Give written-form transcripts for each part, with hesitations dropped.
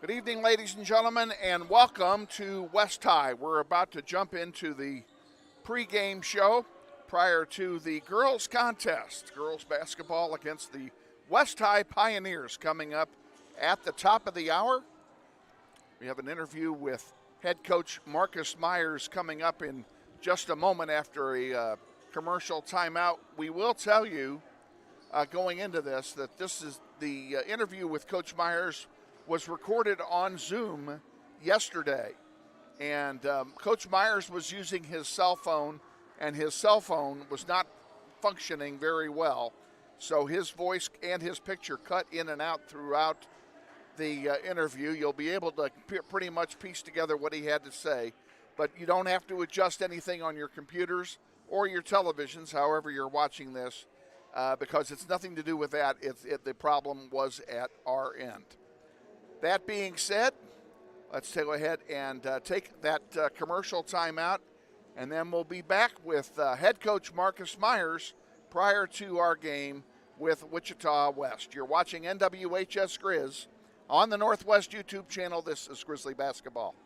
Good evening, ladies and gentlemen, and welcome to West High. We're about to jump into the pregame show prior to the girls' contest. Girls basketball against the West High Pioneers coming up at the top of the hour. We have an interview with head coach Marcus Myers coming up in just a moment after a commercial timeout. We will tell you going into this that this is the interview with Coach Myers was recorded on Zoom yesterday. And Coach Myers was using his cell phone, and his cell phone was not functioning very well. So his voice and his picture cut in and out throughout the interview. You'll be able to pretty much piece together what he had to say, but you don't have to adjust anything on your computers or your televisions, however you're watching this, because it's nothing to do with that. The problem was at our end. That being said, let's go ahead and take that commercial timeout, and then we'll be back with head coach Marcus Myers prior to our game with Wichita West. You're watching NWHS Grizz on the Northwest YouTube channel. This is Grizzly Basketball.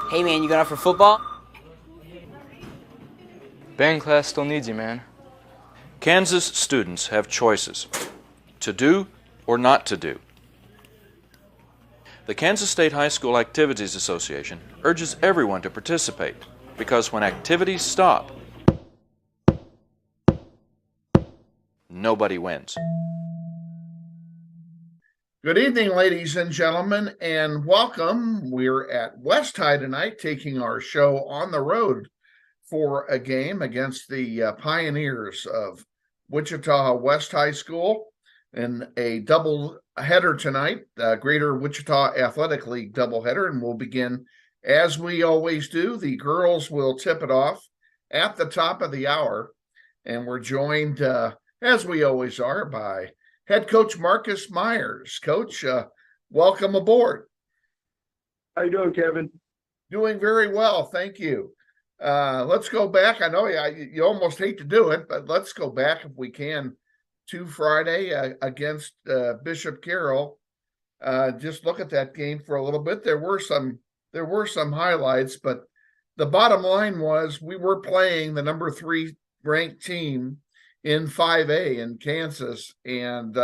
Hey man, you going out for football? Band class still needs you, man. Kansas students have choices to do or not to do. The Kansas State High School Activities Association urges everyone to participate because when activities stop, nobody wins. Good evening, ladies and gentlemen, and welcome. We're at West High tonight, taking our show on the road for a game against the Pioneers of Wichita West High School in a double header tonight, Greater Wichita Athletic League doubleheader, and we'll begin as we always do. The girls will tip it off at the top of the hour, and we're joined, as we always are, by head coach Marcus Myers. Coach, welcome aboard. How you doing, Kevin? Doing very well, thank you. Let's go back. I know you almost hate to do it, but let's go back if we can to Friday against Bishop Carroll. Just look at that game for a little bit. There were some highlights, but the bottom line was we were playing the number 3 ranked team in 5A in Kansas, and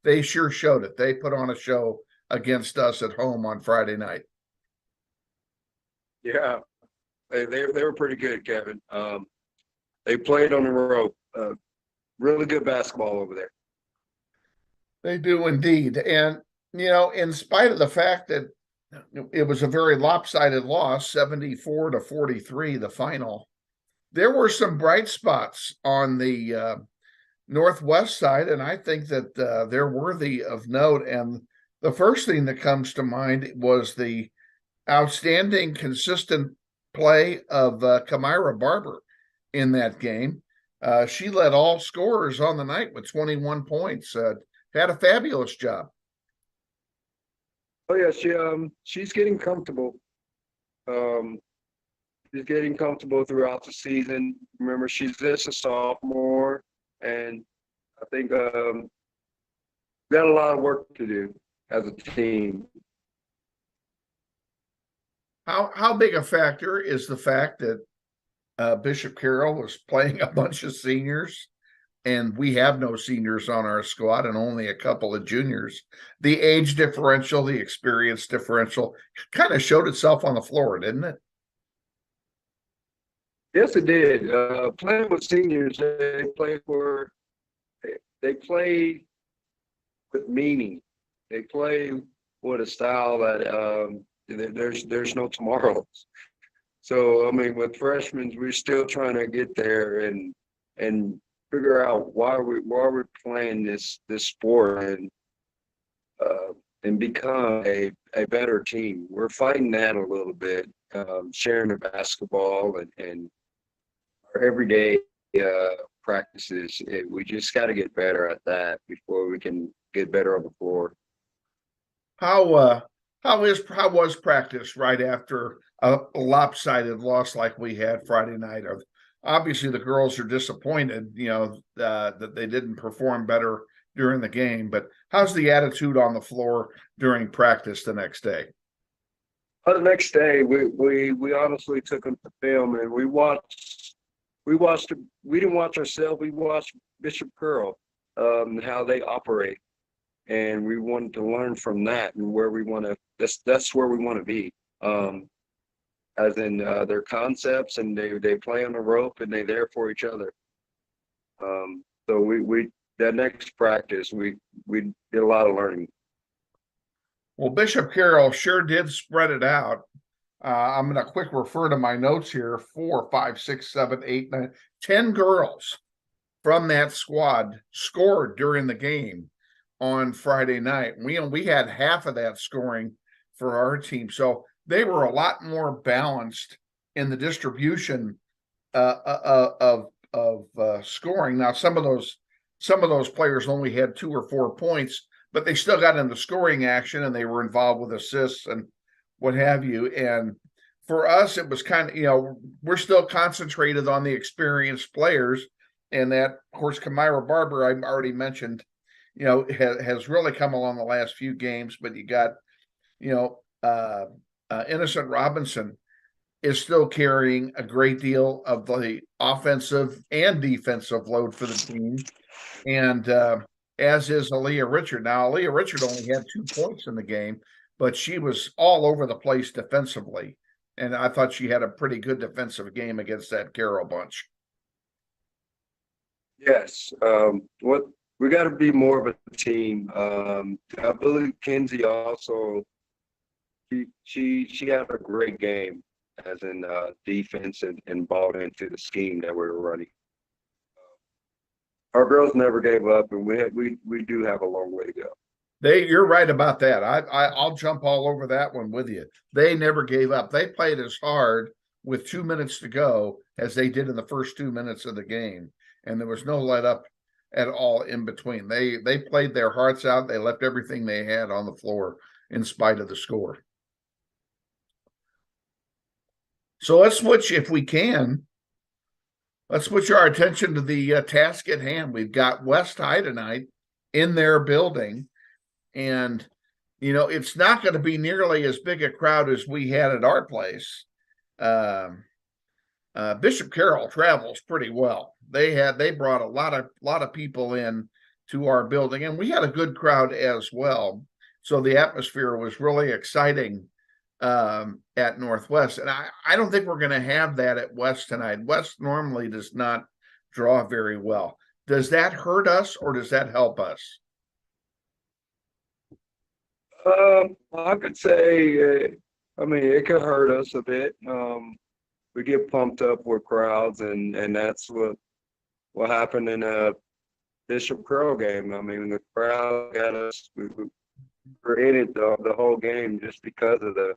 they sure showed it. They put on a show against us at home on Friday night. Yeah, they were pretty good, Kevin. They played on the road. Really good basketball over there. They do indeed. And, in spite of the fact that it was a very lopsided loss, 74-43, the final, there were some bright spots on the northwest side, and I think that they're worthy of note. And the first thing that comes to mind was the outstanding, consistent play of Kamira Barber in that game. She led all scorers on the night with 21 points. Had a fabulous job. Oh yeah, she's getting comfortable. She's getting comfortable throughout the season. Remember, she's just a sophomore, and I think we got a lot of work to do as a team. How big a factor is the fact that Bishop Carroll was playing a bunch of seniors, and we have no seniors on our squad and only a couple of juniors? The age differential, the experience differential kind of showed itself on the floor, didn't it? Yes, it did. Playing with seniors, they play with meaning. They play with a style that there's no tomorrows. So I mean, with freshmen, we're still trying to get there and figure out why we're playing this sport and become a better team. We're fighting that a little bit, sharing the basketball and our everyday practices. We just got to get better at that before we can get better on the floor. How was practice right after a lopsided loss like we had Friday night? obviously the girls are disappointed, that they didn't perform better during the game. But how's the attitude on the floor during practice the next day? The next day, we honestly took them to film and we watched. We didn't watch ourselves. We watched Bishop Curl, how they operate, and we wanted to learn from that and where we want to. That's where we want to be. As in their concepts, and they play on the rope and they there for each other. So we that next practice we did a lot of learning. Well, Bishop Carroll sure did spread it out. I'm going to quick refer to my notes here. 4, 5, 6, 7, 8, 9, 10 girls from that squad scored during the game on Friday night. We had half of that scoring for our team. So they were a lot more balanced in the distribution of scoring. Now, some of those players only had 2 or 4 points, but they still got in the scoring action and they were involved with assists and what have you. And for us, it was kind of, we're still concentrated on the experienced players. And that, of course, Kamira Barber, I already mentioned, has really come along the last few games. But you got, Innocent Robinson is still carrying a great deal of the offensive and defensive load for the team. And as is Aaliyah Richard. Now, Aaliyah Richard only had 2 points in the game, but she was all over the place defensively. And I thought she had a pretty good defensive game against that Carroll bunch. Yes. What we got to be more of a team. I believe Kenzie also. She had a great game, as in defense and bought into the scheme that we were running. Our girls never gave up, and we do have a long way to go. You're right about that. I'll jump all over that one with you. They never gave up. They played as hard with 2 minutes to go as they did in the first 2 minutes of the game, and there was no let up at all in between. They played their hearts out. They left everything they had on the floor in spite of the score. So let's switch, if we can. Let's switch our attention to the task at hand. We've got West High tonight in their building. And, it's not going to be nearly as big a crowd as we had at our place. Bishop Carroll travels pretty well. They brought a lot of people in to our building, and we had a good crowd as well. So the atmosphere was really exciting at Northwest. And I don't think we're going to have that at West tonight. West normally does not draw very well. Does that hurt us or does that help us? I could say, it could hurt us a bit. We get pumped up with crowds, and that's what happened in a Bishop Curl game. The crowd got us. We were in it the whole game just because of the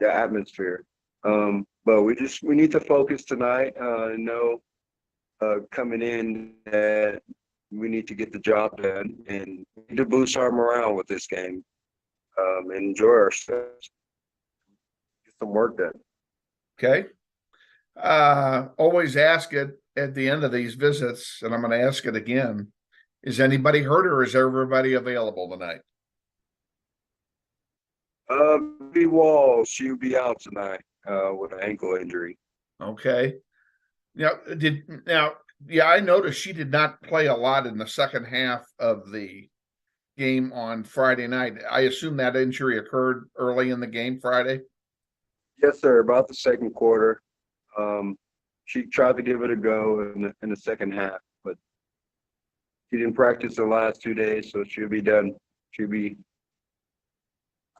atmosphere. But we need to focus tonight and know coming in that we need to get the job done and need to boost our morale with this game and enjoy ourselves. Get some work done. Okay. Always ask it at the end of these visits, and I'm going to ask it again. Is anybody hurt or is everybody available tonight? B. Wall, she'll be out tonight with an ankle injury. Okay. I noticed she did not play a lot in the second half of the game on Friday night. I assume that injury occurred early in the game Friday? Yes, sir. About the second quarter. She tried to give it a go in the second half, but she didn't practice the last 2 days, so she'll be done. She'll be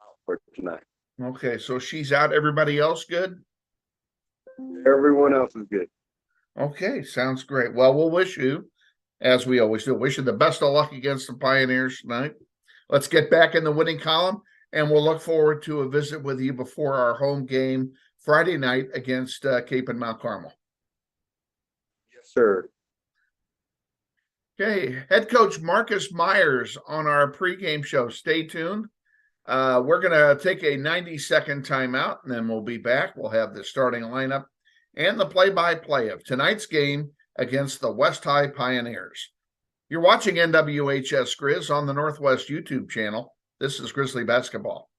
out for tonight. Okay, so she's out. Everybody else good? Everyone else is good. Okay, sounds great. Well, we'll wish you, as we always do, wish you the best of luck against the Pioneers tonight. Let's get back in the winning column, and we'll look forward to a visit with you before our home game Friday night against Cape and Mount Carmel. Yes, sir. Okay, head coach Marcus Myers on our pregame show. Stay tuned. We're going to take a 90-second timeout, and then we'll be back. We'll have the starting lineup and the play-by-play of tonight's game against the West High Pioneers. You're watching NWHS Grizz on the Northwest YouTube channel. This is Grizzly Basketball.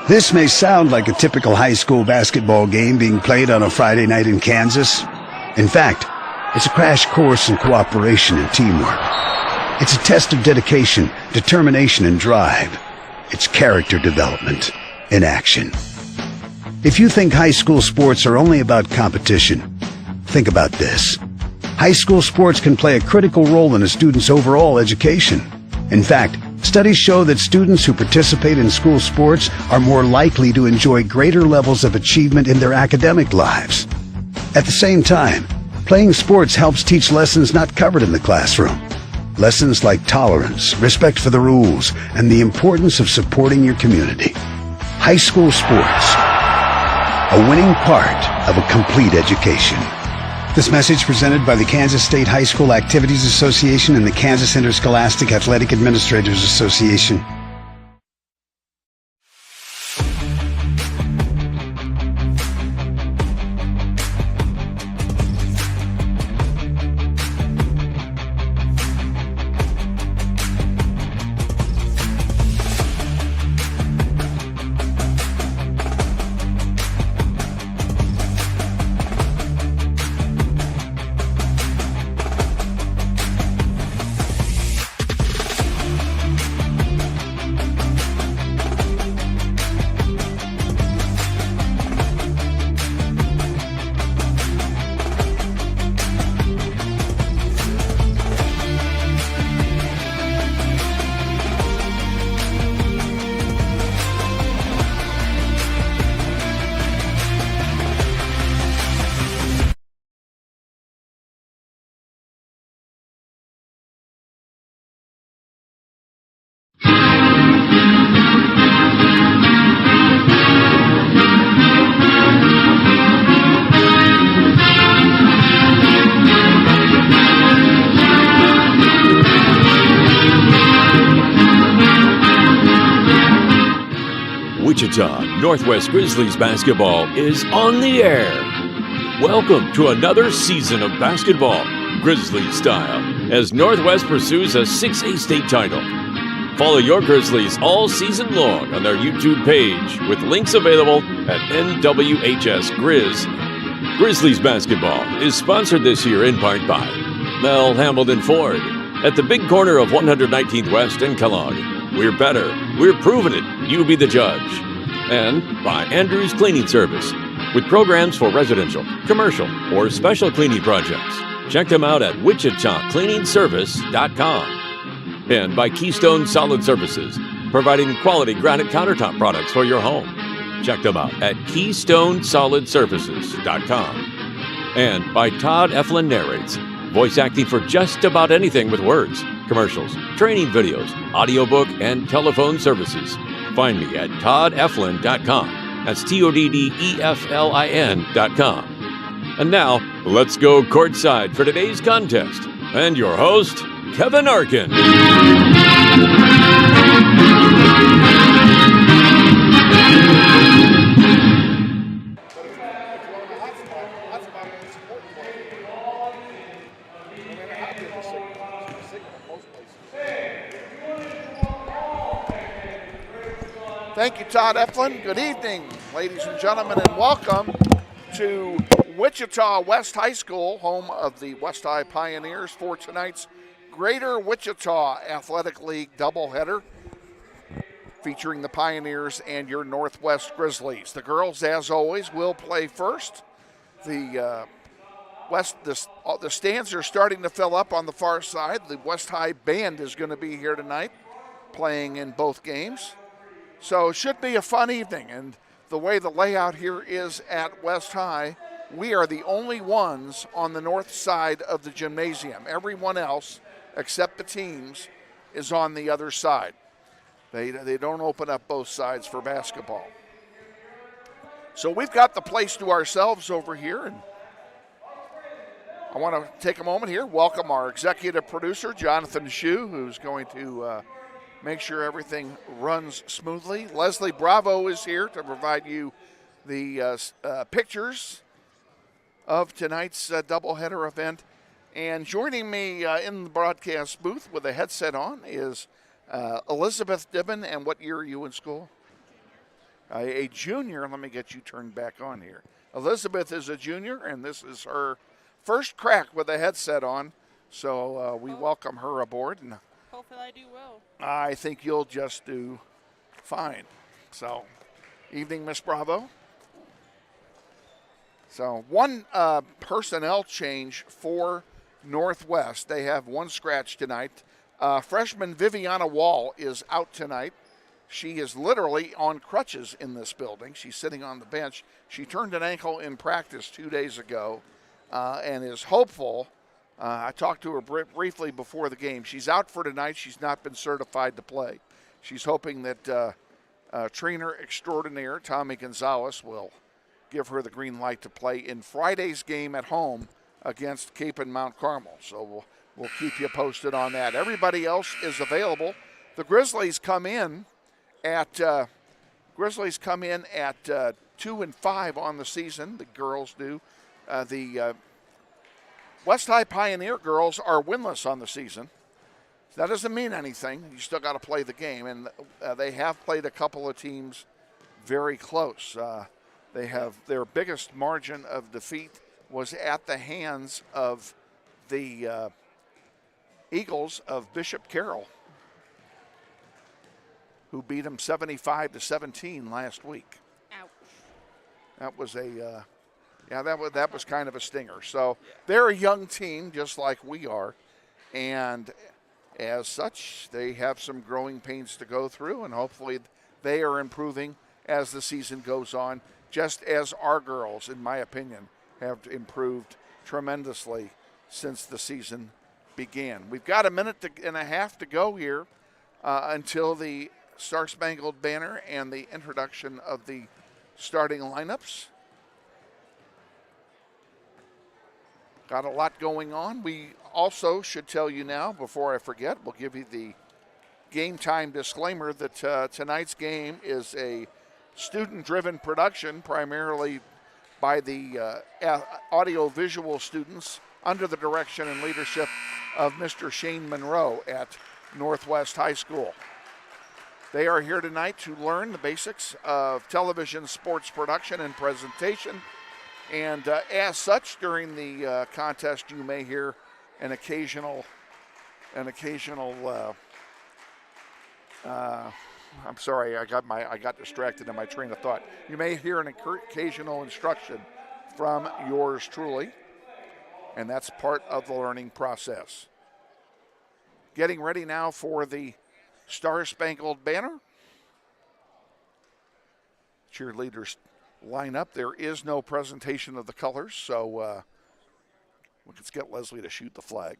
This may sound like a typical high school basketball game being played on a Friday night in Kansas. In fact, it's a crash course in cooperation and teamwork. It's a test of dedication, determination, and drive. It's character development in action. If you think high school sports are only about competition, think about this. High school sports can play a critical role in a student's overall education. In fact, studies show that students who participate in school sports are more likely to enjoy greater levels of achievement in their academic lives. At the same time, playing sports helps teach lessons not covered in the classroom. Lessons like tolerance, respect for the rules, and the importance of supporting your community. High school sports, a winning part of a complete education. This message presented by the Kansas State High School Activities Association and the Kansas Interscholastic Athletic Administrators Association. Wichita Northwest Grizzlies basketball is on the air. Welcome to another season of basketball, Grizzlies style, as Northwest pursues a 6A state title. Follow your Grizzlies all season long on their YouTube page with links available at NWHS Grizz. Grizzlies basketball is sponsored this year in part by Mel Hamilton Ford at the big corner of 119th West and Kellogg. We're better. We're proving it. You be the judge. And by Andrews Cleaning Service, with programs for residential, commercial, or special cleaning projects. Check them out at wichitacleaningservice.com. And by Keystone Solid Services, providing quality granite countertop products for your home. Check them out at KeystoneSolidServices.com. And by Todd Eflin Narrates, voice acting for just about anything with words, commercials, training videos, audiobook, and telephone services. Find me at toddeflin.com. That's TODDEFLIN.com. And now, let's go courtside for today's contest. And your host, Kevin Arkin. Thank you, Todd Eflin. Good evening, ladies and gentlemen, and welcome to Wichita West High School, home of the West High Pioneers, for tonight's Greater Wichita Athletic League doubleheader featuring the Pioneers and your Northwest Grizzlies. The girls, as always, will play first. The stands are starting to fill up on the far side. The West High band is going to be here tonight, playing in both games. So it should be a fun evening, and the way the layout here is at West High, we are the only ones on the north side of the gymnasium. Everyone else, except the teams, is on the other side. They don't open up both sides for basketball. So we've got the place to ourselves over here, and I want to take a moment here, welcome our executive producer, Jonathan Scheu, who's going to make sure everything runs smoothly. Leslie Bravo is here to provide you the pictures of tonight's doubleheader event. And joining me in the broadcast booth with a headset on is Elizabeth Dobbin. And what year are you in school? A junior. Let me get you turned back on here. Elizabeth is a junior, and this is her first crack with a headset on. So we welcome her aboard. And hopefully I do well. I think you'll just do fine. So, evening, Miss Bravo. So, one personnel change for Northwest. They have one scratch tonight. Freshman Viviana Wall is out tonight. She is literally on crutches in this building. She's sitting on the bench. She turned an ankle in practice 2 days ago and is hopeful. I talked to her briefly before the game. She's out for tonight. She's not been certified to play. She's hoping that trainer extraordinaire Tommy Gonzalez will give her the green light to play in Friday's game at home against Cape and Mount Carmel. So we'll keep you posted on that. Everybody else is available. The Grizzlies come in at 2-5 on the season. The girls do. The West High Pioneer girls are winless on the season. That doesn't mean anything. You still got to play the game, and they have played a couple of teams very close. They have their biggest margin of defeat was at the hands of the Eagles of Bishop Carroll, who beat them 75-17 last week. Ouch. That was that was kind of a stinger. So they're a young team, just like we are, and as such, they have some growing pains to go through, and hopefully they are improving as the season goes on, just as our girls, in my opinion, have improved tremendously since the season began. We've got a minute and a half to go here until the Star Spangled Banner and the introduction of the starting lineups. Got a lot going on. We also should tell you now, before I forget, we'll give you the game time disclaimer that tonight's game is a student-driven production, primarily by the audio-visual students under the direction and leadership of Mr. Shane Monroe at Northwest High School. They are here tonight to learn the basics of television sports production and presentation. And as such, during the contest, you may hear an occasional. I'm sorry, I got distracted in my train of thought. You may hear an occasional instruction from yours truly, and that's part of the learning process. Getting ready now for the Star Spangled Banner. Cheerleaders line up. There is no presentation of the colors, so let's get Leslie to shoot the flag.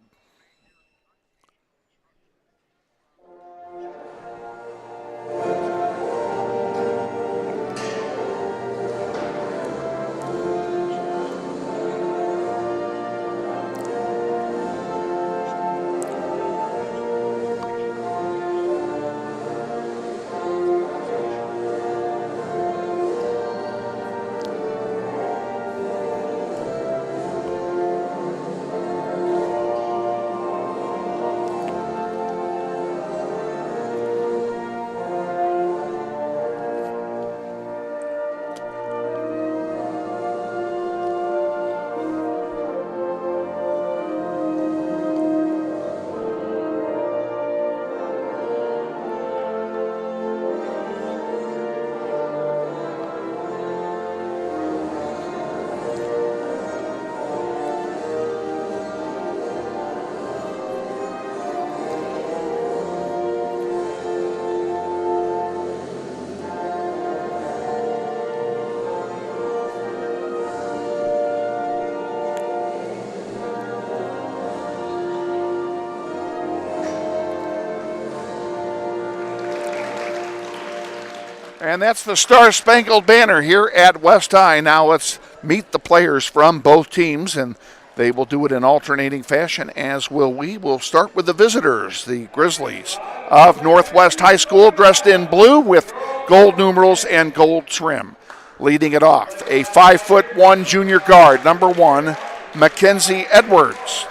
And that's the Star Spangled Banner here at West High. Now let's meet the players from both teams. And They will do it in alternating fashion, as will we. We'll start with the visitors, the Grizzlies of Northwest High School, dressed in blue with gold numerals and gold trim. Leading it off, a 5'1" junior guard, number 1, Mackenzie Edwards.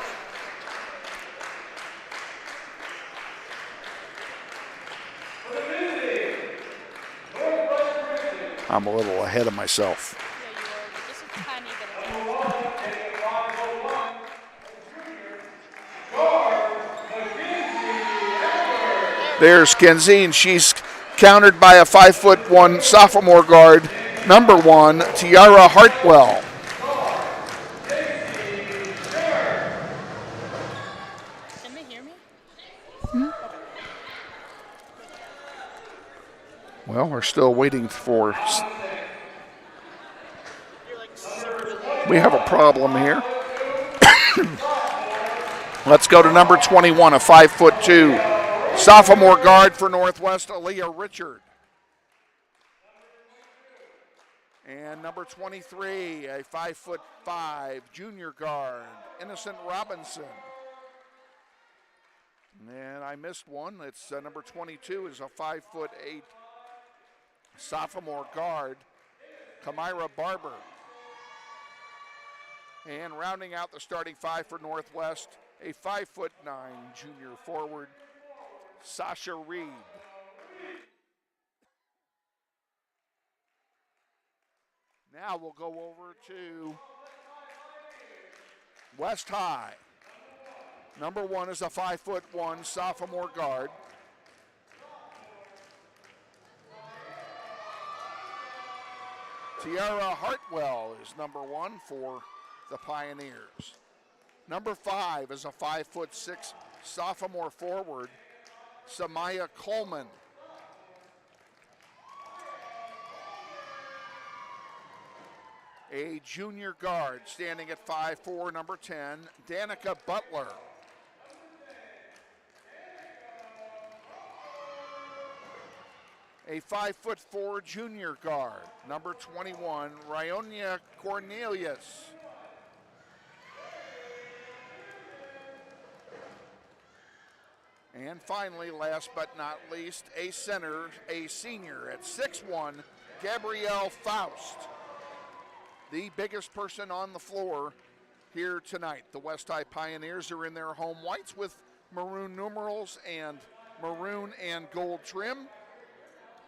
I'm a little ahead of myself. There's Kenzie, and she's countered by a 5'1" sophomore guard, number 1, Tiara Hartwell. Can they hear me? Well, we're still waiting for. We have a problem here. Let's go to number 21, a 5'2" sophomore guard for Northwest, Aaliyah Richard. And number 23, a 5'5" junior guard, Innocent Robinson. And I missed one. It's number 22 is a 5'8" sophomore guard, Kamira Barber. And rounding out the starting 5 for Northwest, a 5'9" junior forward, Sasha Reed. Now we'll go over to West High. Number 1 is a 5'1" sophomore guard. Tiara Hartwell is number 1 for the Pioneers. Number 5 is a 5'6" sophomore forward, Samaya Coleman. A junior guard standing at 5'4", number 10, Danica Butler. A 5'4" junior guard, number 21, Ryonia Cornelius. And finally, last but not least, a center, a senior at 6'1", Gabrielle Faust. The biggest person on the floor here tonight. The West High Pioneers are in their home whites with maroon numerals and maroon and gold trim.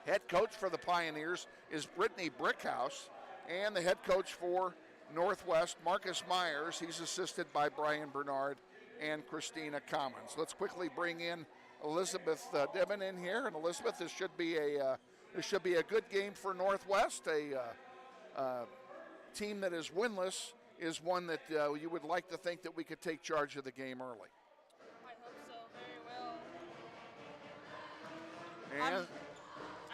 Head coach for the Pioneers is Brittany Brickhouse, and the head coach for Northwest, Marcus Myers. He's assisted by Brian Bernard and Christina Commons. Let's quickly bring in Elizabeth Devon in here. And Elizabeth, this should be a good game for Northwest. A team that is winless is one that you would like to think that we could take charge of the game early. I hope so, very well. And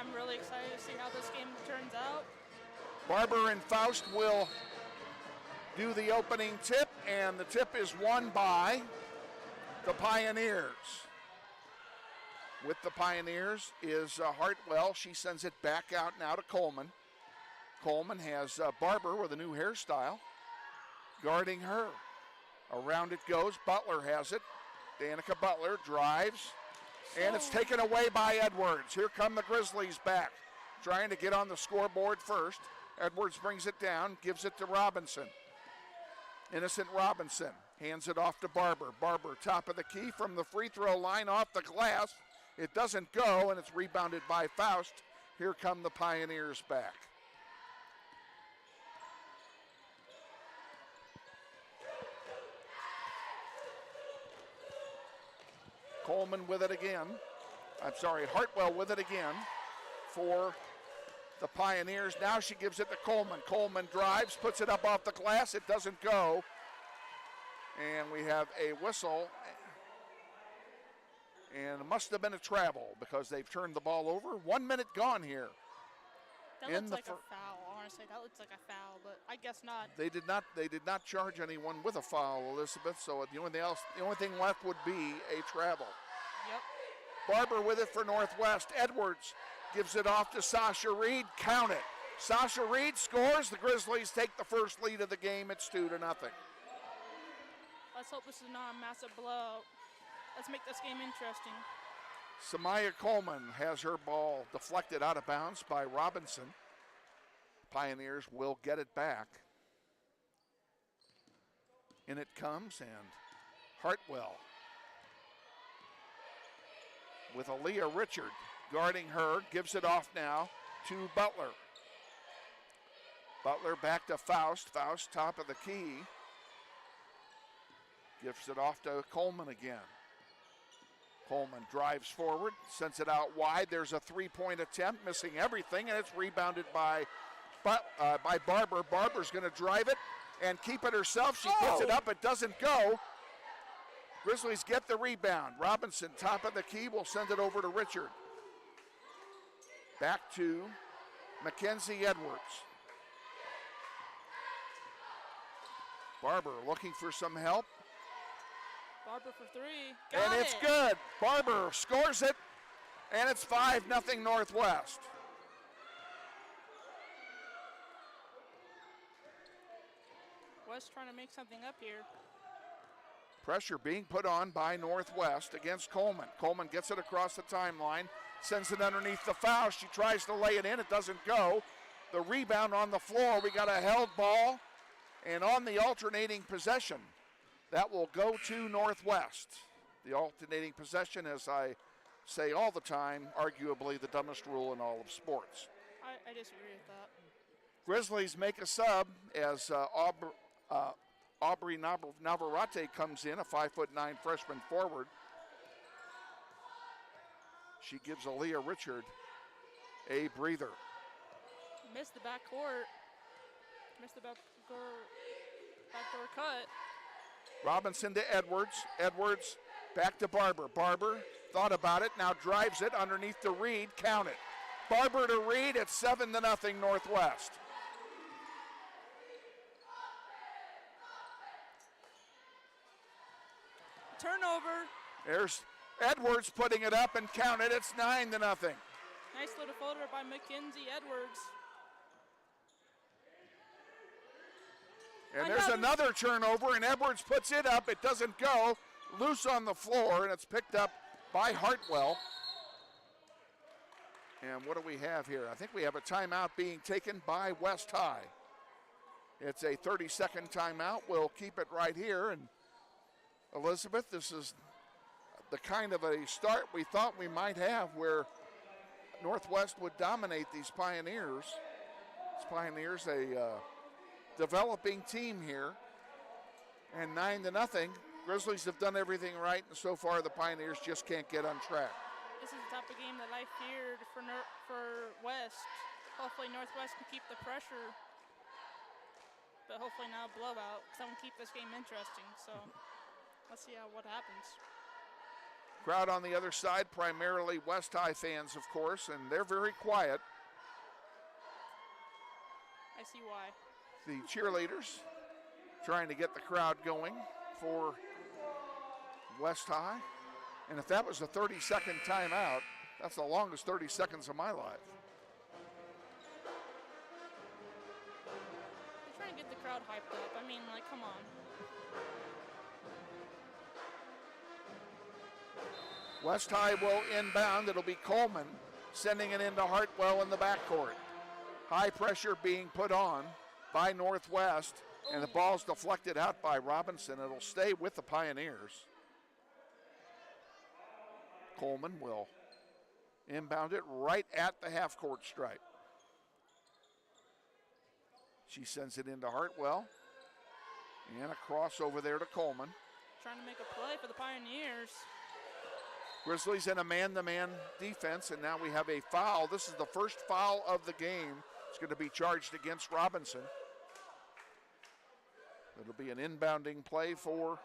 I'm really excited to see how this game turns out. Barber and Faust will do the opening tip, and the tip is won by the Pioneers. With the Pioneers is Hartwell. She sends it back out now to Coleman. Coleman has Barber with a new hairstyle guarding her. Around it goes. Butler has it. Danica Butler drives, and it's taken away by Edwards. Here come the Grizzlies back, trying to get on the scoreboard first. Edwards brings it down, gives it to Robinson. Innocent Robinson hands it off to Barber. Barber, top of the key from the free throw line off the glass. It doesn't go, and it's rebounded by Faust. Here come the Pioneers back. Coleman with it again. Hartwell with it again for the Pioneers. Now she gives it to Coleman. Coleman drives, puts it up off the glass. It doesn't go. And we have a whistle. And it must have been a travel because they've turned the ball over. 1 minute gone here. That looks like a foul. I want to say that looks like a foul, but I guess not. They did not charge anyone with a foul, Elizabeth. So the only thing left would be a travel. Yep. Barber with it for Northwest. Edwards gives it off to Sasha Reed. Count it. Sasha Reed scores. The Grizzlies take the first lead of the game. It's 2-0. Let's hope this is not a massive blowout. Let's make this game interesting. Samaya Coleman has her ball deflected out of bounds by Robinson. Pioneers will get it back. In it comes, and Hartwell with Aaliyah Richard guarding her, gives it off now to Butler. Butler back to Faust. Faust top of the key. Gives it off to Coleman again. Coleman drives forward, sends it out wide. There's a three-point attempt, missing everything, and it's rebounded by Barber. Barber's going to drive it and keep it herself. She puts it up. It doesn't go. Grizzlies get the rebound. Robinson, top of the key, will send it over to Richard. Back to Mackenzie Edwards. Barber looking for some help. Barber for three. And it's good. Barber scores it, and it's 5-0 Northwest. West trying to make something up here. Pressure being put on by Northwest against Coleman. Coleman gets it across the timeline, sends it underneath the foul. She tries to lay it in. It doesn't go. The rebound on the floor. We got a held ball, and on the alternating possession, that will go to Northwest. The alternating possession, as I say all the time, arguably the dumbest rule in all of sports. I disagree with that. Grizzlies make a sub as Aubrey Navarrete comes in, a 5'9" freshman forward. She gives Aaliyah Richard a breather. Missed the backcourt. Missed the backdoor cut. Robinson to Edwards. Edwards back to Barber. Barber thought about it, now drives it underneath to Reed. Count it. Barber to Reed. It's 7-0 Northwest. Turnover. There's Edwards putting it up, and count it. It's 9-0. Nice little floater by Mackenzie Edwards. And there's another turnover, and Edwards puts it up. It doesn't go. Loose on the floor, and it's picked up by Hartwell. And what do we have here? I think we have a timeout being taken by West High. It's a 30-second timeout. We'll keep it right here. And Elizabeth, this is the kind of a start we thought we might have where Northwest would dominate these Pioneers. These Pioneers, a developing team here. And 9-0. Grizzlies have done everything right, and so far the Pioneers just can't get on track. This is the type of game that I feared for West. Hopefully Northwest can keep the pressure, but hopefully not a blowout, because I want to keep this game interesting. So let's see what happens. Crowd on the other side, primarily West High fans, of course, and they're very quiet. I see why. The cheerleaders trying to get the crowd going for West High. And if that was a 30-second timeout, that's the longest 30 seconds of my life. They're trying to get the crowd hyped up. I mean, like, come on. West High will inbound. It'll be Coleman sending it into Hartwell in the backcourt. High pressure being put on by Northwest, and the ball's deflected out by Robinson. It'll stay with the Pioneers. Coleman will inbound it right at the half-court stripe. She sends it into Hartwell, and a cross over there to Coleman. Trying to make a play for the Pioneers. Grizzlies in a man-to-man defense, and now we have a foul. This is the first foul of the game. It's going to be charged against Robinson. It'll be an inbounding play for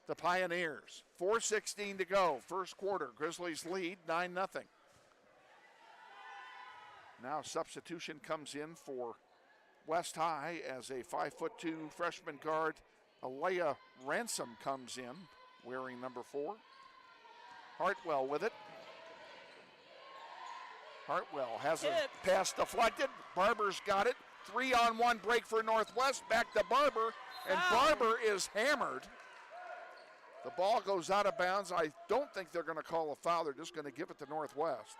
the Pioneers. 4:16 to go, first quarter. Grizzlies lead 9-0. Now substitution comes in for West High as a 5'2" freshman guard, Alea Ransom, comes in wearing number 4. Hartwell with it. Hartwell has a pass deflected. Barber's got it. 3-on-1 break for Northwest. Back to Barber. And Barber is hammered. The ball goes out of bounds. I don't think they're going to call a foul. They're just going to give it to Northwest.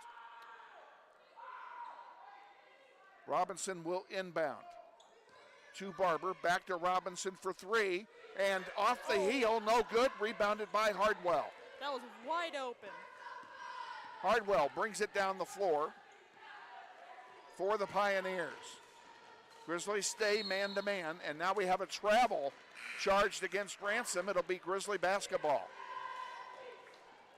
Robinson will inbound. To Barber, back to Robinson for three, and off the heel, no good, rebounded by Hardwell. That was wide open. Hardwell brings it down the floor for the Pioneers. Grizzlies stay man-to-man, and now we have a travel charged against Ransom. It'll be Grizzly basketball.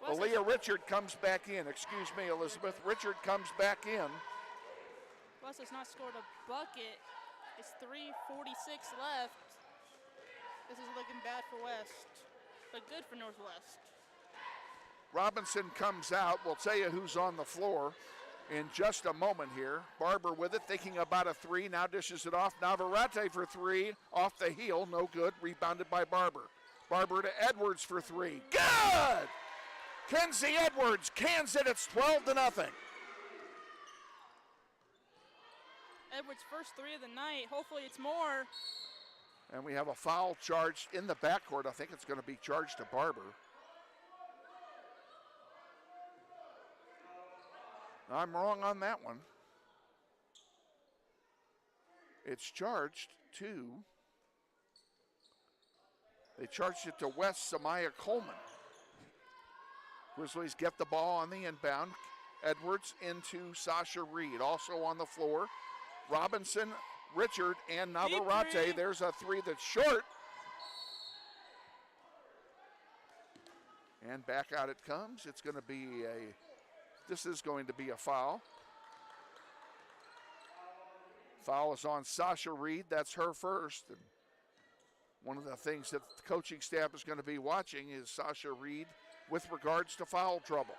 Aaliyah Richard comes back in. Excuse me, Elizabeth. Richard comes back in. West has not scored a bucket. It's 3:46 left. This is looking bad for West, but good for Northwest. Robinson comes out. We'll tell you who's on the floor in just a moment here. Barber with it, thinking about a three. Now dishes it off. Navarrete for three. Off the heel, no good. Rebounded by Barber. Barber to Edwards for three. Good! Kenzie Edwards cans it. It's 12-0. Edwards' first three of the night. Hopefully it's more. And we have a foul charged in the backcourt. I think it's going to be charged to Barber. I'm wrong on that one. It's charged to, they charged it to West Samaya Coleman. Grizzlies get the ball on the inbound. Edwards into Sasha Reed, also on the floor. Robinson, Richard, and Navarrete. There's a three that's short. And back out it comes. It's going to be this is going to be a foul. Foul is on Sasha Reed. That's her first. And one of the things that the coaching staff is going to be watching is Sasha Reed with regards to foul trouble.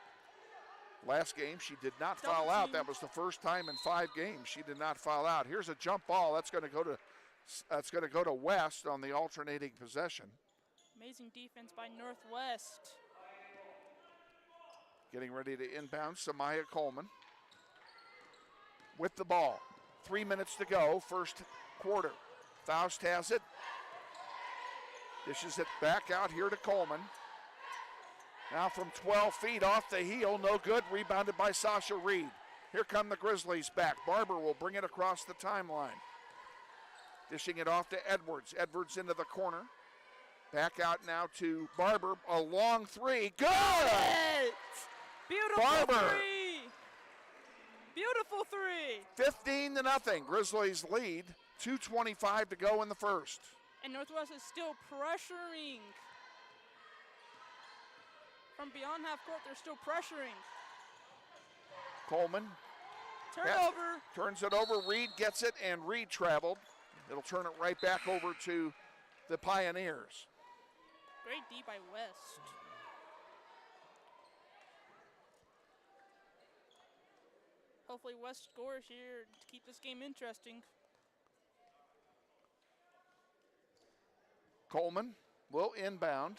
Last game, she did not foul out. That was the first time in 5 games she did not foul out. Here's a jump ball. That's going to go to West on the alternating possession. Amazing defense by Northwest. Getting ready to inbound, Samaya Coleman with the ball. 3 minutes to go, first quarter. Faust has it. Dishes it back out here to Coleman. Now from 12 feet off the heel, no good, rebounded by Sasha Reed. Here come the Grizzlies back. Barber will bring it across the timeline. Dishing it off to Edwards. Edwards into the corner. Back out now to Barber. A long three. Good! Beautiful Barber. three! Beautiful three! 15-0. Grizzlies lead. 2:25 to go in the first. And Northwest is still pressuring. From beyond half court, they're still pressuring. Coleman. Turnover. Turns it over. Reed gets it, and Reed traveled. It'll turn it right back over to the Pioneers. Great D by West. Hopefully West scores here to keep this game interesting. Coleman will inbound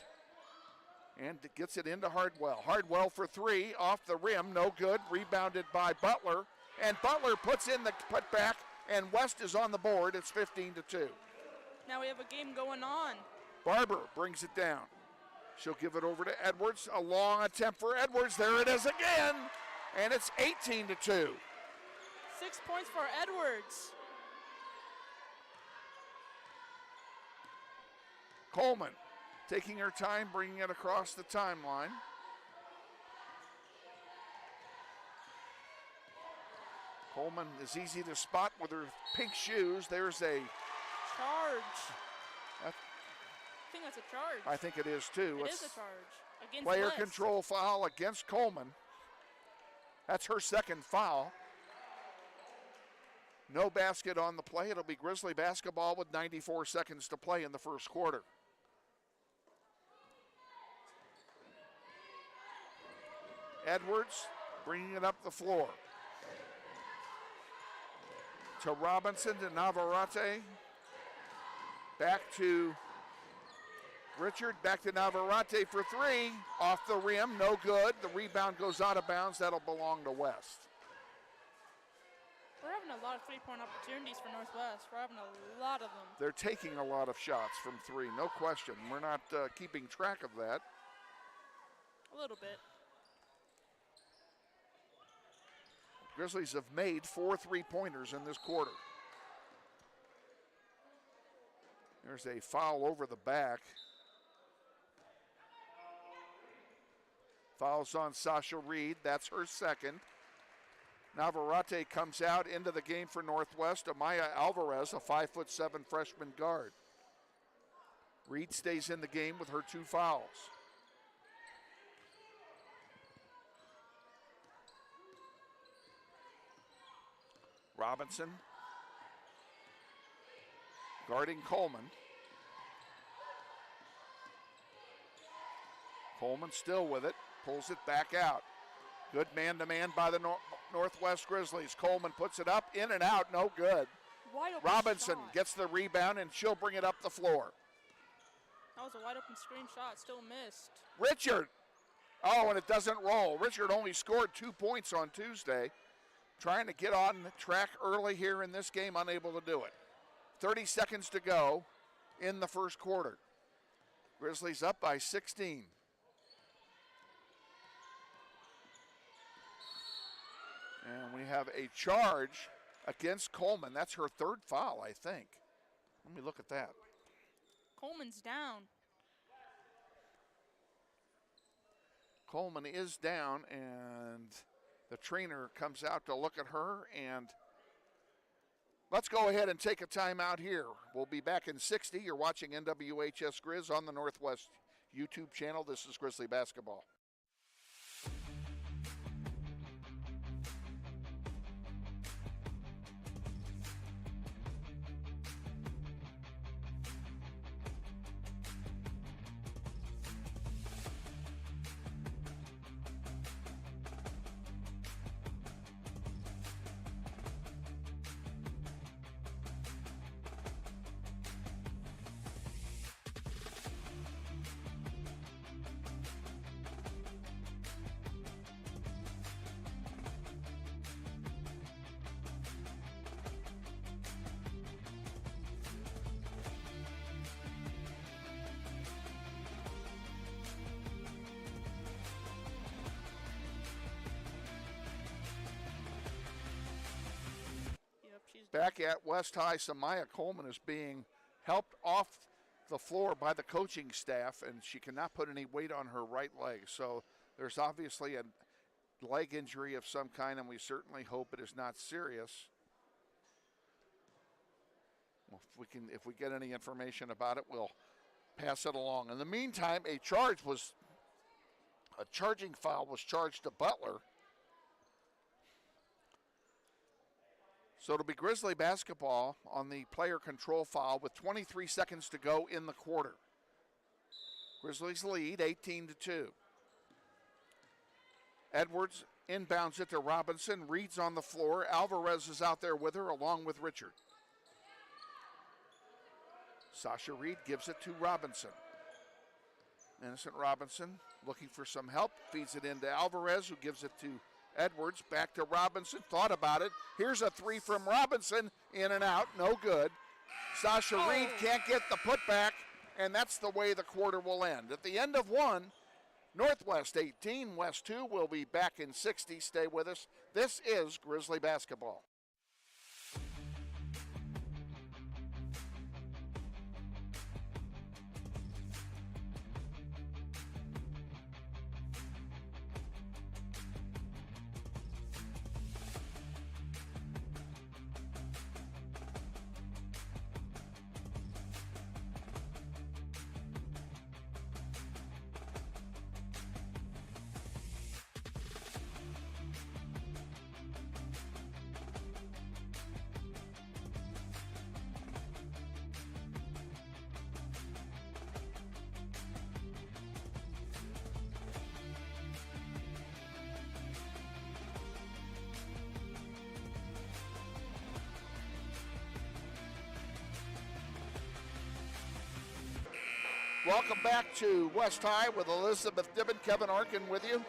and gets it into Hardwell. Hardwell for three, off the rim, no good. Rebounded by Butler, and Butler puts in the putback, and West is on the board. It's 15-2. Now we have a game going on. Barber brings it down. She'll give it over to Edwards. A long attempt for Edwards. There it is again, and it's 18-2. 6 points for Edwards. Coleman taking her time, bringing it across the timeline. Coleman is easy to spot with her pink shoes. There's a charge. I think that's a charge. I think it is too. It is a charge against player West. Control foul against Coleman. That's her second foul. No basket on the play. It'll be Grizzly basketball with 94 seconds to play in the first quarter. Edwards bringing it up the floor. To Robinson, to Navarrete. Back to Richard, back to Navarrete for three. Off the rim, no good. The rebound goes out of bounds. That'll belong to West. We're having a lot of three-point opportunities for Northwest. We're having a lot of them. They're taking a lot of shots from three, no question. We're not keeping track of that. A little bit. Grizzlies have made 4 3-pointers in this quarter. There's a foul over the back. Fouls on Sasha Reed. That's her second. Navarrete comes out into the game for Northwest. Amaya Alvarez, a 5'7" freshman guard. Reed stays in the game with her 2 fouls. Robinson guarding Coleman. Coleman still with it, pulls it back out. Good man-to-man by the Northwest Grizzlies. Coleman puts it up, in and out, no good. Wide open Robinson shot. gets the rebound, and she'll bring it up the floor. That was a wide open screen shot, still missed. Richard. Oh, and it doesn't roll. Richard only scored 2 points on Tuesday. Trying to get on the track early here in this game, unable to do it. 30 seconds to go in the first quarter. Grizzlies up by 16. And we have a charge against Coleman. That's her 3rd foul, I think. Let me look at that. Coleman's down. Coleman is down, and the trainer comes out to look at her, and let's go ahead and take a timeout here. We'll be back in 60. You're watching NWHS Grizz on the Northwest YouTube channel. This is Grizzly Basketball. Back at West High, Samaya Coleman is being helped off the floor by the coaching staff, and she cannot put any weight on her right leg. So there's obviously a leg injury of some kind, and we certainly hope it is not serious. Well, if we get any information about it, we'll pass it along. In the meantime, a charging foul was charged to Butler. So it'll be Grizzly basketball on the player control foul with 23 seconds to go in the quarter. Grizzlies lead 18-2. Edwards inbounds it to Robinson. Reed's on the floor. Alvarez is out there with her along with Richard. Sasha Reed gives it to Robinson. Innocent Robinson looking for some help. Feeds it into Alvarez, who gives it to Edwards. Back to Robinson. Thought about it. Here's a 3 from Robinson. In and out. No good. Sasha Reed can't get the putback, and that's the way the quarter will end. At the end of 1, Northwest 18, West 2. We'll be back in 60. Stay with us. This is Grizzly basketball. Welcome back to West High with Elizabeth Dibbin, Kevin Arkin with you.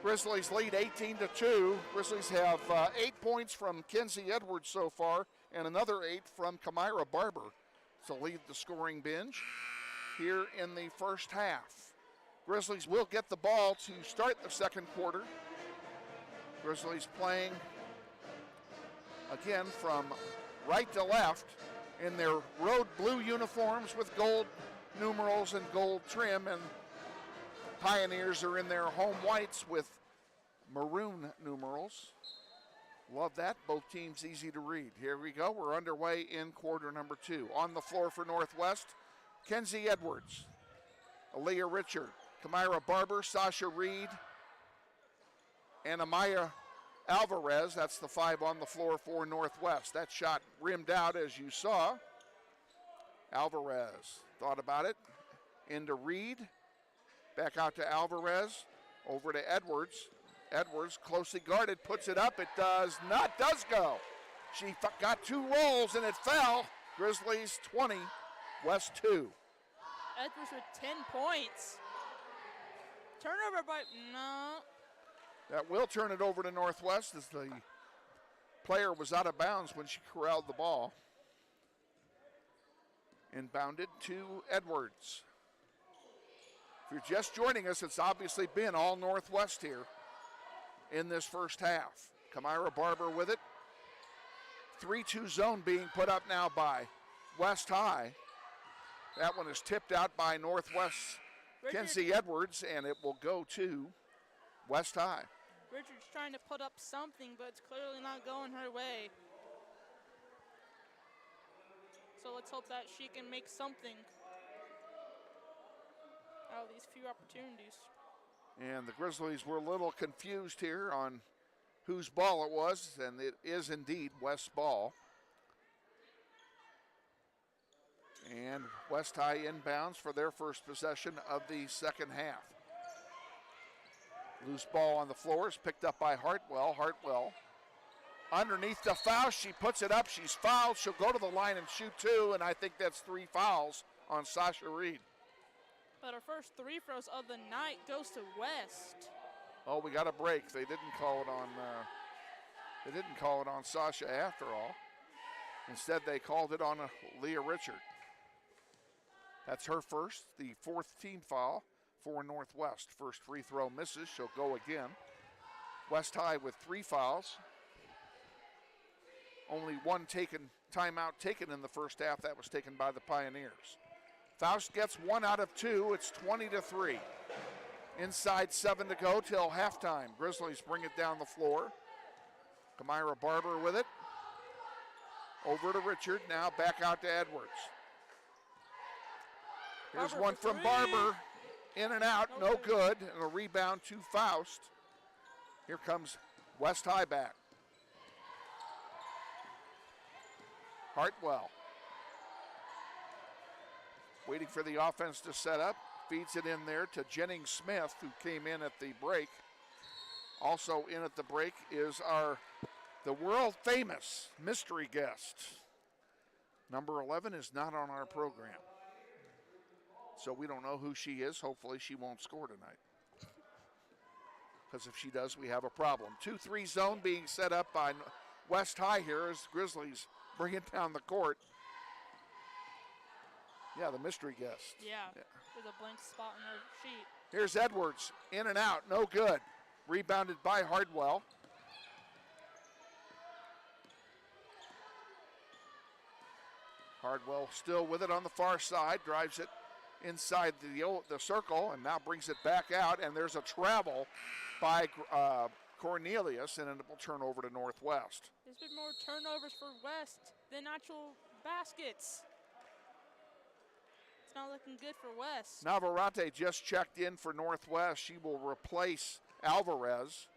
Grizzlies lead 18-2. Grizzlies have 8 points from Kenzie Edwards so far and another 8 from Kamira Barber to lead the scoring binge here in the first half. Grizzlies will get the ball to start the second quarter. Grizzlies playing again from right to left in their road blue uniforms with gold numerals and gold trim, and Pioneers are in their home whites with maroon numerals. Love that. Both teams easy to read. Here we go. We're underway in quarter number 2. On the floor for Northwest, Kenzie Edwards, Aaliyah Richard, Kamira Barber, Sasha Reed, and Amaya Alvarez. That's the 5 on the floor for Northwest. That shot rimmed out, as you saw. Alvarez thought about it. Into Reed. Back out to Alvarez. Over to Edwards. Edwards, closely guarded, puts it up. It does not. Does go. She got 2 rolls and it fell. Grizzlies 20, West 2. Edwards with 10 points. Turnover by, no. That will turn it over to Northwest as the player was out of bounds when she corralled the ball. Inbounded to Edwards. If you're just joining us, it's obviously been all Northwest here in this first half. Kamira Barber with it. 3-2 zone being put up now by West High. That one is tipped out by Northwest's Kenzie Edwards, and it will go to West High. Richard's trying to put up something, but it's clearly not going her way. So let's hope that she can make something out of these few opportunities. And the Grizzlies were a little confused here on whose ball it was, and it is indeed West's ball. And West High inbounds for their first possession of the second half. Loose ball on the floor is picked up by Hartwell. Hartwell underneath the foul. She puts it up. She's fouled. She'll go to the line and shoot 2, and I think that's 3 fouls on Sasha Reed. But our first 3 throws of the night goes to West. Oh, we got a break. They didn't call it on. They didn't call it on Sasha after all. Instead, they called it on Leah Richard. That's her first, the 4th team foul for Northwest. First free throw misses. She'll go again. West High with 3 fouls. Only 1 timeout taken in the first half. That was taken by the Pioneers. Faust gets 1 out of 2. It's 20-3. Inside 7 to go till halftime. Grizzlies bring it down the floor. Kamira Barber with it. Over to Richard. Now back out to Edwards. Here's Barber one for from 3. Barber. In and out. No good. And a rebound to Faust. Here comes West High back. Hartwell. Waiting for the offense to set up. Feeds it in there to Jennings Smith, who came in at the break. Also in at the break is the world famous mystery guest. Number 11 is not on our program. So we don't know who she is. Hopefully she won't score tonight. Because if she does, we have a problem. 2-3 zone being set up by West High here as Grizzlies bring it down the court. Yeah, the mystery guest. Yeah, there's a blank spot on her sheet. Here's Edwards, in and out, no good. Rebounded by Hardwell. Hardwell still with it on the far side, drives it inside the circle, and now brings it back out, and there's a travel by Cornelius, and it will turn over to Northwest. There's been more turnovers for West than actual baskets. It's not looking good for West. Navarrete just checked in for Northwest. She will replace Alvarez.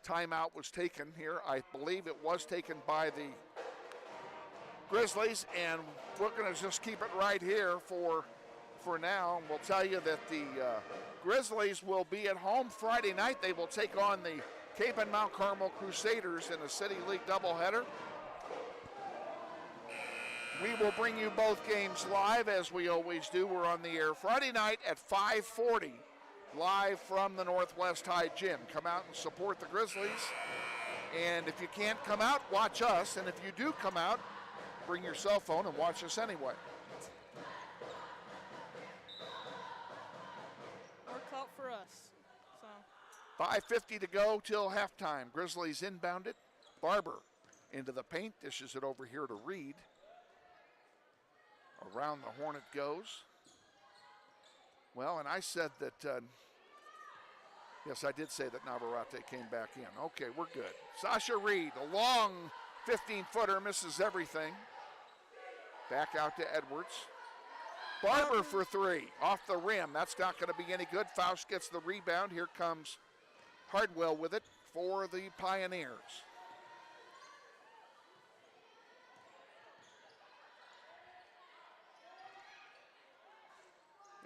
Timeout was taken here. I believe it was taken by the Grizzlies, and we're going to just keep it right here for now. And we'll tell you that the Grizzlies will be at home Friday night. They will take on the Cape and Mount Carmel Crusaders in a City League doubleheader. We will bring you both games live, as we always do. We're on the air Friday night at 5:40, live from the Northwest High Gym. Come out and support the Grizzlies. And if you can't come out, watch us. And if you do come out, bring your cell phone and watch us anyway. More clout 5:50 to go till halftime. Grizzlies inbound it. Barber into the paint, dishes it over here to Reed. Around the horn it goes. Well, and I said that, yes, I did say that Navarrete came back in. Okay, we're good. Sasha Reed, a long 15-footer, misses everything. Back out to Edwards. Barber for three, off the rim. That's not going to be any good. Faust gets the rebound. Here comes Hardwell with it for the Pioneers.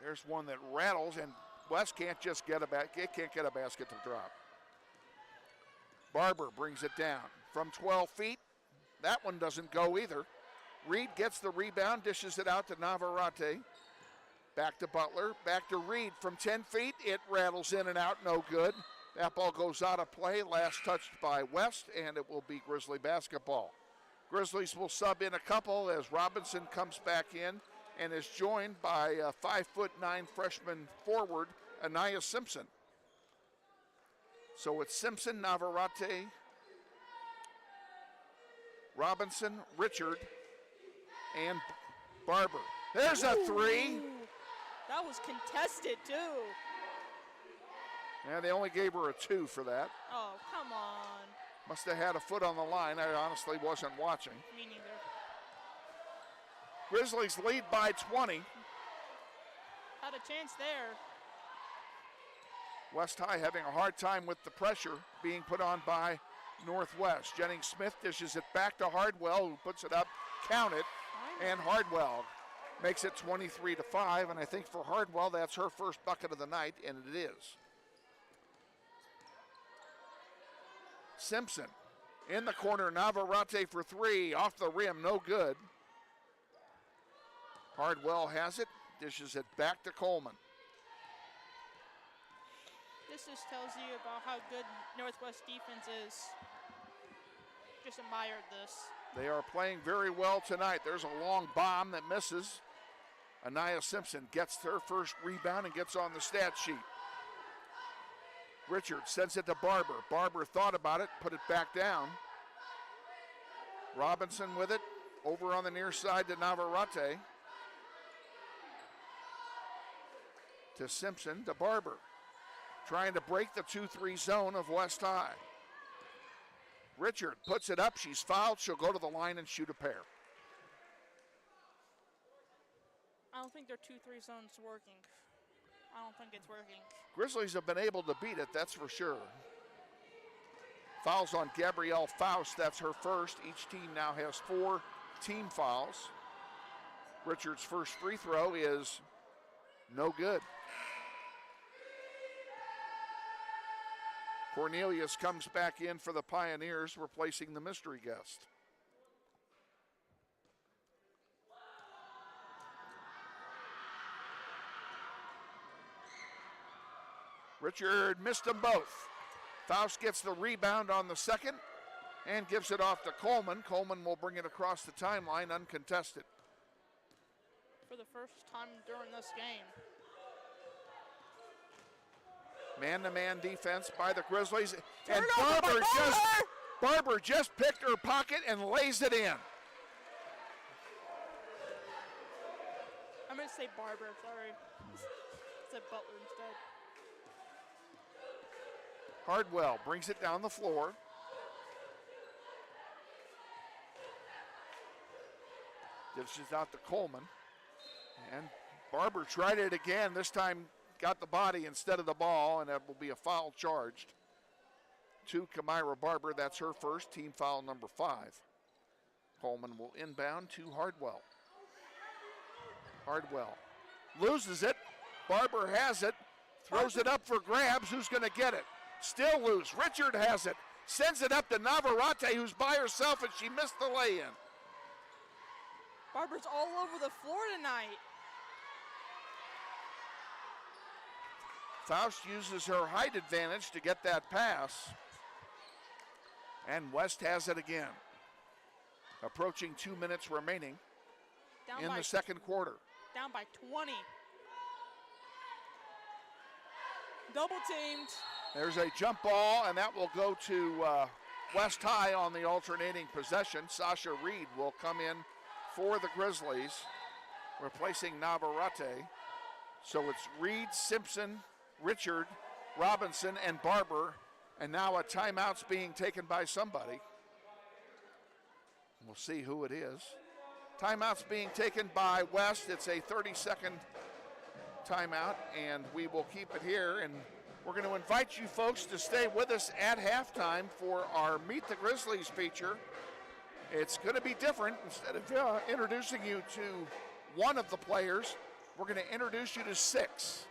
There's one that rattles, and West can't just get a basket to drop. Barber brings it down from 12 feet. That one doesn't go either. Reed gets the rebound, dishes it out to Navarrete. Back to Butler, back to Reed from 10 feet. It rattles in and out, no good. That ball goes out of play, last touched by West, and it will be Grizzly basketball. Grizzlies will sub in a couple as Robinson comes back in and is joined by a 5'9" freshman forward, Anaya Simpson. So it's Simpson, Navarrete, Robinson, Richard, and Barber. There's a three. That was contested, too. Yeah, they only gave her a 2 for that. Oh, come on. Must have had a foot on the line. I honestly wasn't watching. Me neither. Grizzlies lead by 20. Had a chance there. West High having a hard time with the pressure being put on by Northwest. Jennings Smith dishes it back to Hardwell, who puts it up, count it, and Hardwell makes it 23-5, and I think for Hardwell that's her first bucket of the night, and it is. Simpson in the corner, Navarrete for three, off the rim, no good. Hardwell has it, dishes it back to Coleman. This just tells you about how good Northwest defense is. Just admired this. They are playing very well tonight. There's a long bomb that misses. Anaya Simpson gets her first rebound and gets on the stat sheet. Richard sends it to Barber. Barber thought about it, put it back down. Robinson with it, over on the near side to Navarrete. To Simpson, to Barber. Trying to break the 2-3 zone of West High. Richard puts it up, she's fouled, she'll go to the line and shoot a pair. I don't think their 2-3 zone's working. I don't think it's working. Grizzlies have been able to beat it, that's for sure. Fouls on Gabrielle Faust, that's her first. Each team now has 4 team fouls. Richard's first free throw is no good. Cornelius comes back in for the Pioneers, replacing the mystery guest. Richard missed them both. Faust gets the rebound on the second and gives it off to Coleman. Coleman will bring it across the timeline uncontested. For the first time during this game. Man-to-man defense by the Grizzlies. Turn And over Barber just picked her pocket and lays it in. I'm going to say Barber, sorry. I said Butler instead. Hardwell brings it down the floor. Dishes out to Coleman. And Barber tried it again. This time got the body instead of the ball, and that will be a foul charged to Kamira Barber. That's her first, team foul number 5. Coleman will inbound to Hardwell. Hardwell loses it. Barber has it, throws it up for grabs. Who's going to get it? Still loose. Richard has it. Sends it up to Navarrete, who's by herself, and she missed the lay-in. Barber's all over the floor tonight. Faust uses her height advantage to get that pass. And West has it again. Approaching 2 minutes remaining in the second quarter. Down by 20. Double teamed. There's a jump ball, and that will go to West High on the alternating possession. Sasha Reed will come in for the Grizzlies, replacing Navarrete. So it's Reed, Simpson, Richard, Robinson, and Barber. And now a timeout's being taken by somebody. We'll see who it is. Timeout's being taken by West. It's a 30-second timeout, and we will keep it here. And we're going to invite you folks to stay with us at halftime for our Meet the Grizzlies feature. It's going to be different. Instead of introducing you to one of the players, we're going to introduce you to 6.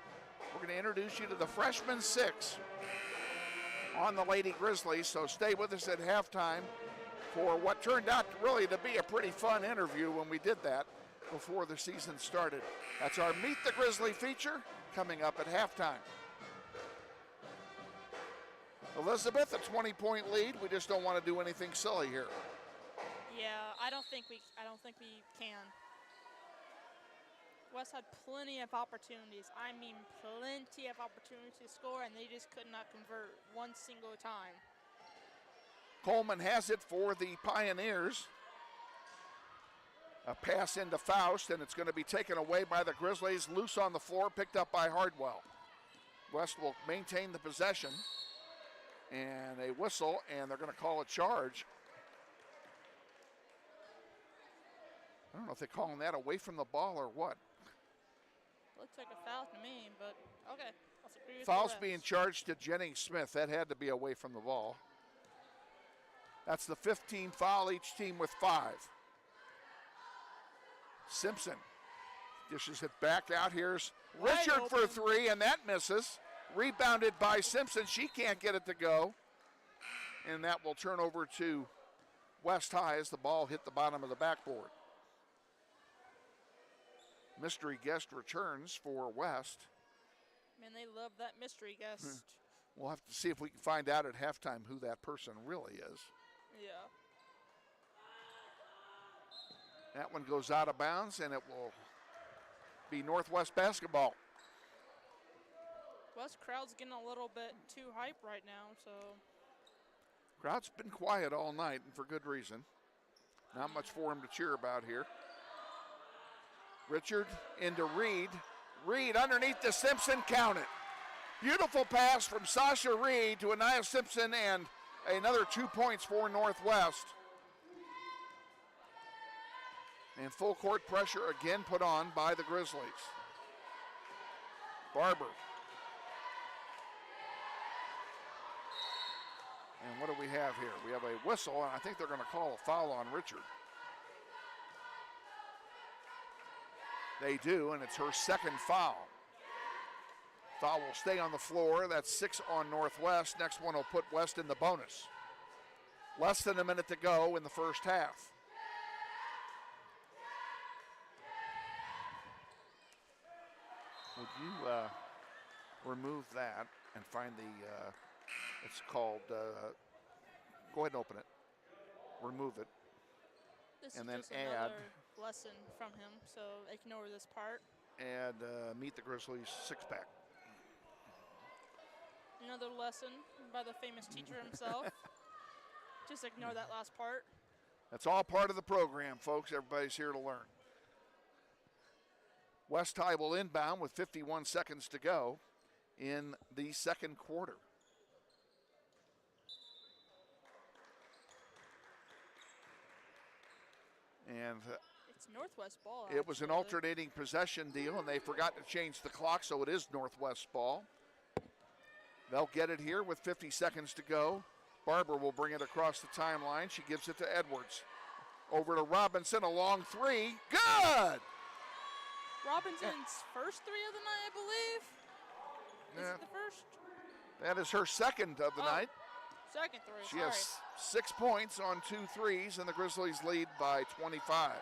We're going to introduce you to the freshman 6 on the Lady Grizzlies. So stay with us at halftime for what turned out really to be a pretty fun interview when we did that before the season started. That's our Meet the Grizzly feature coming up at halftime. Elizabeth, a 20-point lead. We just don't want to do anything silly here. Yeah, I don't think we can. West had plenty of opportunities. I mean, plenty of opportunities to score, and they just could not convert one single time. Coleman has it for the Pioneers. A pass into Faust, and it's going to be taken away by the Grizzlies. Loose on the floor, picked up by Hardwell. West will maintain the possession. And a whistle, and they're going to call a charge. I don't know if they're calling that away from the ball or what. Looks like a foul to me, but okay. Let's agree with Foul's the refs. being charged to Jennings Smith. That had to be away from the ball. That's the 15th foul, each team with 5. Simpson dishes it back out. Here's Richard for 3, and that misses. Rebounded by Simpson. She can't get it to go. And that will turn over to West High as the ball hit the bottom of the backboard. Mystery guest returns for West. Man, they love that mystery guest. We'll have to see if we can find out at halftime who that person really is. Yeah. That one goes out of bounds, and it will be Northwest basketball. West crowd's getting a little bit too hype right now, so. Crowd's been quiet all night, and for good reason. Not much for him to cheer about here. Richard into Reed. Reed underneath the Simpson, count it. Beautiful pass from Sasha Reed to Anaya Simpson, and another 2 points for Northwest. And full court pressure again put on by the Grizzlies. Barber. And what do we have here? We have a whistle, and I think they're going to call a foul on Richard. They do, and it's her second foul. Foul will stay on the floor. That's 6 on Northwest. Next one will put West in the bonus. Less than a minute to go in the first half. Would you remove that and find the, it's called, go ahead and open it. Remove it. This and is then just add. another lesson from him, so ignore this part. And Meet the Grizzlies 6-pack. Another lesson by the famous teacher himself. Just ignore that last part. That's all part of the program, folks. Everybody's here to learn. West High will inbound with 51 seconds to go in the second quarter. And it's Northwest ball. It was an alternating possession deal, and they forgot to change the clock, so it is Northwest ball. They'll get it here with 50 seconds to go. Barber will bring it across the timeline. She gives it to Edwards. Over to Robinson, a long 3. Good! Robinson's first 3 of the night, I believe. Is it the first? That is her second of the night. Second 3, She has 6 points on 2 threes, and the Grizzlies lead by 25.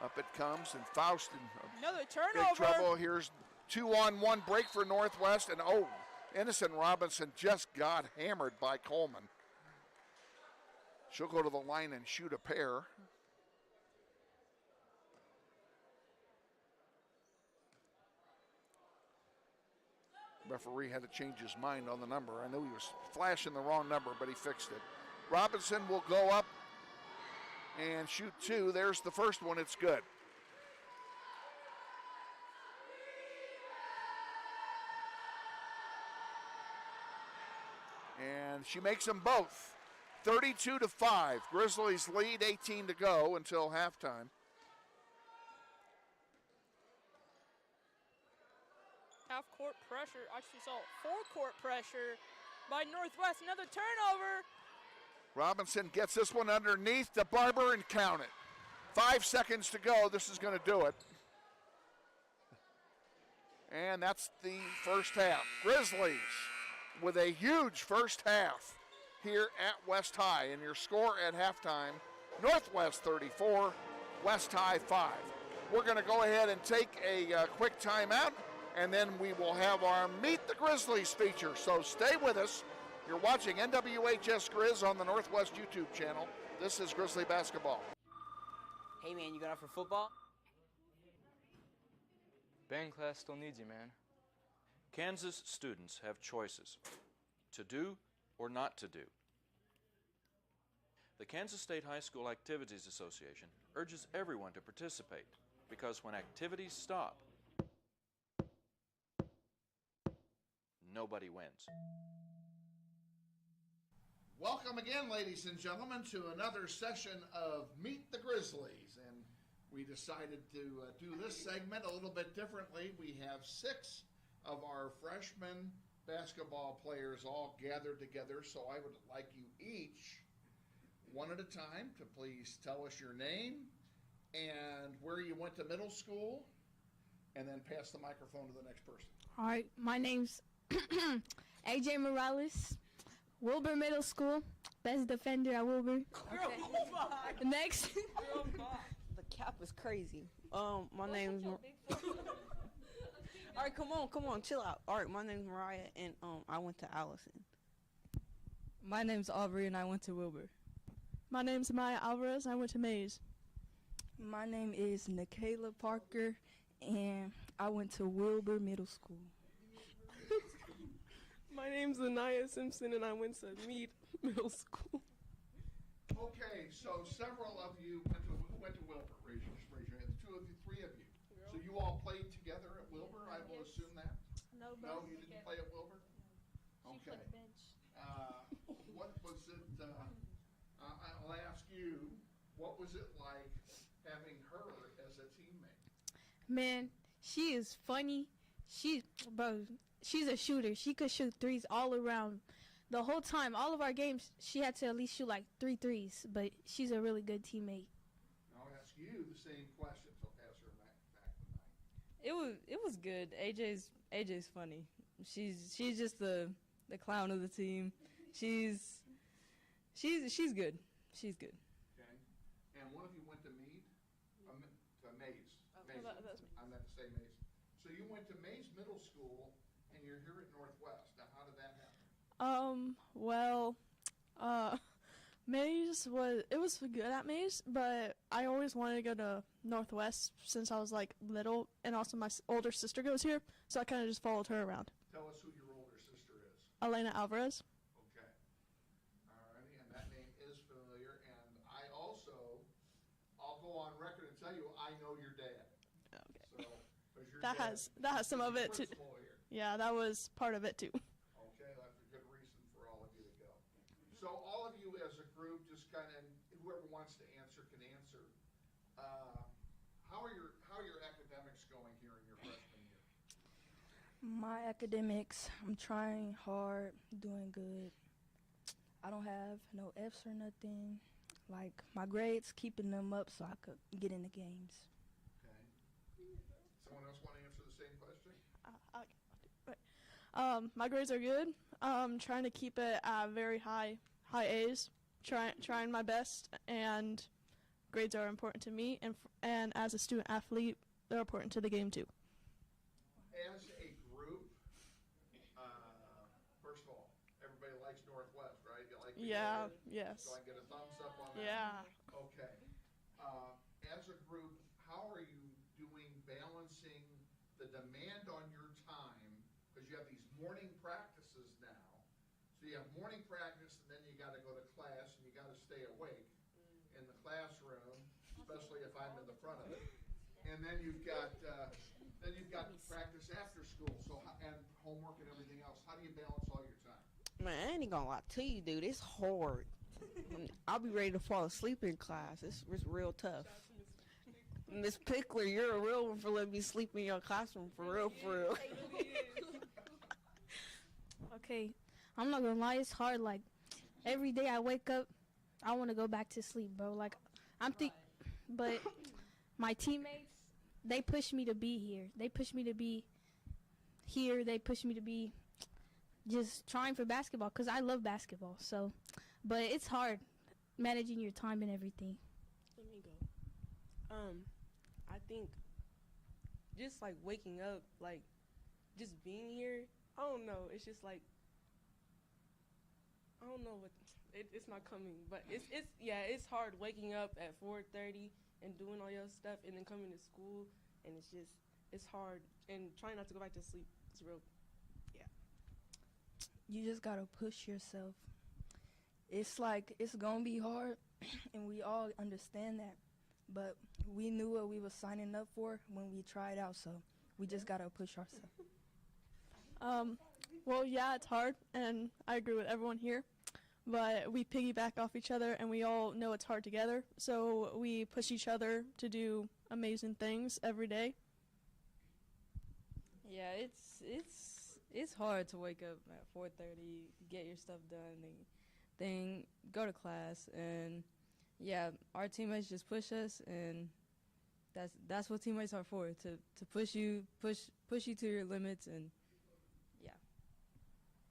Up it comes, and Faust in another turnover. Big trouble. Here's 2-on-1 break for Northwest, and Innocent Robinson just got hammered by Coleman. She'll go to the line and shoot a pair. Referee had to change his mind on the number. I knew he was flashing the wrong number, but he fixed it. Robinson will go up and shoot 2. There's the first one. It's good. And she makes them both. 32-5. Grizzlies lead, 18 to go until halftime. Half-court pressure. Actually saw full-court pressure by Northwest. Another turnover. Robinson gets this one underneath the Barber and count it. 5 seconds to go. This is going to do it. And that's the first half. Grizzlies with a huge first half here at West High. And your score at halftime, Northwest 34, West High 5. We're going to go ahead and take a quick timeout, and then we will have our Meet the Grizzlies feature. So stay with us. You're watching NWHS Grizz on the Northwest YouTube channel. This is Grizzly Basketball. Hey man, you going out for football? Band class still needs you, man. Kansas students have choices to do or not to do. The Kansas State High School Activities Association urges everyone to participate because when activities stop, nobody wins. Welcome again, ladies and gentlemen, to another session of Meet the Grizzlies. And we decided to do this segment a little bit differently. We have 6 of our freshman basketball players all gathered together. So I would like you each, one at a time, to please tell us your name and where you went to middle school, and then pass the microphone to the next person. All right, my name's AJ Morales, Wilbur Middle School, best defender at Wilbur. Okay. Next. The cap is crazy. My name's all right, come on, chill out. All right, my name's Mariah, and I went to Allison. My name's Aubrey, and I went to Wilbur. My name's Maya Alvarez, I went to Mays. My name is Nikayla Parker, and I went to Wilbur Middle School. My name's Anaya Simpson, and I went to Meade Middle School. Okay, so several of you went to Wilbur. Raise your hand. 2 of you, 3 of you. So you all played together at Wilbur, I will assume that? No, you didn't play at Wilbur? Okay. What was it, I'll ask you, what was it like having her as a teammate? Man, she is funny. She's a shooter. She could shoot threes all around. The whole time, all of our games, she had to at least shoot like 3 threes, but she's a really good teammate. I'll ask you the same question, so pass her back the mic. It was good. AJ's funny. She's just the clown of the team. She's good. She's good. Okay. And one of you went to Meade? To Mays. Mays. That's me. I meant to say Mays. So you went to Mays Middle School, and you're here at Northwest. Now, how did that happen? Mays was good at Mays, but I always wanted to go to Northwest since I was like little, and also my older sister goes here, so I kind of just followed her around. Tell us who your older sister is. Elena Alvarez. Okay. Alrighty, and that name is familiar, and I'll go on record and tell you I know your dad. Okay. So, that has some of it too. Yeah, that was part of it too. Okay, that's a good reason for all of you to go. So all of you as a group, just kind of, whoever wants to answer can answer. How are your academics going here in your freshman year? My academics, I'm trying hard, doing good. I don't have no F's or nothing. Like, my grades, keeping them up so I could get in the games. Okay. Someone else want to answer the same question? My grades are good. Trying to keep it at very high A's. Trying my best, and grades are important to me. And as a student athlete, they're important to the game too. As a group, first of all, everybody likes Northwest, right? You like? Yeah. Yes. So I get a thumbs up on that. Yeah. Okay. As a group, how are you doing balancing the demand on your time? Because you have these morning practices now. So you have morning practice, and then you got to go to class, and you got to stay awake in the classroom, especially if I'm in the front of it. And then you've got practice after school, and homework and everything else. How do you balance all your time? Man, I ain't gonna lie to you, dude. It's hard. I'll be ready to fall asleep in class. It's real tough. Miss Pickler, you're a real one for letting me sleep in your classroom, for real, for real. Okay, I'm not gonna lie, it's hard. Like, every day I wake up, I want to go back to sleep, bro. Like, but my teammates, they push me to be here. They push me to be here. They push me to be just trying for basketball because I love basketball. So, but it's hard managing your time and everything. Let me go. I think just like waking up, like just being here, I don't know. It's just like, I don't know what, it's not coming, but it's hard waking up at 4:30 and doing all your stuff and then coming to school, and it's hard, and trying not to go back to sleep. It's real, yeah. You just gotta push yourself. It's like, it's gonna be hard, and we all understand that, but we knew what we were signing up for when we tried out, so we just gotta push ourselves. Well, yeah, it's hard, and I agree with everyone here, but we piggyback off each other, and we all know it's hard together, so we push each other to do amazing things every day. Yeah, it's hard to wake up at 4:30, get your stuff done, then go to class, and yeah, our teammates just push us, and that's what teammates are for, to push you to your limits, and yeah.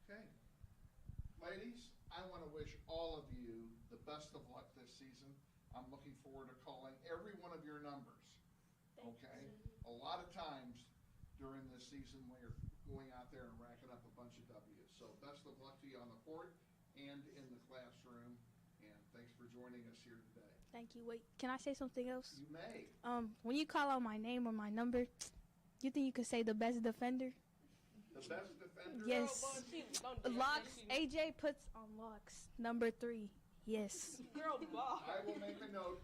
Okay. Ladies, I want to wish all of you the best of luck this season. I'm looking forward to calling every one of your numbers. Okay? A lot of times during this season we're going out there and racking up a bunch of W's. So best of luck to you on the court and in the classroom, and thanks for joining us here today. Thank you. Wait, can I say something else? You may. When you call out my name or my number, you think you could say the best defender? The best defender? Yes. Locks. AJ puts on locks. Number 3. Yes. Girl, ball. I will make a note.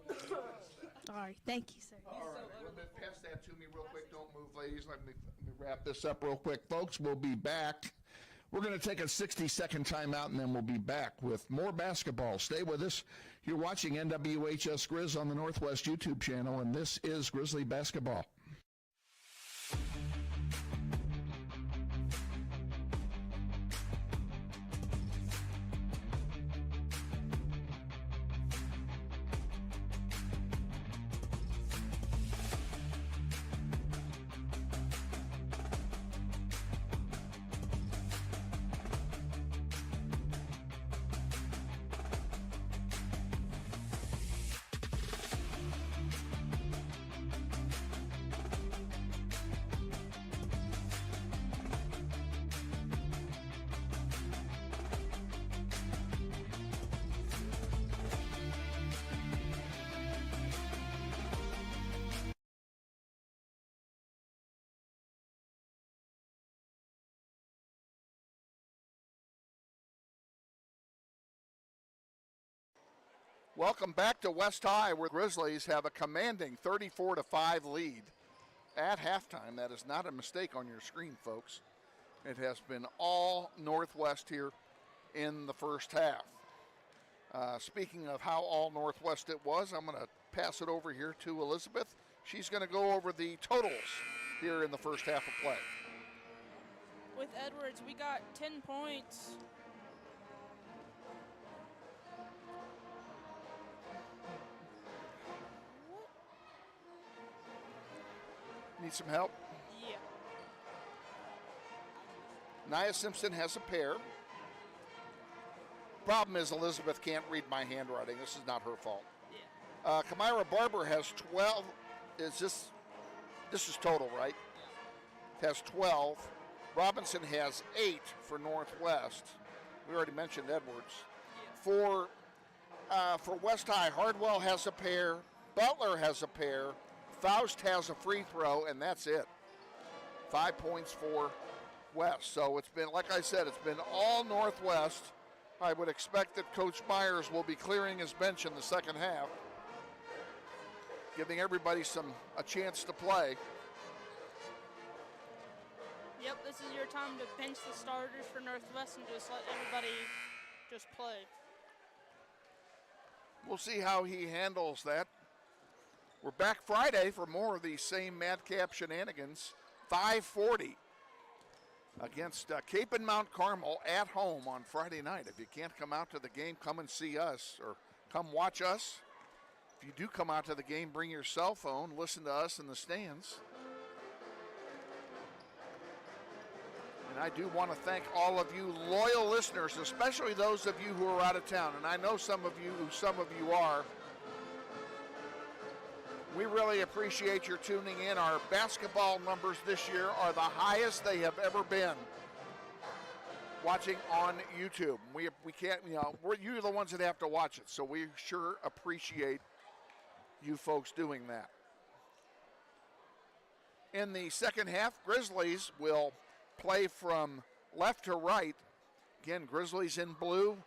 To suggest that. All right. Thank you, sir. All right. Pass that to me real quick. Don't move, ladies. Let me wrap this up real quick. Folks, we'll be back. We're going to take a 60-second timeout, and then we'll be back with more basketball. Stay with us. You're watching NWHS Grizz on the Northwest YouTube channel, and this is Grizzly Basketball. Welcome back to West High, where Grizzlies have a commanding 34-5 lead at halftime. That is not a mistake on your screen, folks. It has been all Northwest here in the first half. Speaking of how all Northwest it was, I'm going to pass it over here to Elizabeth. She's going to go over the totals here in the first half of play. With Edwards, we got 10 points. Need some help? Yeah. Nia Simpson has a pair. Problem is Elizabeth can't read my handwriting. This is not her fault. Yeah. Kamira Barber has 12. This is total, right? Has 12. Robinson has 8 for Northwest. We already mentioned Edwards. For West High, Hardwell has a pair. Butler has a pair. Faust has a free throw, and that's it. 5 points for West. So it's been, like I said, it's been all Northwest. I would expect that Coach Myers will be clearing his bench in the second half, giving everybody a chance to play. Yep, this is your time to bench the starters for Northwest and just let everybody just play. We'll see how he handles that. We're back Friday for more of these same madcap shenanigans. 5:40 against Cape and Mount Carmel at home on Friday night. If you can't come out to the game, come and see us or come watch us. If you do come out to the game, bring your cell phone, listen to us in the stands. And I do want to thank all of you loyal listeners, especially those of you who are out of town. And I know some of you are. We really appreciate your tuning in. Our basketball numbers this year are the highest they have ever been watching on YouTube. We can't, you're the ones that have to watch it, so we sure appreciate you folks doing that. In the second half, Grizzlies will play from left to right. Again, Grizzlies in blue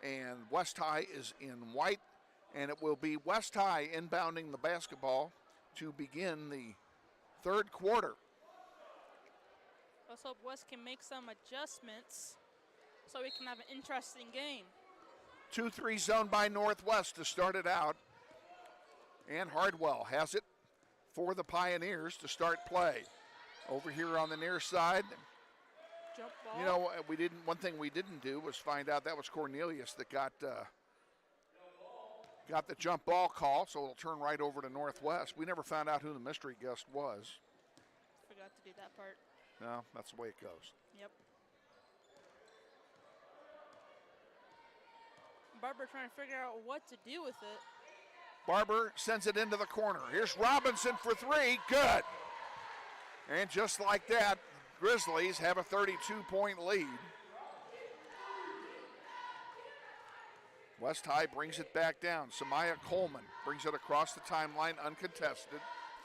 and West High is in white. And it will be West High inbounding the basketball to begin the third quarter. Let's hope West can make some adjustments so we can have an interesting game. 2-3 zone by Northwest to start it out. And Hardwell has it for the Pioneers to start play. Over here on the near side. Jump ball. You know, one thing we didn't do was find out that was Cornelius that got the jump ball call, so it'll turn right over to Northwest. We never found out who the mystery guest was. Forgot to do that part. No, that's the way it goes. Yep. Barber trying to figure out what to do with it. Barber sends it into the corner. Here's Robinson for three. Good. And just like that, Grizzlies have a 32-point lead. West High brings it back down. Samaya Coleman brings it across the timeline uncontested.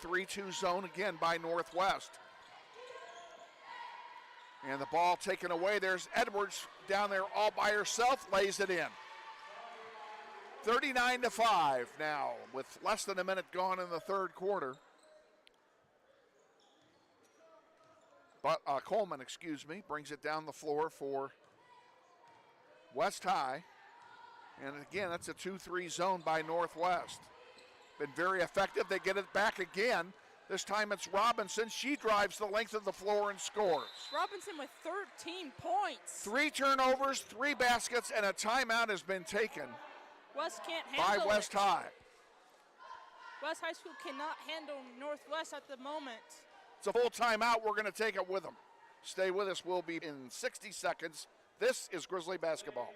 3-2 zone again by Northwest. And the ball taken away. There's Edwards down there all by herself, lays it in. 39-5 now with less than a minute gone in the third quarter. But Coleman, brings it down the floor for West High. And again, that's a 2-3 zone by Northwest. Been very effective. They get it back again. This time it's Robinson. She drives the length of the floor and scores. Robinson with 13 points. 3 turnovers, 3 baskets, and a timeout has been taken West can't handle by West it. High. West High School cannot handle Northwest at the moment. It's a full timeout. We're going to take it with them. Stay with us. We'll be in 60 seconds. This is Grizzly basketball.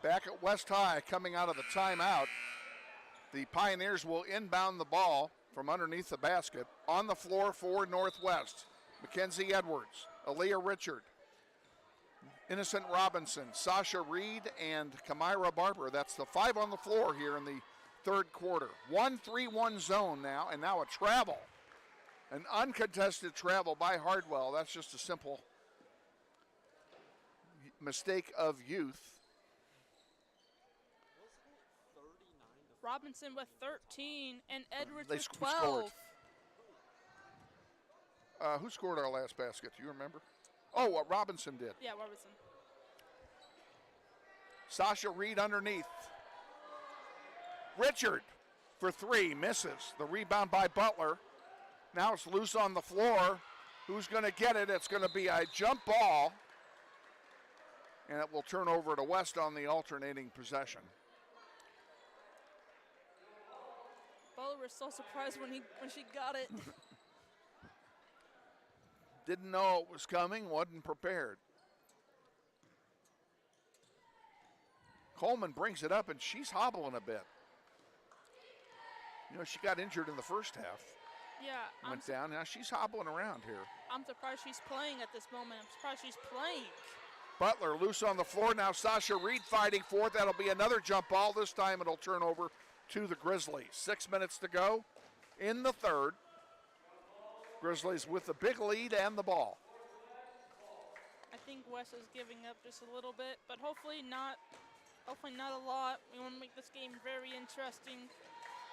Back at West High, coming out of the timeout, the Pioneers will inbound the ball from underneath the basket. On the floor for Northwest, Mackenzie Edwards, Aaliyah Richard, Innocent Robinson, Sasha Reed, and Kamira Barber. That's the 5 on the floor here in the third quarter. 1-3-1 zone now, and now a travel. An uncontested travel by Hardwell. That's just a simple mistake of youth. Robinson with 13 and Edwards They with scored. 12. Who scored our last basket? Do you remember? Oh, Robinson did. Yeah, Robinson. Sasha Reed underneath. Richard for three, misses. The rebound by Butler. Now it's loose on the floor. Who's going to get it? It's going to be a jump ball. And it will turn over to West on the alternating possession. Butler was so surprised when she got it. Didn't know it was coming, wasn't prepared. Coleman brings it up, and she's hobbling a bit. You know, she got injured in the first half. Yeah. Went down. Now she's hobbling around here. I'm surprised she's playing at this moment. I'm surprised she's playing. Butler loose on the floor. Now Sasha Reed fighting for it. That'll be another jump ball. This time it'll turn over to the Grizzlies. 6 minutes to go in the third. Grizzlies with the big lead and the ball. I think West is giving up just a little bit, but hopefully not a lot. We want to make this game very interesting.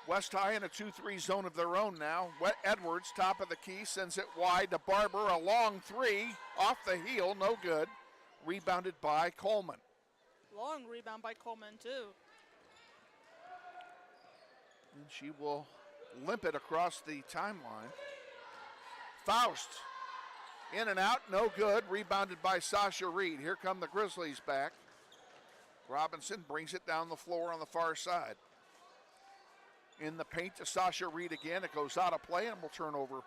West High in a 2-3 zone of their own now. Edwards, top of the key, sends it wide to Barber. A long three, off the heel, no good. Rebounded by Coleman. Long rebound by Coleman, too. And she will limp it across the timeline. Faust, in and out, no good. Rebounded by Sasha Reed. Here come the Grizzlies back. Robinson brings it down the floor on the far side. In the paint to Sasha Reed again. It goes out of play and will turn over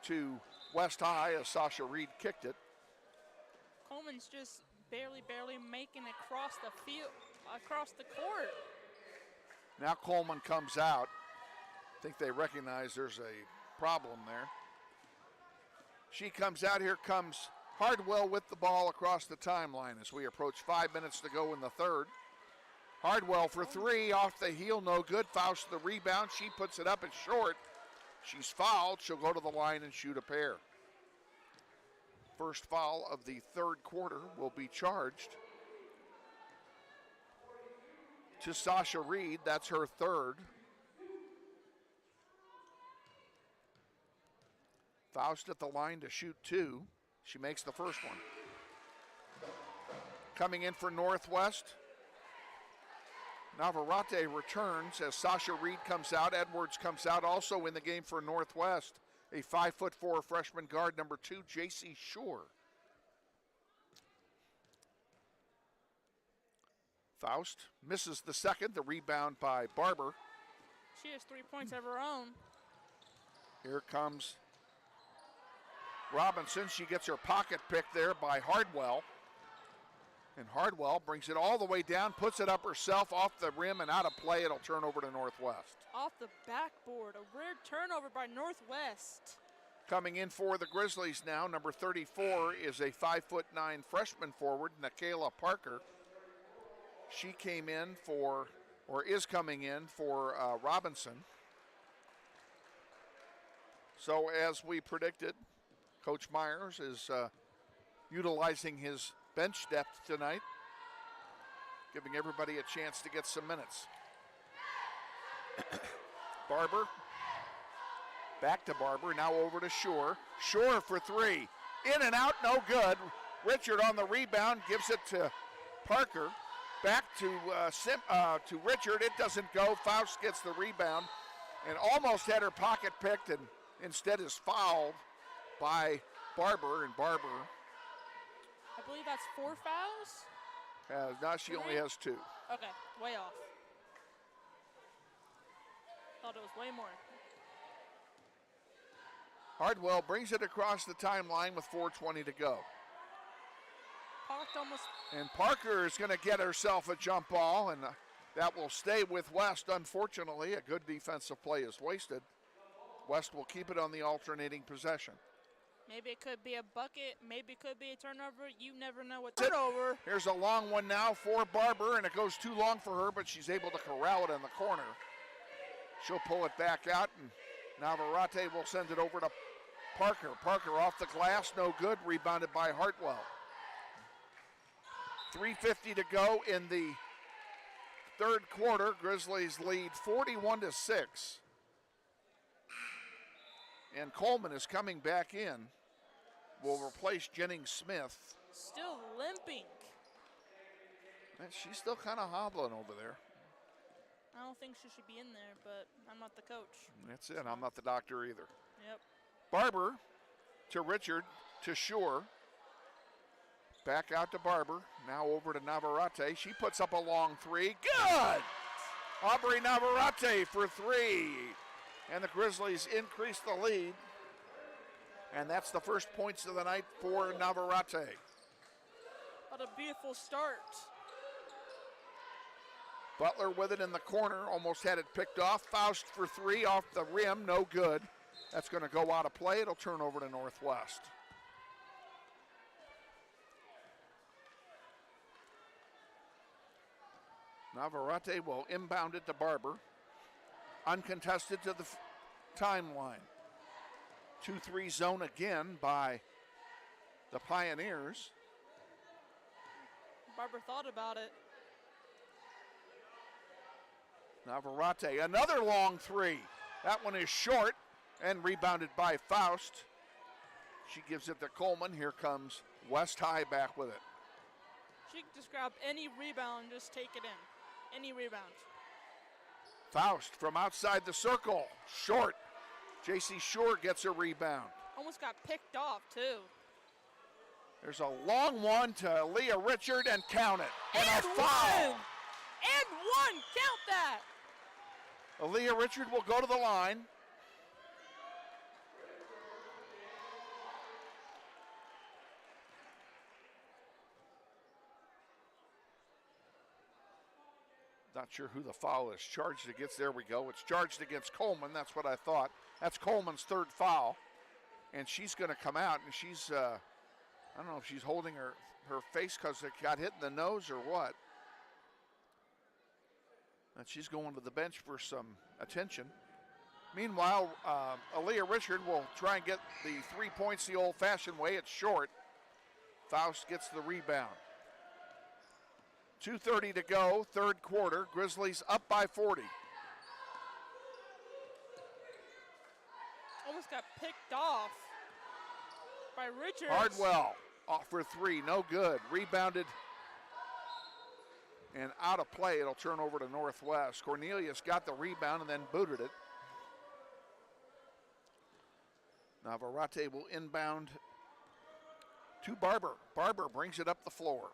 to West High as Sasha Reed kicked it. Coleman's just barely making it across the field, across the court. Now Coleman comes out. I think they recognize there's a problem there. She comes out. Here comes Hardwell with the ball across the timeline as we approach 5 minutes to go in the third. Hardwell for three, off the heel, no good. Faust the rebound. She puts it up, it's short. She's fouled. She'll go to the line and shoot a pair. First foul of the third quarter will be charged to Sasha Reed. That's her third. Faust at the line to shoot two. She makes the first one. Coming in for Northwest. Navarrete returns as Sasha Reed comes out. Edwards comes out. Also in the game for Northwest, a 5'4" freshman guard, number 2, J.C. Scheu. Faust misses the second. The rebound by Barber. She has 3 points of her own. Here comes Robinson. She gets her pocket pick there by Hardwell. And Hardwell brings it all the way down, puts it up herself off the rim and out of play. It'll turn over to Northwest. Off the backboard, a weird turnover by Northwest. Coming in for the Grizzlies now, number 34 is a 5'9" freshman forward, Nikayla Parker. She came in for, or is coming in for Robinson. So as we predicted, Coach Myers is utilizing his bench depth tonight, giving everybody a chance to get some minutes. Barber, back to Barber, now over to Scheu. Scheu for three, in and out, no good. Richard on the rebound, gives it to Parker. Back to Richard, it doesn't go. Faust gets the rebound and almost had her pocket picked and instead is fouled by Barber, and Barber, I believe that's 4 fouls? now she only has 2. Okay, way off. Thought it was way more. Hardwell brings it across the timeline with 4:20 to go. And Parker is going to get herself a jump ball, and that will stay with West. Unfortunately, a good defensive play is wasted. West will keep it on the alternating possession. Maybe it could be a bucket. Maybe it could be a turnover. You never know what turnover. Here's a long one now for Barber, and it goes too long for her, but she's able to corral it in the corner. She'll pull it back out, and Navarrete will send it over to Parker. Parker off the glass, no good. Rebounded by Hartwell. 3:50 to go in the third quarter. Grizzlies lead 41-6. And Coleman is coming back in. Will replace Jennings Smith. Still limping. And she's still kind of hobbling over there. I don't think she should be in there, but I'm not the coach. That's it. I'm not the doctor either. Yep. Barber to Richard to Scheu. Back out to Barber. Now over to Navarrete. She puts up a long three. Good! Aubrey Navarrete for three. And the Grizzlies increase the lead. And that's the first points of the night for Navarrete. What a beautiful start. Butler with it in the corner. Almost had it picked off. Faust for three off the rim. No good. That's going to go out of play. It'll turn over to Northwest. Navarrete will inbound it to Barber. Uncontested to the timeline. 2-3 zone again by the Pioneers. Barber thought about it. Navarrete, another long three. That one is short and rebounded by Faust. She gives it to Coleman. Here comes West High back with it. She can just grab any rebound and just take it in. Any rebound. Faust from outside the circle. Short. J.C. Scheu gets a rebound. Almost got picked off, too. There's a long one to Leah Richard and count it. And a foul. One! And one! Count that! Leah Richard will go to the line. Not sure who the foul is charged against. There we go. It's charged against Coleman. That's what I thought. That's Coleman's third foul. And she's going to come out, and she's, I don't know if she's holding her face because it got hit in the nose or what. And she's going to the bench for some attention. Meanwhile, Aaliyah Richard will try and get the 3 points the old-fashioned way. It's short. Faust gets the rebound. 2:30 to go, third quarter. Grizzlies up by 40. Almost got picked off by Richards. Hardwell off for three, no good. Rebounded and out of play. It'll turn over to Northwest. Cornelius got the rebound and then booted it. Navarrete will inbound to Barber. Barber brings it up the floor.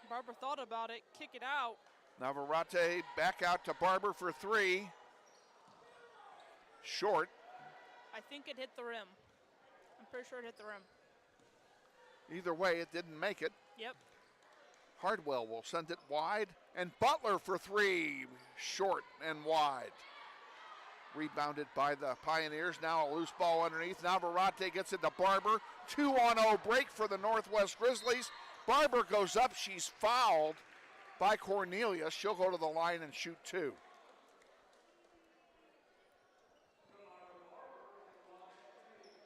Barber thought about it, kick it out. Navarrete back out to Barber for three. Short. I think it hit the rim. I'm pretty sure it hit the rim. Either way, it didn't make it. Yep. Hardwell will send it wide. And Butler for three. Short and wide. Rebounded by the Pioneers. Now a loose ball underneath. Navarrete gets it to Barber. 2-on-0 break for the Northwest Grizzlies. Barber goes up. She's fouled by Cornelius. She'll go to the line and shoot two.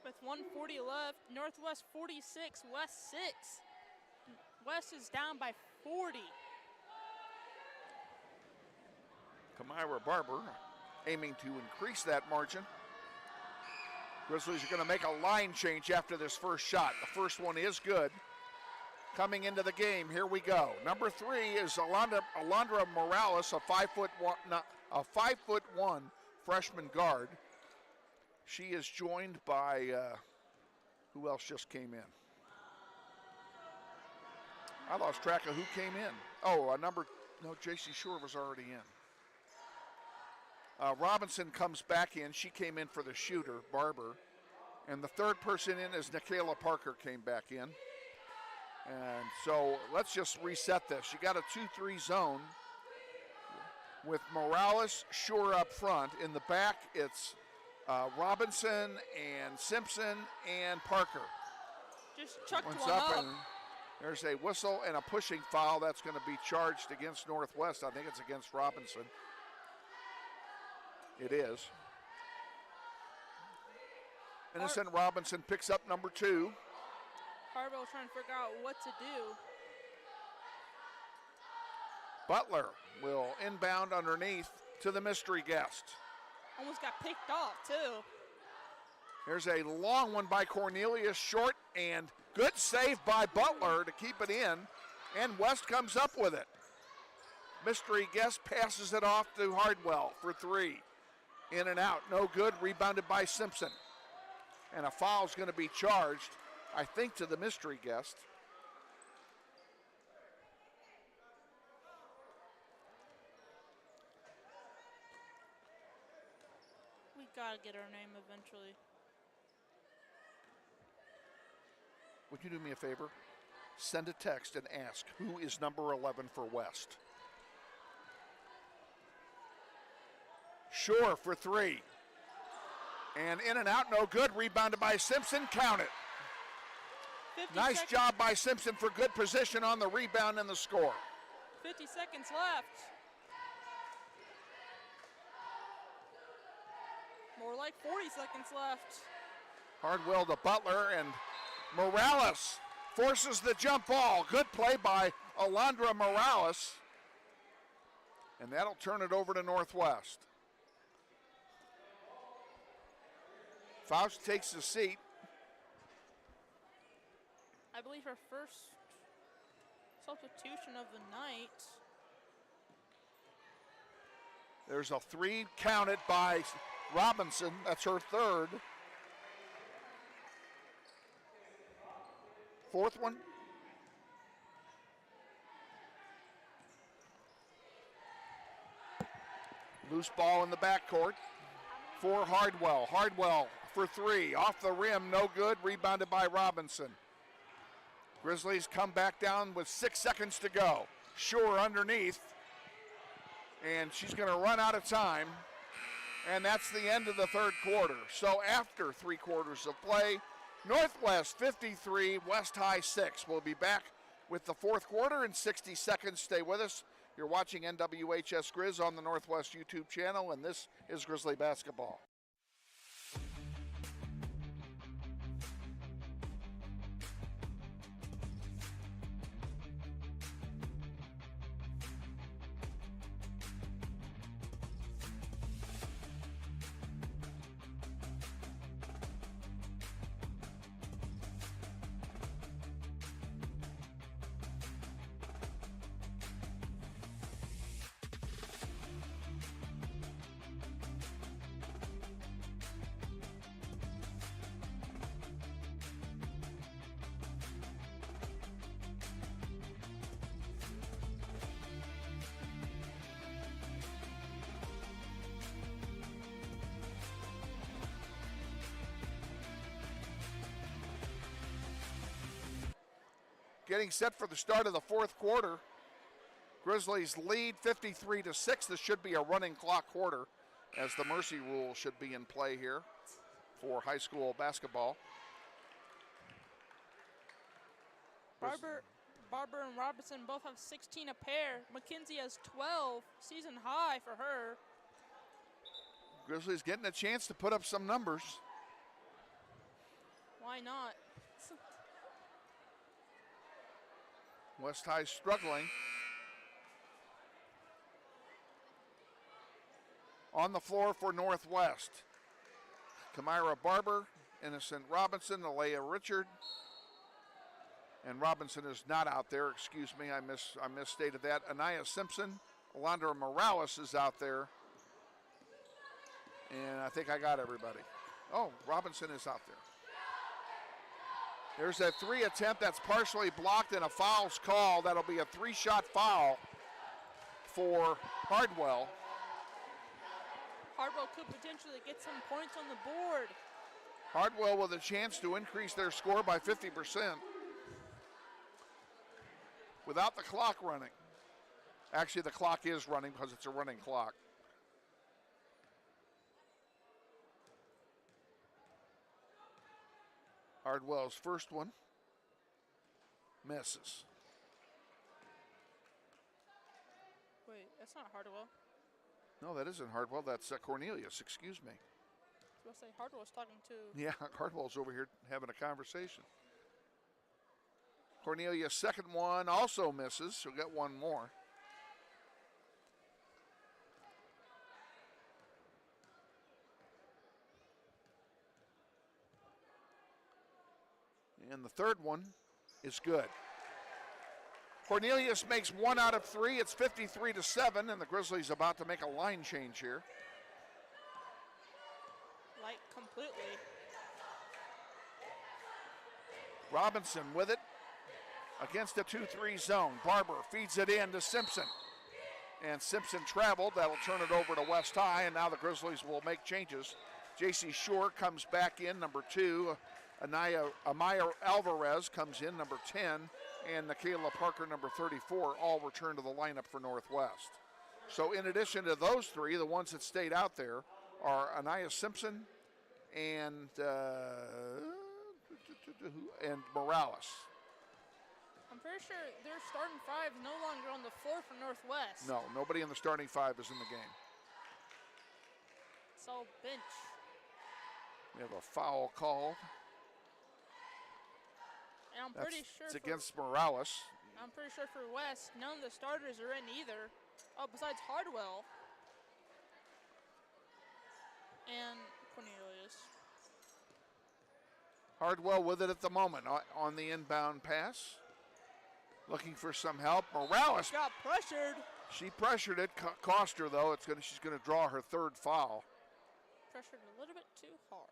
With 1:40 left, Northwest 46, West 6. West is down by 40. Kamira Barber aiming to increase that margin. Grizzlies are going to make a line change after this first shot. The first one is good. Coming into the game, here we go. Number 3 is Alondra Morales, a 5'1" freshman guard. She is joined by, who else just came in? I lost track of who came in. Oh, J.C. Scheu was already in. Robinson comes back in. She came in for the shooter, Barber. And the third person in is Nikayla Parker came back in. And so let's just reset this. You got a 2-3 zone with Morales, Scheu up front. In the back, it's Robinson and Simpson and Parker. Just chucked One's one up. up. And there's a whistle and a pushing foul that's going to be charged against Northwest. I think it's against Robinson. It is. Innocent Robinson picks up number 2. Harville trying to figure out what to do. Butler will inbound underneath to the mystery guest. Almost got picked off, too. There's a long one by Cornelius, short, and good save by Butler to keep it in, and West comes up with it. mystery guest passes it off to Hardwell for three. In and out, no good, rebounded by Simpson. And a foul's going to be charged, I think, to the mystery guest. We gotta get her name eventually. Would you do me a favor? Send a text and ask, who is number 11 for West? Scheu for three. And in and out, no good. Rebounded by Simpson. Count it. Nice job by Simpson for good position on the rebound and the score. 50 seconds left. More like 40 seconds left. Hardwell to Butler, and Morales forces the jump ball. Good play by Alondra Morales. And that'll turn it over to Northwest. Faust takes the seat. I believe her first substitution of the night. There's a three counted by Robinson. That's her third. Fourth one. Loose ball in the backcourt for Hardwell. Hardwell for three. Off the rim, no good. Rebounded by Robinson. Grizzlies come back down with 6 seconds to go. Scheu underneath. And she's going to run out of time. And that's the end of the third quarter. So after 3 quarters of play, Northwest 53, West High 6. We'll be back with the fourth quarter in 60 seconds. Stay with us. You're watching NWHS Grizz on the Northwest YouTube channel, and this is Grizzly Basketball. Getting set for the start of the fourth quarter. Grizzlies lead 53-6. This should be a running clock quarter, as the mercy rule should be in play here for high school basketball. Barber and Robertson both have 16 apair. McKenzie has 12, season high for her. Grizzlies getting a chance to put up some numbers. Why not? West High struggling. On the floor for Northwest. Kamira Barber, Innocent Robinson, Alea Richard. And Robinson is not out there, excuse me, I misstated that. Anaya Simpson, Alondra Morales is out there. And I think I got everybody. Oh, Robinson is out there. There's a three attempt that's partially blocked and a foul's called. That'll be a 3-shot foul for Hardwell. Hardwell could potentially get some points on the board. Hardwell with a chance to increase their score by 50% without the clock running. Actually, the clock is running because it's a running clock. Hardwell's first one misses. Wait, that's not Hardwell. No, that isn't Hardwell. That's Cornelius. Excuse me. I was going to say Hardwell's talking to. Yeah, Hardwell's over here having a conversation. Cornelius' second one also misses. She'll get one more. And the third one is good. Cornelius makes 1 out of 3. It's 53-7, and the Grizzlies about to make a line change here. Like completely. Robinson with it against a 2-3 zone. Barber feeds it in to Simpson. And Simpson traveled. That'll turn it over to West High, and now the Grizzlies will make changes. J.C. Scheu comes back in, number 2. Amaya Alvarez comes in, number 10. And Nikayla Parker, number 34, all return to the lineup for Northwest. So in addition to those 3, the ones that stayed out there are Anaya Simpson and Morales. I'm pretty sure their starting 5 is no longer on the floor for Northwest. No, nobody in the starting 5 is in the game. It's all bench. We have a foul called. And I'm pretty sure it's against Morales. I'm pretty sure for West, none of the starters are in either. Oh, besides Hardwell and Cornelius. Hardwell with it at the moment on the inbound pass. Looking for some help. Morales got pressured. She pressured it, cost her though. She's going to draw her 3rd foul. Pressured a little bit too hard.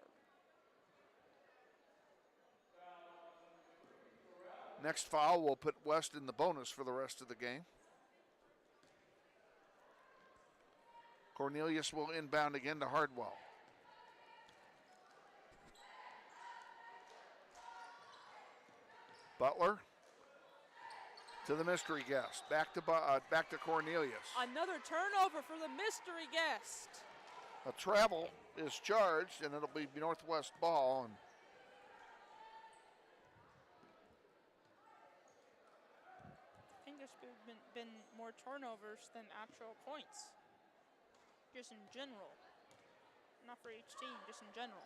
Next foul will put West in the bonus for the rest of the game. Cornelius will inbound again to Hardwell. Butler to the mystery guest. Back to Cornelius. Another turnover for the mystery guest. A travel is charged, and it'll be Northwest ball. And I think there's been more turnovers than actual points. Just in general. Not for each team, just in general.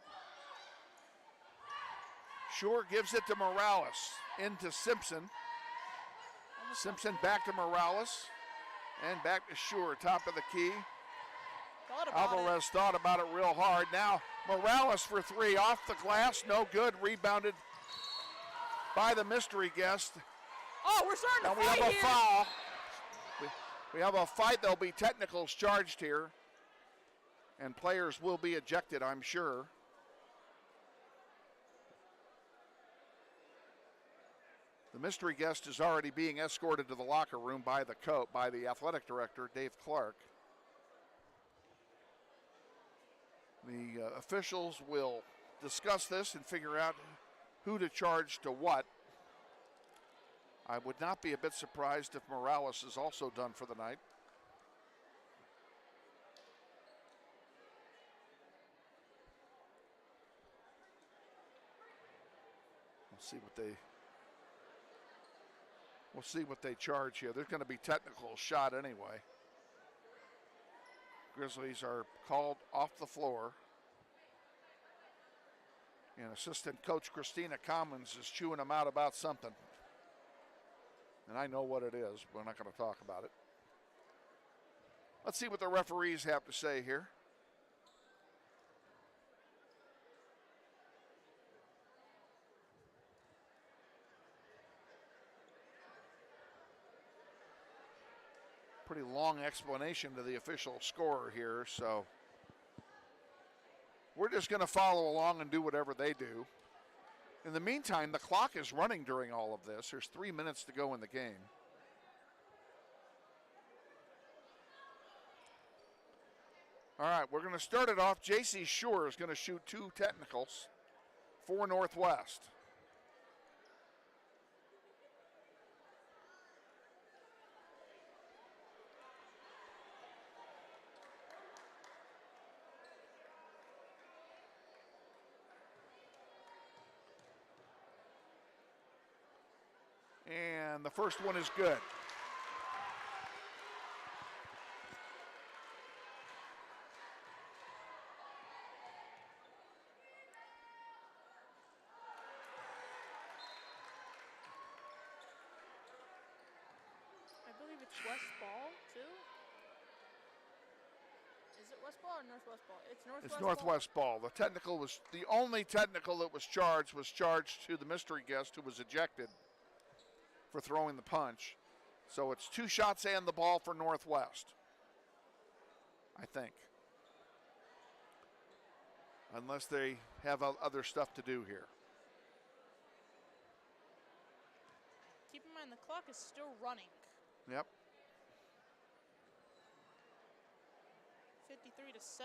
Scheu gives it to Morales. Into Simpson. Simpson back to Morales. And back to Scheu, top of the key. Alvarez thought about it real hard. Now Morales for 3, off the glass, no good. Rebounded by the mystery guest. Oh, we're starting to fight. We have a foul. We have a fight. There'll be technicals charged here. And players will be ejected, I'm sure. The mystery guest is already being escorted to the locker room by the athletic director, Dave Clark. The officials will discuss this and figure out who to charge to what. I would not be a bit surprised if Morales is also done for the night. We'll see what they charge here. There's going to be technical shot anyway. Grizzlies are called off the floor. And assistant coach Christina Commons is chewing them out about something. And I know what it is. We're not going to talk about it. Let's see what the referees have to say here. Pretty long explanation to the official scorer here, so we're just going to follow along and do whatever they do. In the meantime, the clock is running during all of this. There's 3 minutes to go in the game. All right, we're going to start it off. J.C. Scheu is going to shoot 2 technicals for Northwest. And the first one is good. I believe it's West ball, too. Is it West ball or Northwest ball? It's Northwest It's Northwest ball. The technical was the only technical that was charged to the mystery guest who was ejected for throwing the punch. So it's 2 shots and the ball for Northwest, I think. Unless they have other stuff to do here. Keep in mind the clock is still running. Yep. 53-7,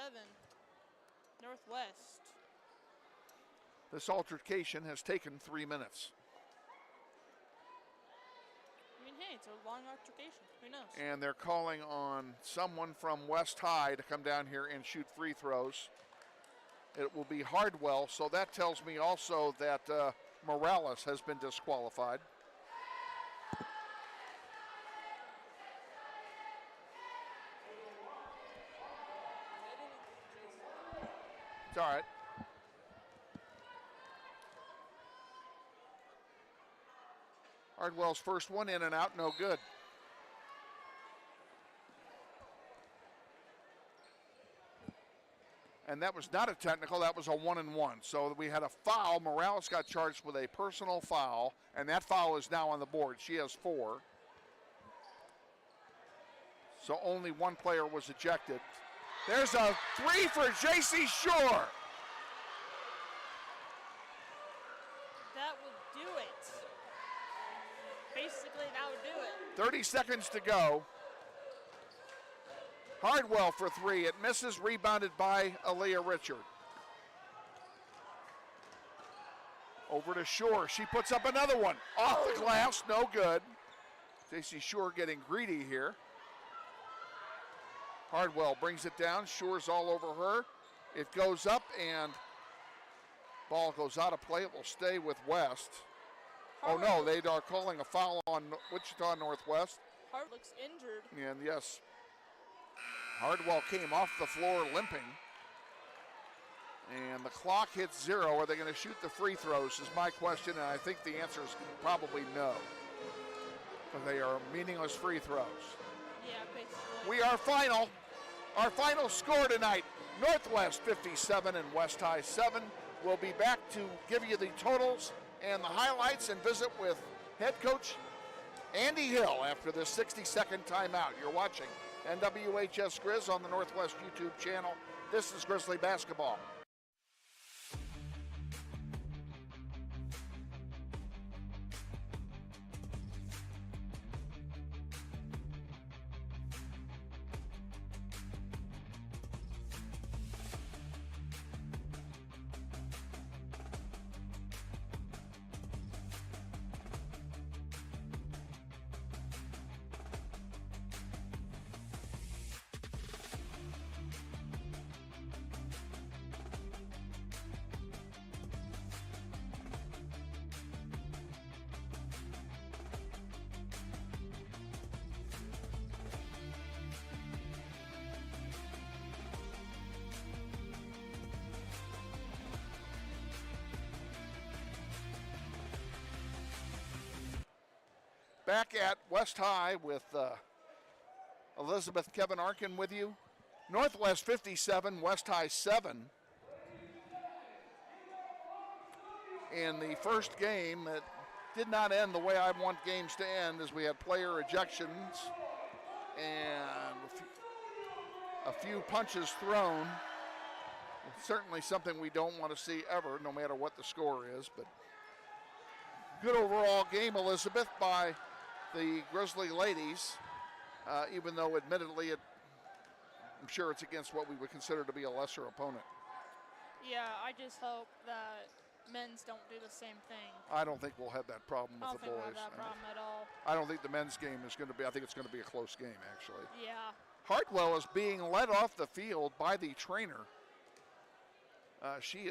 Northwest. This altercation has taken 3 minutes. I mean, hey, it's a long altercation. Who knows? And they're calling on someone from West High to come down here and shoot free throws. It will be Hardwell, so that tells me also that Morales has been disqualified. It's all right. Hardwell's first one in and out, no good. And that was not a technical, that was a 1-and-1. So we had a foul. Morales got charged with a personal foul, and that foul is now on the board. She has 4. So only one player was ejected. There's a 3 for J.C. Scheu. That would do it. Basically, that would do it. 30 seconds to go. Hardwell for 3. It misses, rebounded by Aaliyah Richard. Over to Scheu. She puts up another one. Off the glass, no good. J.C. Scheu getting greedy here. Hardwell brings it down. Scheu's all over her. It goes up and ball goes out of play. It will stay with West. Oh no, they are calling a foul on Wichita Northwest. Hart looks injured. And yes, Hardwell came off the floor limping. And the clock hits 0. Are they going to shoot the free throws is my question, and I think the answer is probably no. But they are meaningless free throws. Yeah, basically. We are final. Our final score tonight, Northwest 57 and West High 7. We'll be back to give you the totals and the highlights and visit with head coach Andy Hill after this 60-second timeout. You're watching NWHS Grizz on the Northwest YouTube channel. This is Grizzly Basketball. Back at West High with Elizabeth Kevin Arkin with you. Northwest 57, West High 7. In the first game, it did not end the way I want games to end, as we had player ejections and a few punches thrown. Certainly something we don't want to see ever, no matter what the score is. But good overall game, Elizabeth, by the Grizzly ladies, even though admittedly I'm sure it's against what we would consider to be a lesser opponent. Yeah, I just hope that men's don't do the same thing. I don't think we'll have that problem with the boys. I don't think we'll have that problem at all. I don't think the men's game is going to be, I think it's going to be a close game, actually. Yeah. Hartwell is being led off the field by the trainer. She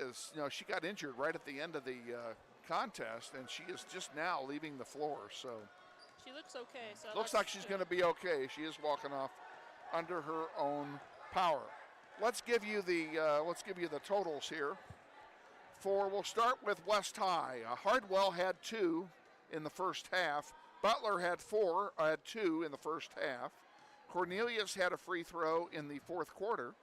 got injured right at the end of the contest, and she is just now leaving the floor, so. She looks okay. So looks like she's going to be okay. She is walking off under her own power. Let's give you the totals here. We'll start with West High. Hardwell had 2 in the first half. Butler had 2 in the first half. Cornelius had a free throw in the fourth quarter.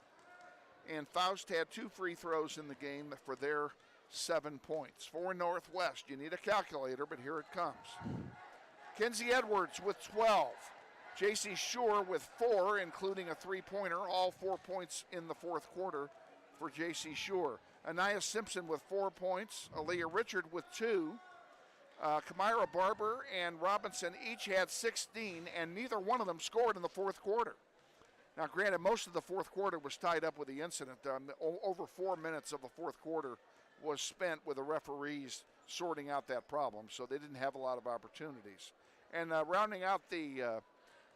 And Faust had 2 free throws in the game for their 7 points. For Northwest, you need a calculator, but here it comes. Kinsey Edwards with 12. J.C. Scheu with 4, including a three-pointer, all 4 points in the fourth quarter for J.C. Scheu. Anaya Simpson with 4 points. Aaliyah Richard with 2. Kamira Barber and Robinson each had 16, and neither one of them scored in the fourth quarter. Now, granted, most of the fourth quarter was tied up with the incident. Over 4 minutes of the fourth quarter was spent with the referees sorting out that problem, so they didn't have a lot of opportunities. And rounding out the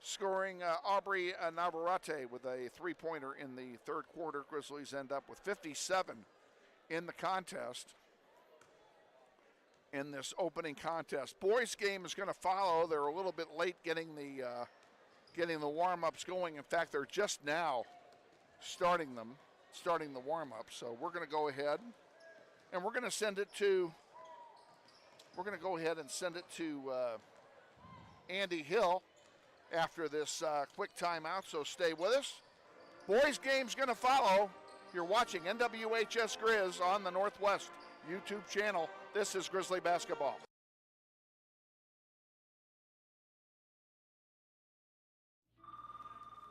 scoring, Aubrey Navarrete with a three-pointer in the third quarter. Grizzlies end up with 57 in the contest, in this opening contest. Boys game is going to follow. They're a little bit late getting the warm-ups going. In fact, they're just now starting the warm-ups. So we're going to go ahead and we're going to send it to Andy Hill after this quick timeout, so stay with us. Boys game's going to follow. You're watching NWHS Grizz on the Northwest YouTube channel. This is Grizzly basketball.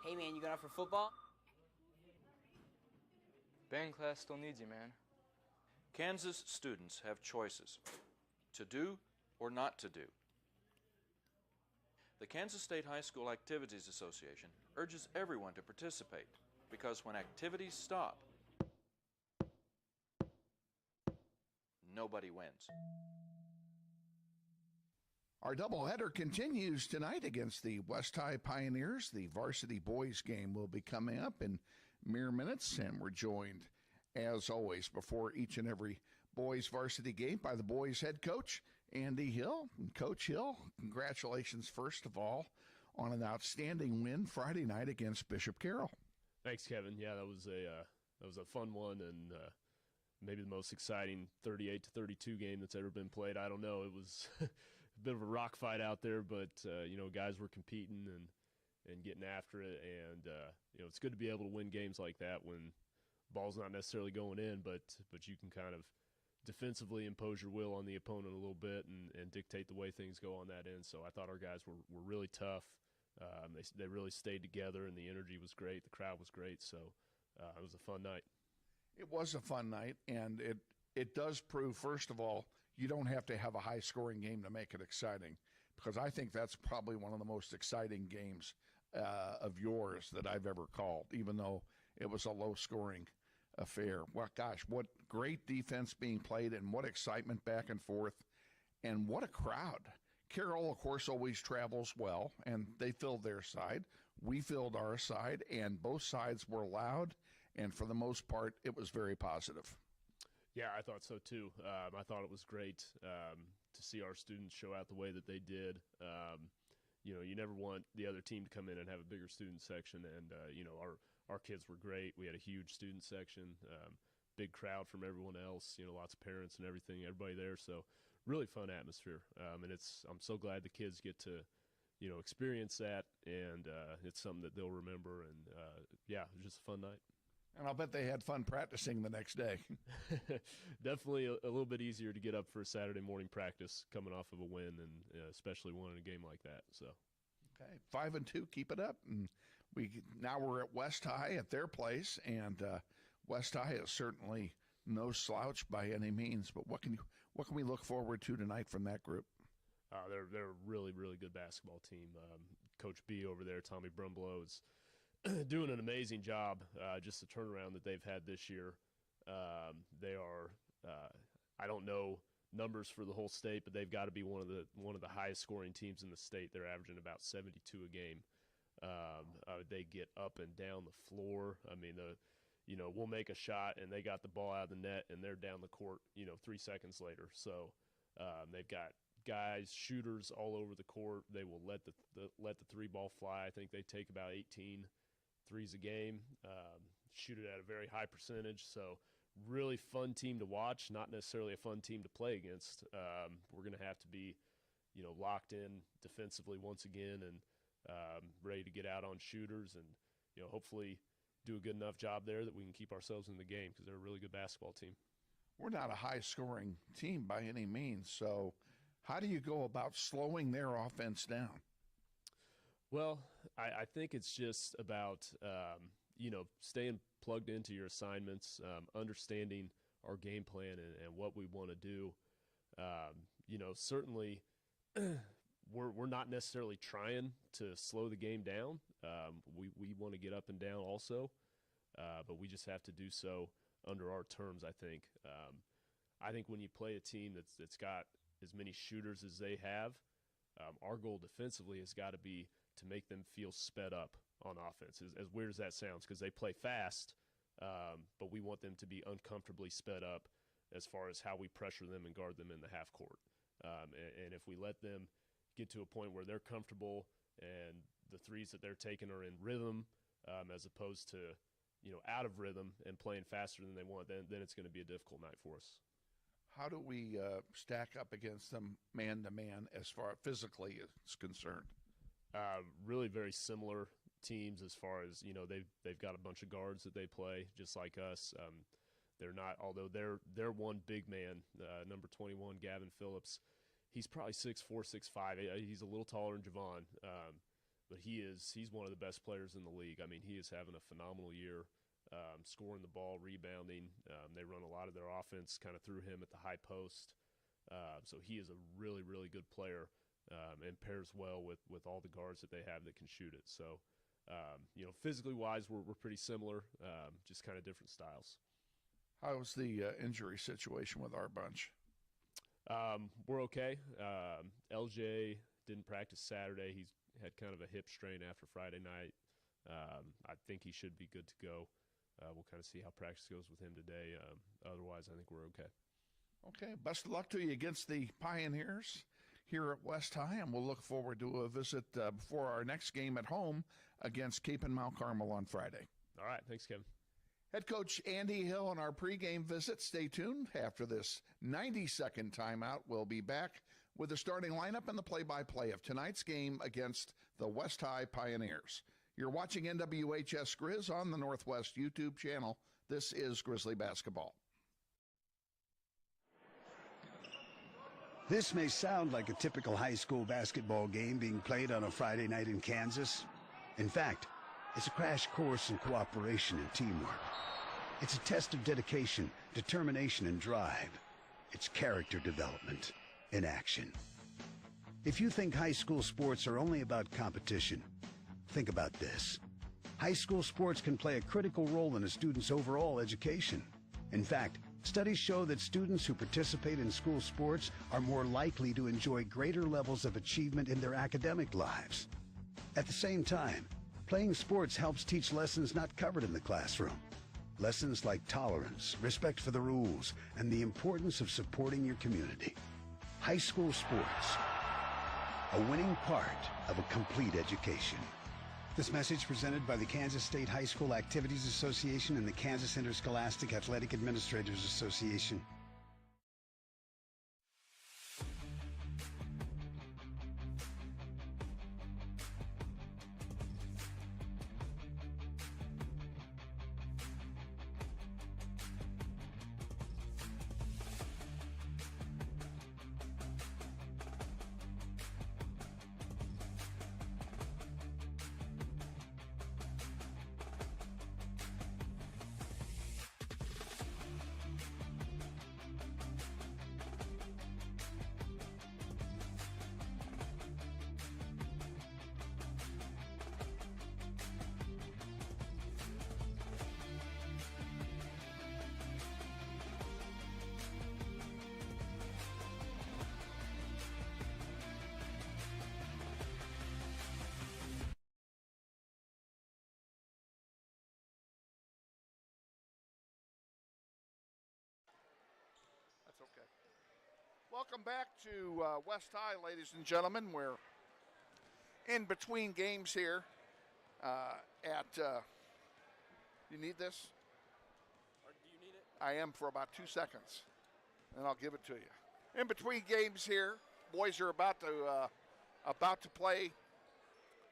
Hey man, you going out for football? Band class still needs you, man. Kansas students have choices to do or not to do. The Kansas State High School Activities Association urges everyone to participate because when activities stop, nobody wins. Our doubleheader continues tonight against the West High Pioneers. The varsity boys game will be coming up in mere minutes, and we're joined, as always, before each and every boys varsity game by the boys head coach, Andy Hill. And Coach Hill, congratulations, first of all, on an outstanding win Friday night against Bishop Carroll. Thanks, Kevin. Yeah, that was a fun one, and maybe the most exciting 38-32 game that's ever been played. I don't know. It was a bit of a rock fight out there, but guys were competing and getting after it, and it's good to be able to win games like that when ball's not necessarily going in, but you can kind of defensively impose your will on the opponent a little bit and dictate the way things go on that end. So I thought our guys were really tough. They really stayed together, and the energy was great. The crowd was great. So it was a fun night. It was a fun night, and it does prove, first of all, you don't have to have a high-scoring game to make it exciting, because I think that's probably one of the most exciting games of yours that I've ever called, even though it was a low-scoring affair. Well, gosh, what great defense being played, and what excitement back and forth, and what a crowd. Carroll, of course, always travels well, and they filled their side. We filled our side, and both sides were loud, and for the most part, it was very positive. Yeah, I thought so too. I thought it was great to see our students show out the way that they did. You never want the other team to come in and have a bigger student section, and our kids were great. We had a huge student section, big crowd from everyone else. Lots of parents and everything, everybody there. So really fun atmosphere, and I'm so glad the kids get to experience that, and it's something that they'll remember. And it was just a fun night. And I'll bet they had fun practicing the next day. Definitely a little bit easier to get up for a Saturday morning practice coming off of a win, and especially one in a game like that. So, okay, 5-2, keep it up. And we're at West High at their place, and West High is certainly no slouch by any means. But what can we look forward to tonight from that group? They're a really, really good basketball team. Coach B over there, Tommy Brumblow, is doing an amazing job. Just the turnaround that they've had this year. They are, I don't know numbers for the whole state, but they've got to be one of the highest scoring teams in the state. They're averaging about 72 a game. They get up and down the floor. I mean, we'll make a shot and they got the ball out of the net and they're down the court, 3 seconds later. So they've got guys, shooters all over the court. They will let the three ball fly. I think they take about 18 threes a game, shoot it at a very high percentage. So really fun team to watch, not necessarily a fun team to play against. We're going to have to be, locked in defensively once again and ready to get out on shooters and, hopefully do a good enough job there that we can keep ourselves in the game because they're a really good basketball team. We're not a high-scoring team by any means, so How do you go about slowing their offense down? Well, I think it's just about, staying plugged into your assignments, understanding our game plan and what we want to do. Certainly we're not necessarily trying to slow the game down. We want to get up and down also, but we just have to do so under our terms, I think. I think when you play a team that's got as many shooters as they have, our goal defensively has got to be to make them feel sped up on offense, as weird as that sounds, because they play fast, but we want them to be uncomfortably sped up as far as how we pressure them and guard them in the half court. And if we let them get to a point where they're comfortable and the threes that they're taking are in rhythm, as opposed to out of rhythm and playing faster than they want, then it's going to be a difficult night for us. How do we stack up against them man-to-man as far physically is concerned? Really very similar teams as far as, they've got a bunch of guards that they play just like us. They're not, although they're one big man, number 21, Gavin Phillips. He's probably 6'4", 6'5". He's a little taller than Javon, but he's one of the best players in the league. I mean, he is having a phenomenal year, scoring the ball, rebounding. They run a lot of their offense kind of through him at the high post. So he is a really, really good player, and pairs well with all the guards that they have that can shoot it. So, physically wise, we're pretty similar, just kind of different styles. How's the injury situation with our bunch? We're okay. LJ didn't practice Saturday. He's had kind of a hip strain after Friday night. I think he should be good to go. We'll kind of see how practice goes with him today. Otherwise, I think we're okay. Okay, best of luck to you against the Pioneers here at West High, and we'll look forward to a visit before our next game at home against Cape and Mount Carmel on Friday. All right, thanks, Kevin. Head coach Andy Hill on our pregame visit. Stay tuned. After this 90-second timeout, we'll be back with the starting lineup and the play-by-play of tonight's game against the West High Pioneers. You're watching NWHS Grizz on the Northwest YouTube channel. This is Grizzly Basketball. This may sound like a typical high school basketball game being played on a Friday night in Kansas. In fact, it's a crash course in cooperation and teamwork. It's a test of dedication, determination, and drive. It's character development in action. If you think high school sports are only about competition, think about this. High school sports can play a critical role in a student's overall education. In fact, studies show that students who participate in school sports are more likely to enjoy greater levels of achievement in their academic lives. At the same time, playing sports helps teach lessons not covered in the classroom. Lessons like tolerance, respect for the rules, and the importance of supporting your community. High school sports, a winning part of a complete education. This message presented by the Kansas State High School Activities Association and the Kansas Interscholastic Athletic Administrators Association. Welcome back to West High, ladies and gentlemen. We're in between games here you need this? Or do you need it? I am for about 2 seconds, and I'll give it to you. In between games here, boys are about to play.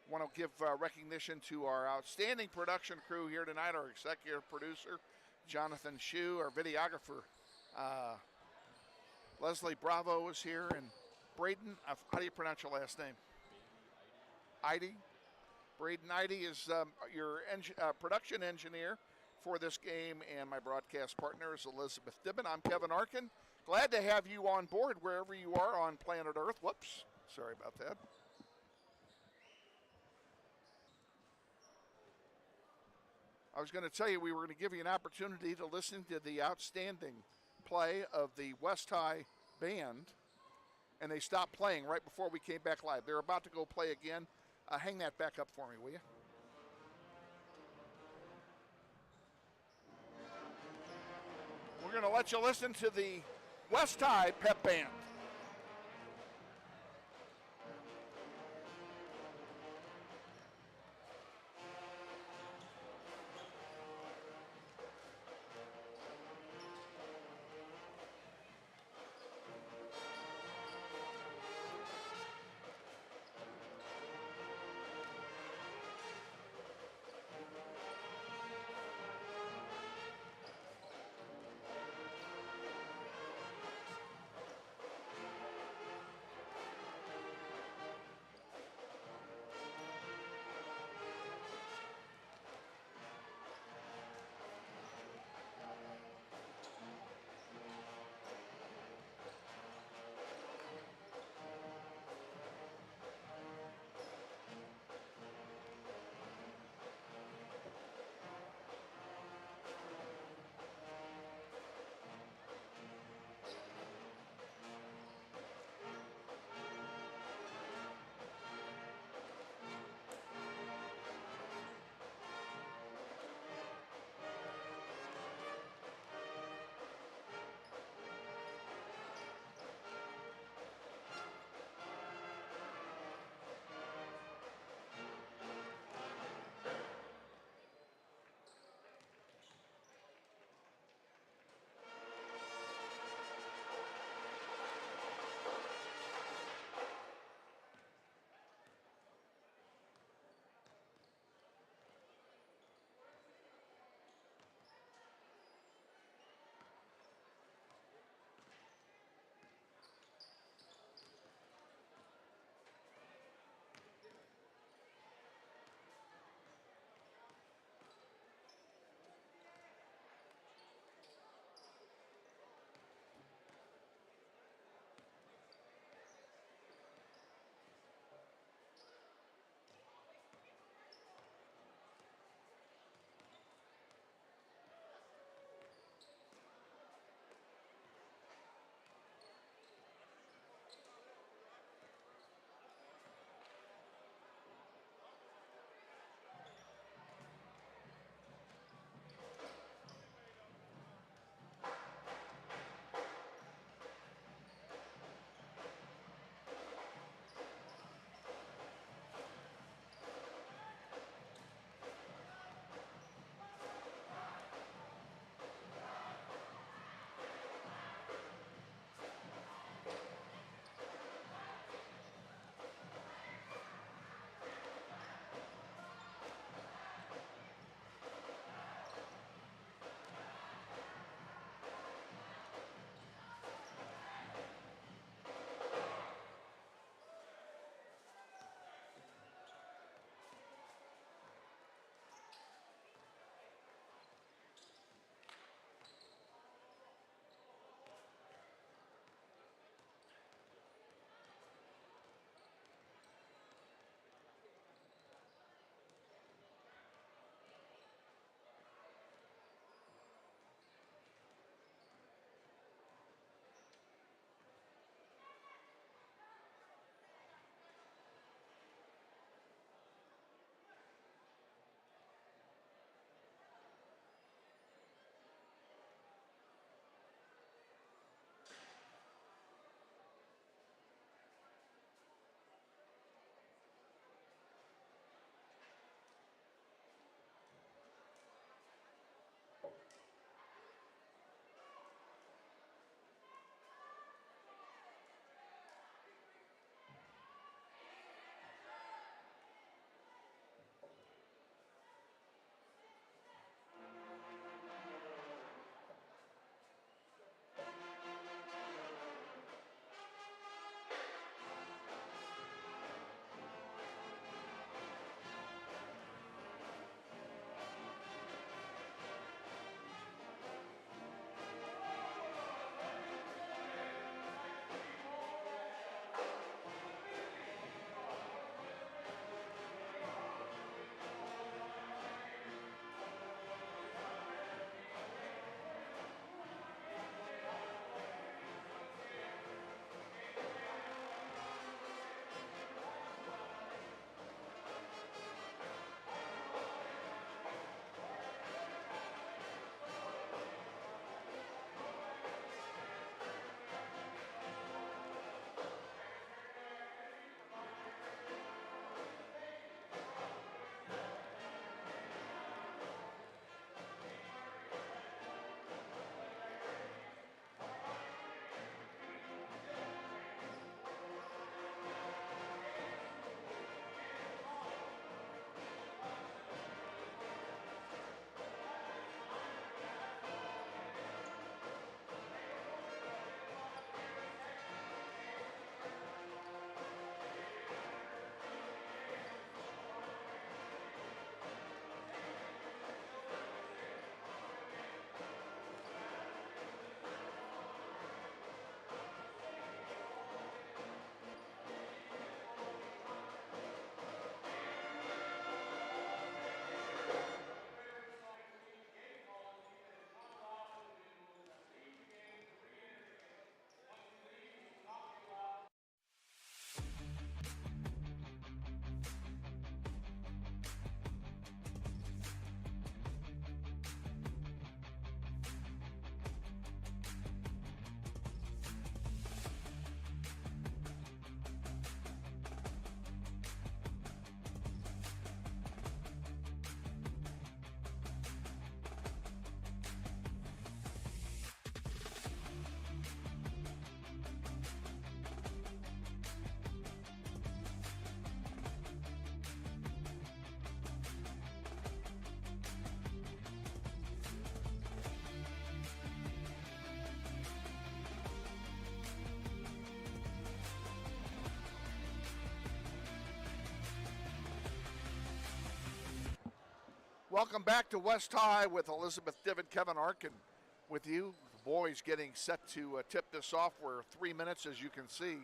Want to give recognition to our outstanding production crew here tonight, our executive producer, Jonathan Scheu, our videographer, Leslie Bravo is here, and Braden, how do you pronounce your last name? Ihde. Braden Ihde is your production engineer for this game, and my broadcast partner is Elizabeth Dobbin. I'm Kevin Arkin. Glad to have you on board wherever you are on planet Earth. Whoops, sorry about that. I was going to tell you we were going to give you an opportunity to listen to the outstanding play of the West High band, and they stopped playing right before we came back live. They're about to go play again. Hang that back up for me, will you? We're going to let you listen to the West High pep band. Welcome back to West High with Elizabeth Diven, Kevin Arkin with you. The boys getting set to tip this off. We're 3 minutes, as you can see,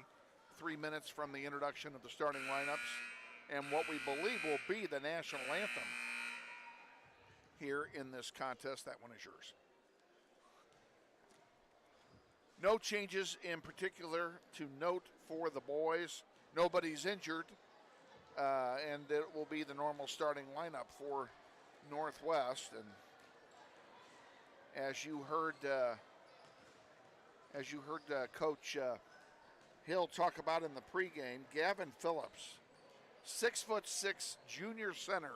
3 minutes from the introduction of the starting lineups and what we believe will be the national anthem here in this contest. That one is yours. No changes in particular to note for the boys. Nobody's injured, and it will be the normal starting lineup for Northwest. And as you heard Coach Hill talk about in the pregame, Gavin Phillips, 6'6" junior center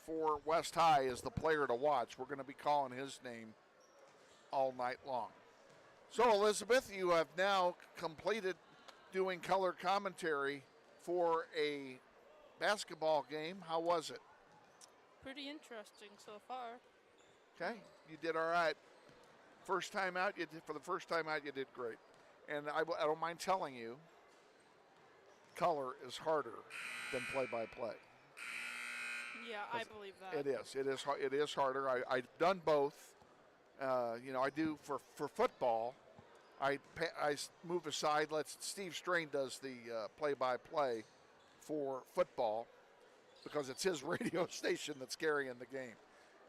for West High, is the player to watch. We're going to be calling his name all night long. So, Elizabeth, you have now completed doing color commentary for a basketball game. How was it? Pretty interesting so far. Okay, you did all right. First time out, for the first time out, you did great. And I don't mind telling you, color is harder than play-by-play. Yeah, I believe that. It is. It is harder. I've done both. I do for football. I move aside. Steve Strain does the play-by-play for football because it's his radio station that's carrying the game,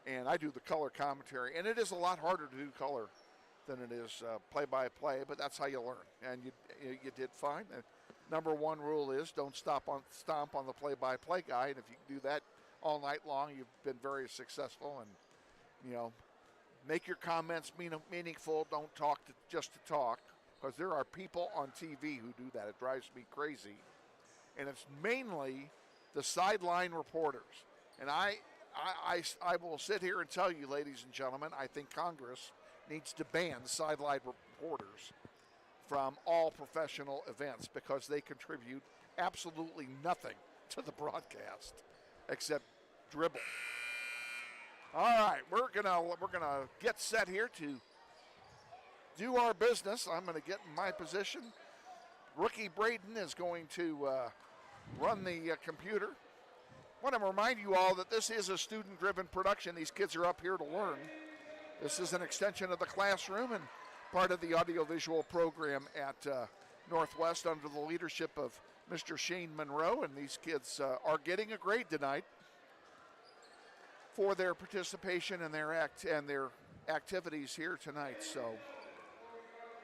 and I do the color commentary. And it is a lot harder to do color than it is play-by-play, but that's how you learn. And you did fine. And number one rule is don't stomp on the play-by-play guy, and if you do that all night long, you've been very successful. And make your comments meaningful. Don't talk just to talk, because there are people on TV who do that. It drives me crazy. And it's mainly the sideline reporters. And I will sit here and tell you, ladies and gentlemen, I think Congress needs to ban sideline reporters from all professional events because they contribute absolutely nothing to the broadcast except dribble. All right, we're gonna get set here to do our business. I'm going to get in my position. Rookie Braden is going to run the computer. I want to remind you all that this is a student-driven production. These kids are up here to learn. This is an extension of the classroom and part of the audiovisual program at Northwest under the leadership of Mr. Shane Monroe, and these kids are getting a grade tonight for their participation and their activities here tonight.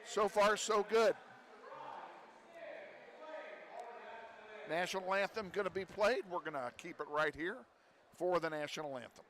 So far, so good. National anthem going to be played. We're going to keep it right here for the national anthem.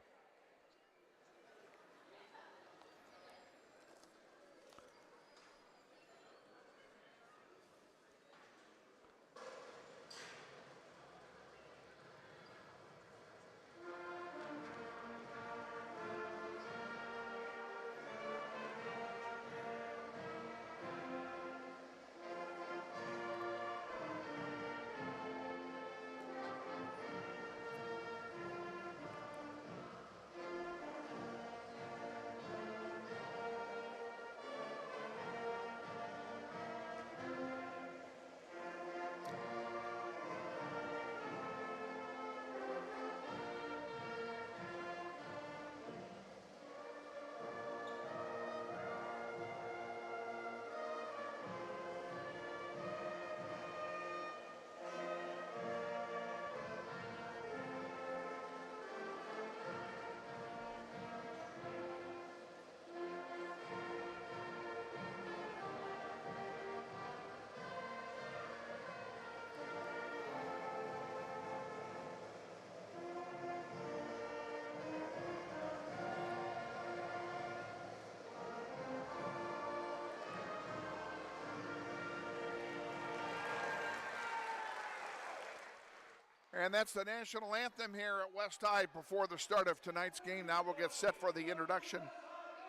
And that's the national anthem here at West High before the start of tonight's game. Now we'll get set for the introduction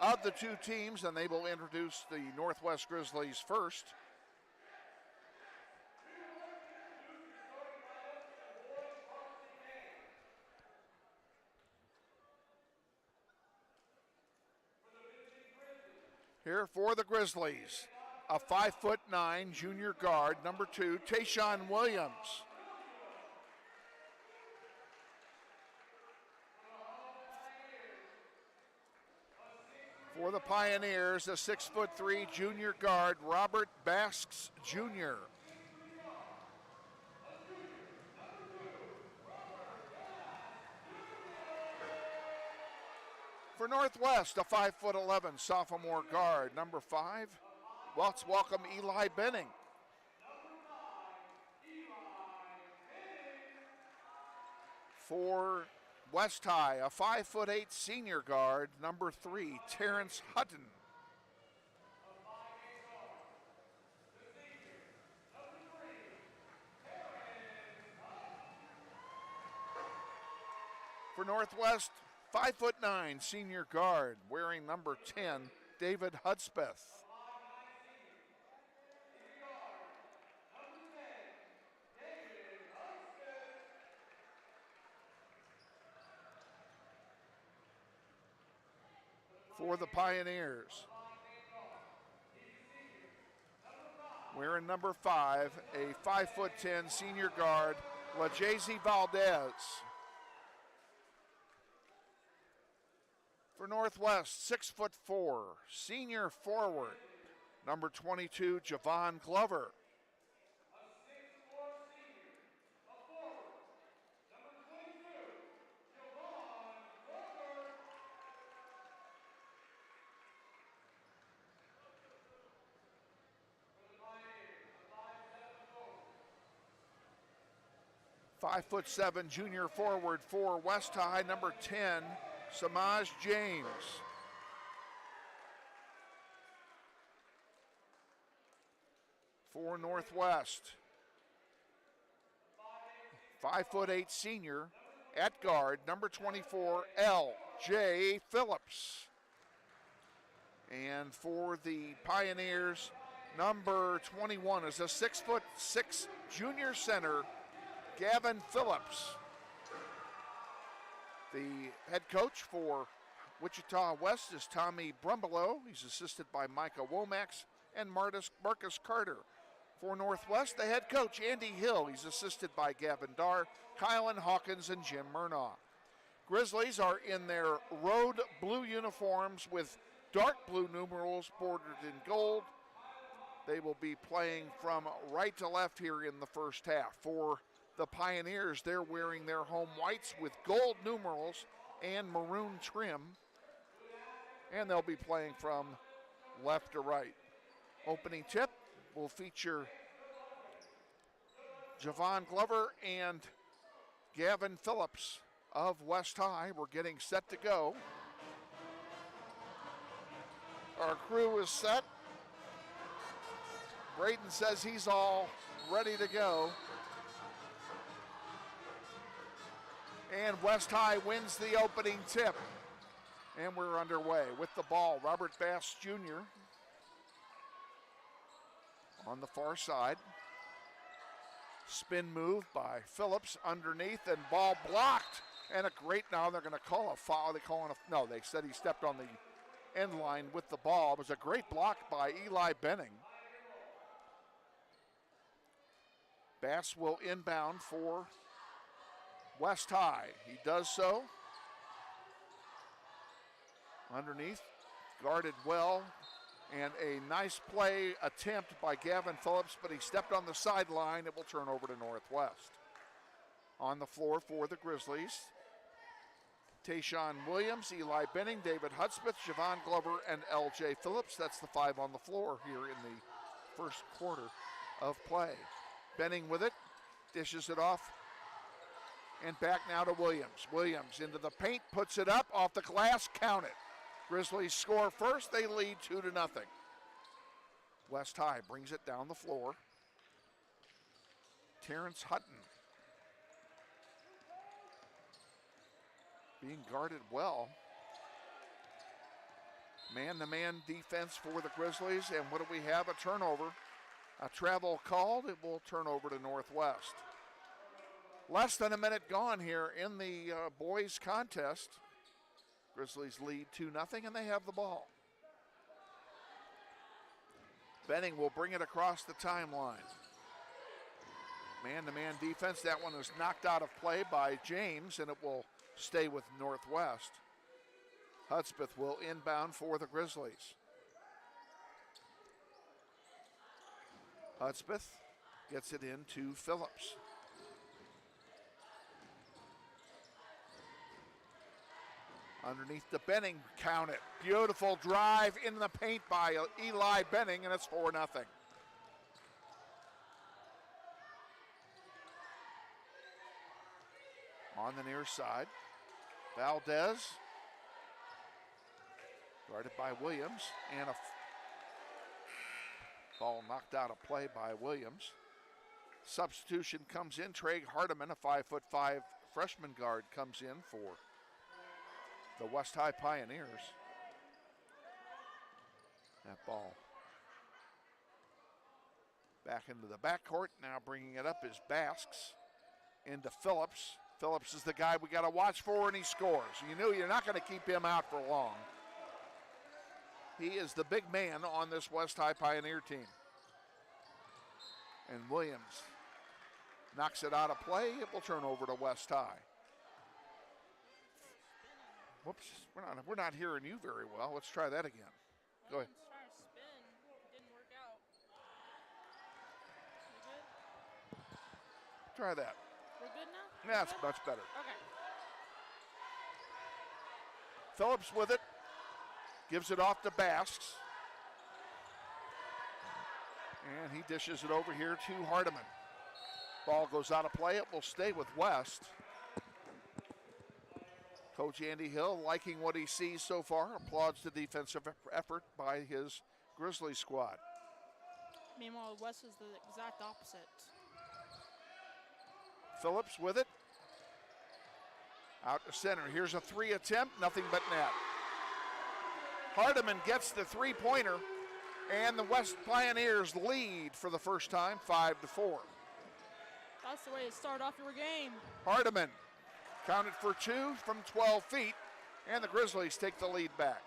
of the two teams, and they will introduce the Northwest Grizzlies first. Here for the Grizzlies, a 5'9" junior guard, number 2, Tayshawn Williams. For the Pioneers, a 6'3" junior guard, Robert Basks Jr. For Northwest, a 5'11" sophomore guard, number 5. Let's welcome Eli Benning. For West High, a 5'8" senior guard, number 3, Terrence Hutton. For Northwest, 5'9" senior guard, wearing number 10, David Hudspeth. For the Pioneers, wearing number 5, a 5'10" senior guard, LaJazy Valdez. For Northwest, 6'4", senior forward, number 22, Javon Glover. .7" junior forward for West High, number 10, Samaj James. For Northwest, 5'8" senior at guard, number 24, L.J. Phillips. And for the Pioneers, number 21 is a 6'6" junior center, Gavin Phillips. The head coach for Wichita West is Tommy Brumbelow. He's assisted by Micah Womax and Marcus Carter. For Northwest, the head coach, Andy Hill. He's assisted by Gavin Darr, Kylan Hawkins, and Jim Murnaugh. Grizzlies are in their road blue uniforms with dark blue numerals bordered in gold. They will be playing from right to left here in the first half. For the Pioneers, they're wearing their home whites with gold numerals and maroon trim, and they'll be playing from left to right. Opening tip will feature Javon Glover and Gavin Phillips of West High. We're getting set to go. Our crew is set. Braden says he's all ready to go. And West High wins the opening tip. And we're underway with the ball. Robert Bass Jr. on the far side. Spin move by Phillips underneath, and ball blocked. And a great, now they're going to call a foul. No, they said he stepped on the end line with the ball. It was a great block by Eli Benning. Bass will inbound for West High. He does so. Underneath, guarded well, and a nice play attempt by Gavin Phillips, but he stepped on the sideline. It will turn over to Northwest. On the floor for the Grizzlies, Tayshawn Williams, Eli Benning, David Hudspeth, Javon Glover, and L.J. Phillips. That's the 5 on the floor here in the first quarter of play. Benning with it, dishes it off, and back now to Williams. Williams into the paint, puts it up, off the glass, count it. Grizzlies score first, they lead 2-0. West High brings it down the floor. Terrence Hutton being guarded well. Man-to-man defense for the Grizzlies, and what do we have? A turnover. A travel called, it will turn over to Northwest. Less than a minute gone here in the boys contest. Grizzlies lead 2-0, and they have the ball. Benning will bring it across the timeline. Man-to-man defense, that one is knocked out of play by James, and it will stay with Northwest. Hudspeth will inbound for the Grizzlies. Hudspeth gets it into Phillips. Underneath the Benning, count it. Beautiful drive in the paint by Eli Benning, and it's 4-0. On the near side, Valdez, guarded by Williams, and a ball knocked out of play by Williams. Substitution comes in. Trey Hardiman, a 5'5" freshman guard, comes in for the West High Pioneers. That ball back into the backcourt. Now bringing it up is Basks into Phillips. Phillips is the guy we got to watch for, and he scores. You knew you're not going to keep him out for long. He is the big man on this West High Pioneer team. And Williams knocks it out of play. It will turn over to West High. Whoops, we're not hearing you very well. Let's try that again. Go ahead. Trying to spin. Didn't work out. We good? Try that. We're good now? That's much better. Okay. Phillips with it. Gives it off to Basks. And he dishes it over here to Hardiman. Ball goes out of play. It will stay with West. Coach Andy Hill liking what he sees so far. Applauds the defensive effort by his Grizzlies squad. Meanwhile, West is the exact opposite. Phillips with it. Out to center. Here's a 3 attempt. Nothing but net. Hardiman gets the 3-pointer, and the West Pioneers lead for the first time, 5-4. That's the way to start off your game. Hardiman counted for 2 from 12 feet, and the Grizzlies take the lead back.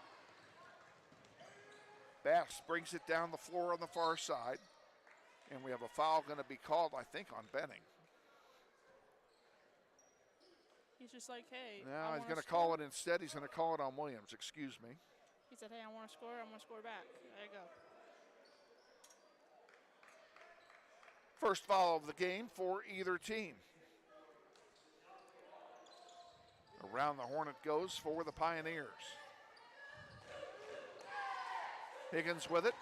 Bass brings it down the floor on the far side, and we have a foul going to be called, I think, on Benning. He's just like, hey. No, he's going to call it instead. He's going to call it on Williams. Excuse me. He said, hey, I want to score. I'm going to score back. There you go. First foul of the game for either team. Around the horn it goes for the Pioneers. Higgins with it.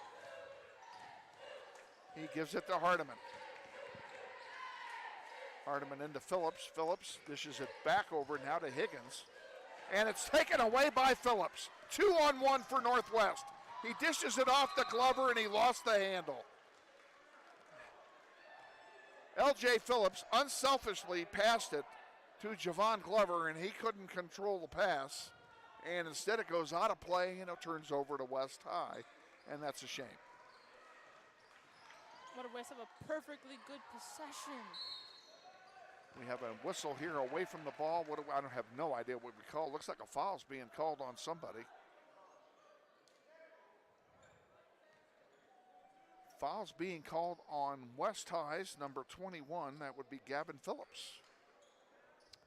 He gives it to Hardiman. Hardiman into Phillips. Phillips dishes it back over now to Higgins. And it's taken away by Phillips. 2-on-1 for Northwest. He dishes it off to Glover, and he lost the handle. L.J. Phillips unselfishly passed it to Javon Glover, and he couldn't control the pass. And instead it goes out of play, and it turns over to West High, and that's a shame. What a waste of a perfectly good possession. We have a whistle here away from the ball. I don't have no idea what we call. Looks like a foul's being called on somebody. Foul's being called on West High's number 21. That would be Gavin Phillips.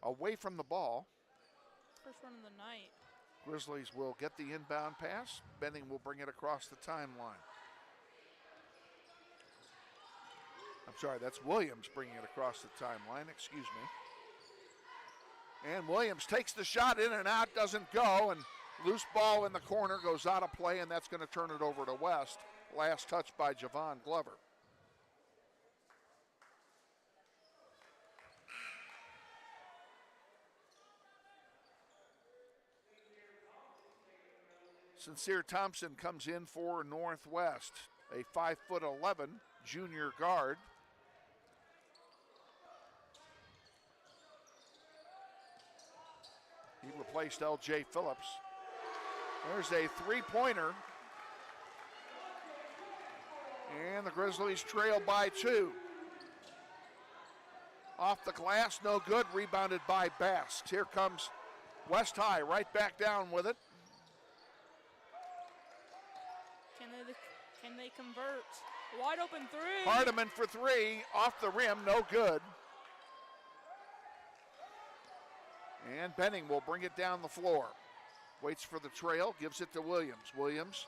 Away from the ball. First run of the night. Grizzlies will get the inbound pass. Benning will bring it across the timeline. I'm sorry, that's Williams bringing it across the timeline, excuse me. And Williams takes the shot in and out, doesn't go, and loose ball in the corner goes out of play, and that's going to turn it over to West. Last touch by Javon Glover. Sincere Thompson comes in for Northwest, a 5'11" junior guard. He replaced L.J. Phillips. There's a 3-pointer. And the Grizzlies trail by 2. Off the glass, no good. Rebounded by Basks. Here comes West High right back down with it. Can they convert? Wide open 3. Hardiman for 3. Off the rim, no good. And Benning will bring it down the floor. Waits for the trail, gives it to Williams. Williams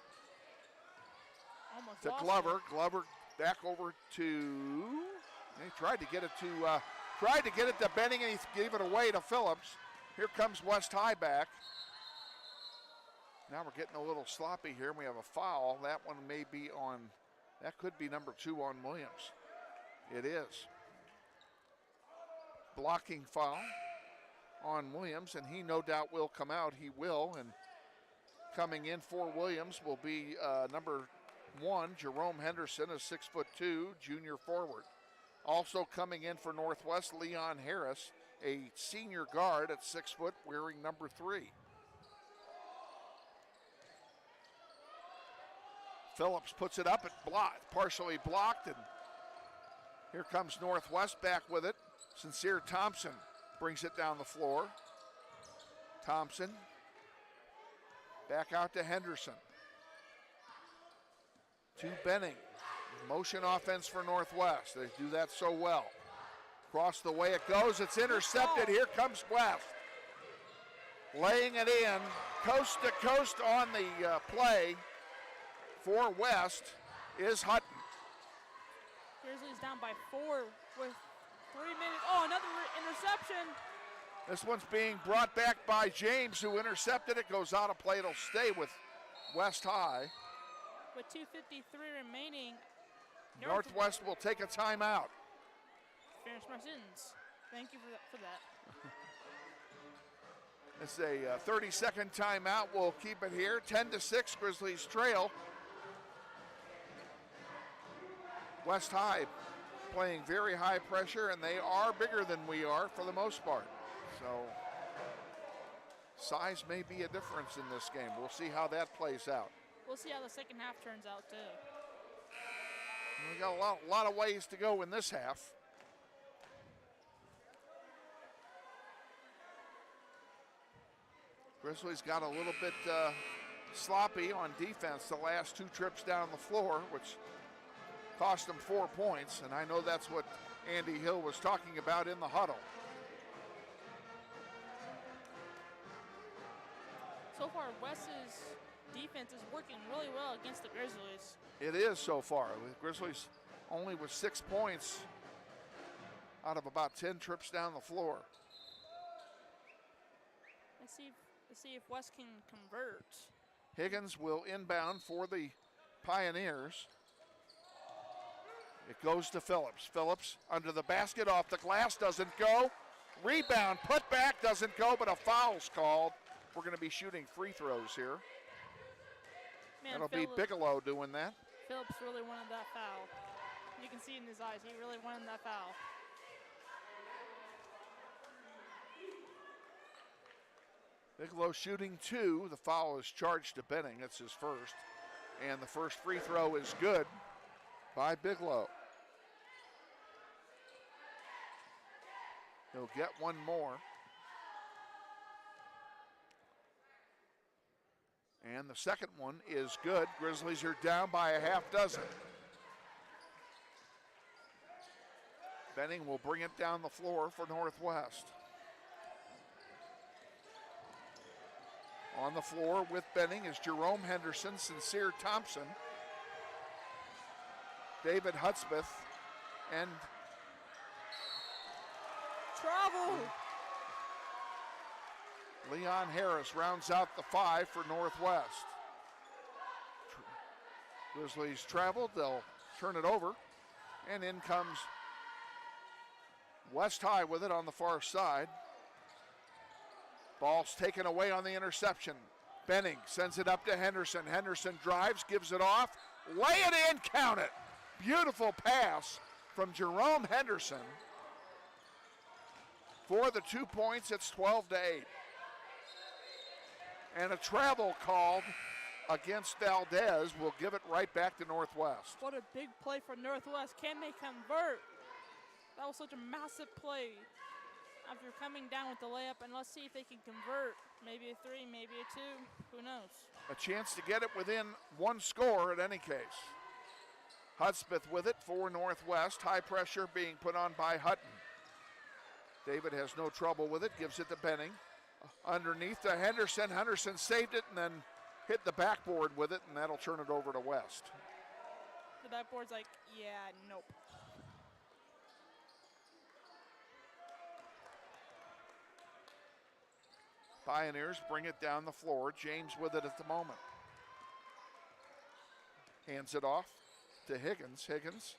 Almost to lost Glover. it. Glover back over to. He tried to get it to Benning, and he gave it away to Phillips. Here comes West High back. Now we're getting a little sloppy here. We have a foul. That one may be on. That could be number 2 on Williams. It is. Blocking foul on Williams, and he no doubt will come out. He will, and coming in for Williams will be number 1, Jerome Henderson, a 6'2" junior forward. Also coming in for Northwest, Leon Harris, a senior guard at 6 foot, wearing number 3. Phillips puts it up, partially blocked, and here comes Northwest back with it. Sincere Thompson brings it down the floor. Thompson back out to Henderson. To Benning. Motion offense for Northwest. They do that so well. Across the way it goes. It's intercepted. Here comes West. Laying it in. Coast to coast on the play for West is Hutton. Grizzlies down by 4 with 3 minutes. Oh, another interception. This one's being brought back by James, who intercepted it. Goes out of play. It'll stay with West High. With 2:53 remaining. Northwest will take a timeout. Finish my sentence. Thank you for that. It's a 30-second timeout. We'll keep it here. 10-6, Grizzlies trail. West High playing very high pressure, and they are bigger than we are for the most part. So size may be a difference in this game. We'll see how that plays out. We'll see how the second half turns out, too. We got a lot of ways to go in this half. Grizzlies got a little bit sloppy on defense the last 2 trips down the floor, which cost them 4 points, and I know that's what Andy Hill was talking about in the huddle. So far, West's defense is working really well against the Grizzlies. It is so far. The Grizzlies only with 6 points out of about 10 trips down the floor. Let's see if West can convert. Higgins will inbound for the Pioneers. It goes to Phillips. Phillips under the basket, off the glass, doesn't go. Rebound, put back, doesn't go, but a foul's called. We're going to be shooting free throws here. Man, That'll be Bigelow doing that. Phillips really wanted that foul. You can see it in his eyes. He really wanted that foul. Bigelow shooting 2. The foul is charged to Benning. That's his first. And the first free throw is good by Bigelow. He'll get one more. And the second one is good. Grizzlies are down by a half dozen. Benning will bring it down the floor for Northwest. On the floor with Benning is Jerome Henderson, Sincere Thompson, David Hudspeth, and travel. Leon Harris rounds out the 5 for Northwest. Grizzlies traveled, they'll turn it over, and in comes West High with it on the far side. Ball's taken away on the interception. Benning sends it up to Henderson. Henderson drives, gives it off, lay it in, count it. Beautiful pass from Jerome Henderson. For the 2 points, it's 12-8. And a travel called against Valdez will give it right back to Northwest. What a big play for Northwest. Can they convert? That was such a massive play. After coming down with the layup, and let's see if they can convert. Maybe a 3, maybe a 2, who knows? A chance to get it within 1 score in any case. Hudspeth with it for Northwest. High pressure being put on by Hutton. David has no trouble with it, gives it to Benning. underneath to Henderson. Henderson saved it and then hit the backboard with it, and that'll turn it over to West. The backboard's like, yeah, nope. Pioneers bring it down the floor. James with it at the moment. Hands it off to Higgins. Higgins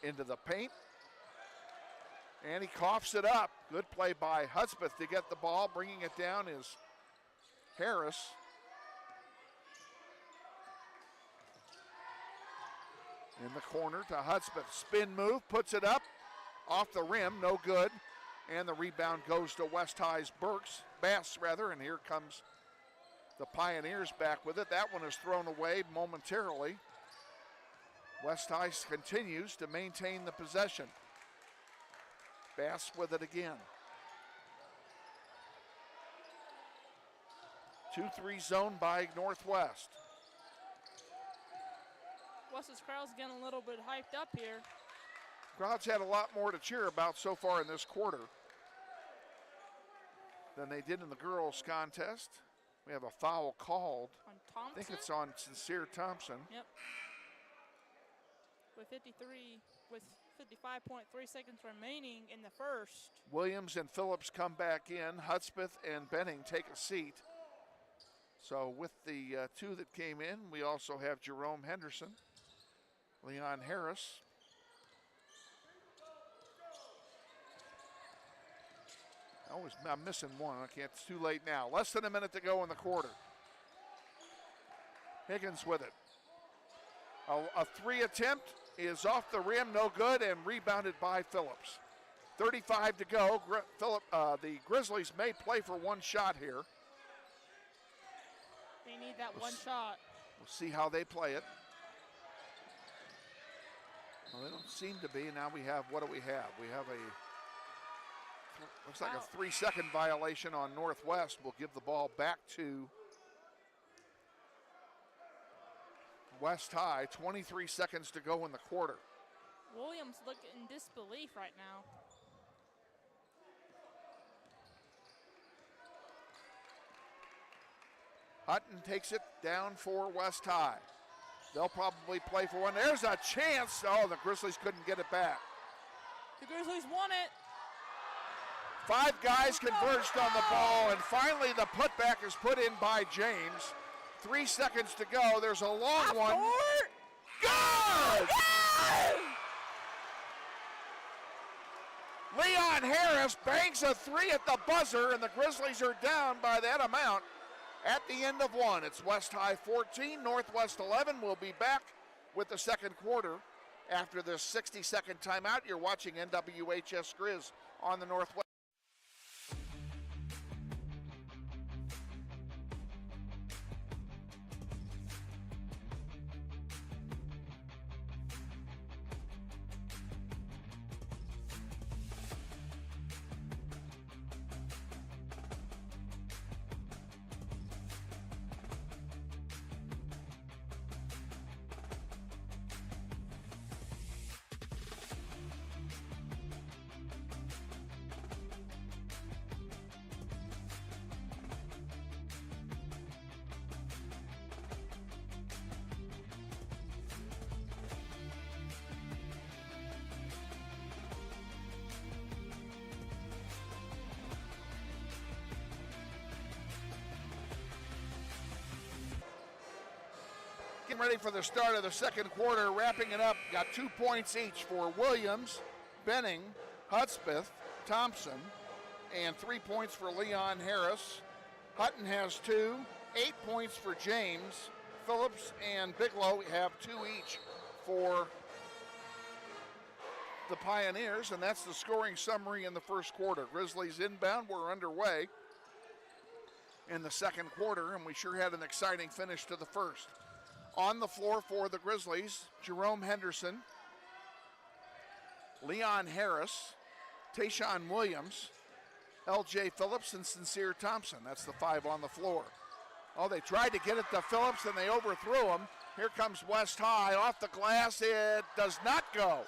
into the paint. And he coughs it up. Good play by Hudspeth to get the ball. Bringing it down is Harris. In the corner to Hudspeth. Spin move, puts it up. Off the rim, no good. And the rebound goes to West High's Bass, and here comes the Pioneers back with it. That one is thrown away momentarily. West High continues to maintain the possession. Bass with it again. 2-3 zone by Northwest. West's crowd's getting a little bit hyped up here. Crowd's had a lot more to cheer about so far in this quarter than they did in the girls' contest. We have a foul called. On Thompson? I think it's on Sincere Thompson. Yep. With 55.3 seconds remaining in the first. Williams and Phillips come back in. Hudspeth and Benning take a seat. So with the two that came in, we also have Jerome Henderson, Leon Harris. I'm missing one. I can't. It's too late now. Less than a minute to go in the quarter. Higgins with it. A three attempt is off the rim, no good, and rebounded by Phillips. 35 to go. The Grizzlies may play for one shot here. They need that one shot. We'll see how they play it. Well, they don't seem to be. Now we have, what do we have? We have looks like a 3-second violation on Northwest. We'll give the ball back to West High. 23 seconds to go in the quarter. Williams look in disbelief right now. Hutton takes it down for West High. They'll probably play for one. There's a chance. Oh, the Grizzlies couldn't get it back. The Grizzlies won it. 5 guys converged on the ball, and finally the putback is put in by James. 3 seconds to go. There's a long one. Good! Leon Harris bangs a 3 at the buzzer, and the Grizzlies are down by that amount at the end of one. It's West High 14, Northwest 11. We'll be back with the second quarter after this 60-second timeout. You're watching NWHS Grizz on the Northwest. Getting ready for the start of the second quarter, wrapping it up. Got 2 points each for Williams, Benning, Hudspeth, Thompson, and 3 points for Leon Harris. Hutton has 2, 8 points for James. Phillips and Bigelow have 2 each for the Pioneers, and that's the scoring summary in the first quarter. Grizzlies inbound, we're underway in the second quarter, and we sure had an exciting finish to the first. On the floor for the Grizzlies, Jerome Henderson, Leon Harris, Tayshawn Williams, L.J. Phillips, and Sincere Thompson. That's the 5 on the floor. Oh, they tried to get it to Phillips, and they overthrew him. Here comes West High off the glass. It does not go,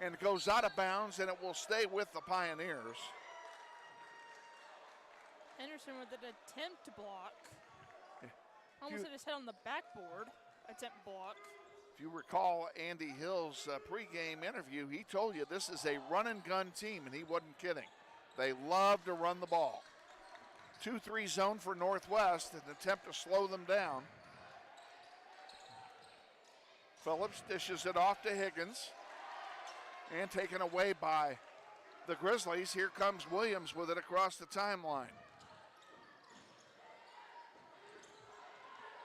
and it goes out of bounds, and it will stay with the Pioneers. Henderson with an attempt to block. Almost hit his head on the backboard. Attempt block. If you recall Andy Hill's pregame interview, he told you this is a run-and-gun team, and he wasn't kidding. They love to run the ball. 2-3 zone for Northwest, an attempt to slow them down. Phillips dishes it off to Higgins, and taken away by the Grizzlies. Here comes Williams with it across the timeline.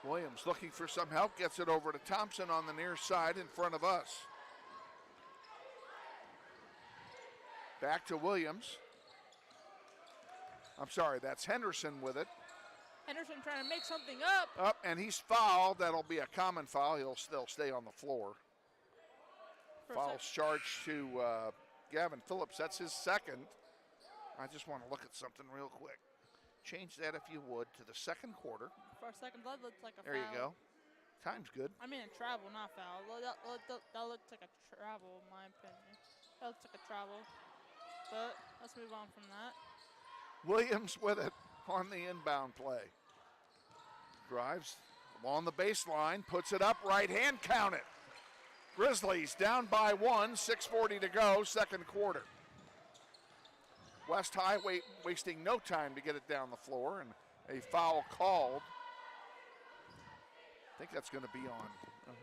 Williams looking for some help, gets it over to Thompson on the near side in front of us. Back to Williams. I'm sorry, that's Henderson with it. Henderson trying to make something up. Up, and he's fouled. That'll be a common foul. He'll still stay on the floor. Foul's charged to Gavin Phillips. That's his second. I just want to look at something real quick. Change that, if you would, to the second quarter. For a second, that looked like a foul. There you go. Time's good. I mean, a travel, not foul. That looked like a travel, in my opinion. That looks like a travel. But let's move on from that. Williams with it on the inbound play. Drives along the baseline, puts it up, right hand, count it. Grizzlies down by 1, 6:40 to go, second quarter. West High wasting no time to get it down the floor, and a foul called. I think that's going to be on.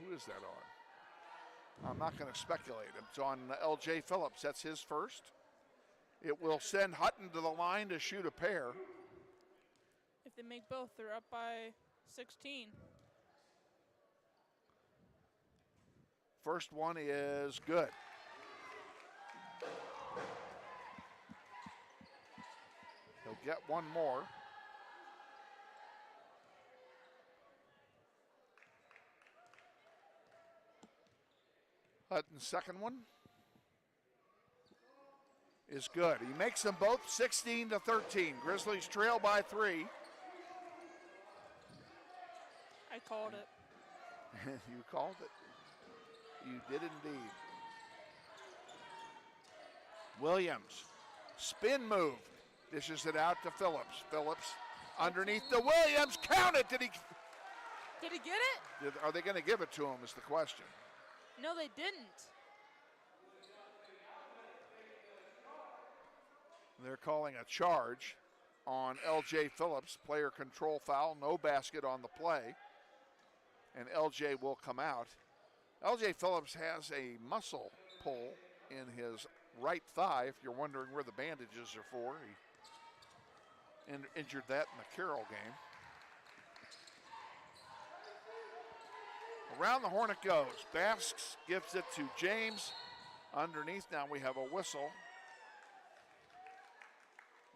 Who is that on? I'm not going to speculate. It's on L.J. Phillips. That's his first. It will send Hutton to the line to shoot a pair. If they make both, they're up by 16. First one is good. He'll get one more. Hutton's second one is good. He makes them both 16-13. Grizzlies trail by 3. I called it. You called it. You did indeed. Williams, spin move. Dishes it out to Phillips. Phillips underneath the Williams. Count it. Did he get it? Are they going to give it to him is the question. No, they didn't. They're calling a charge on L.J. Phillips. Player control foul. No basket on the play. And L.J. will come out. L.J. Phillips has a muscle pull in his right thigh, if you're wondering where the bandages are for. He injured that in the Carroll game. Around the horn it goes. Basks gives it to James. Underneath now we have a whistle.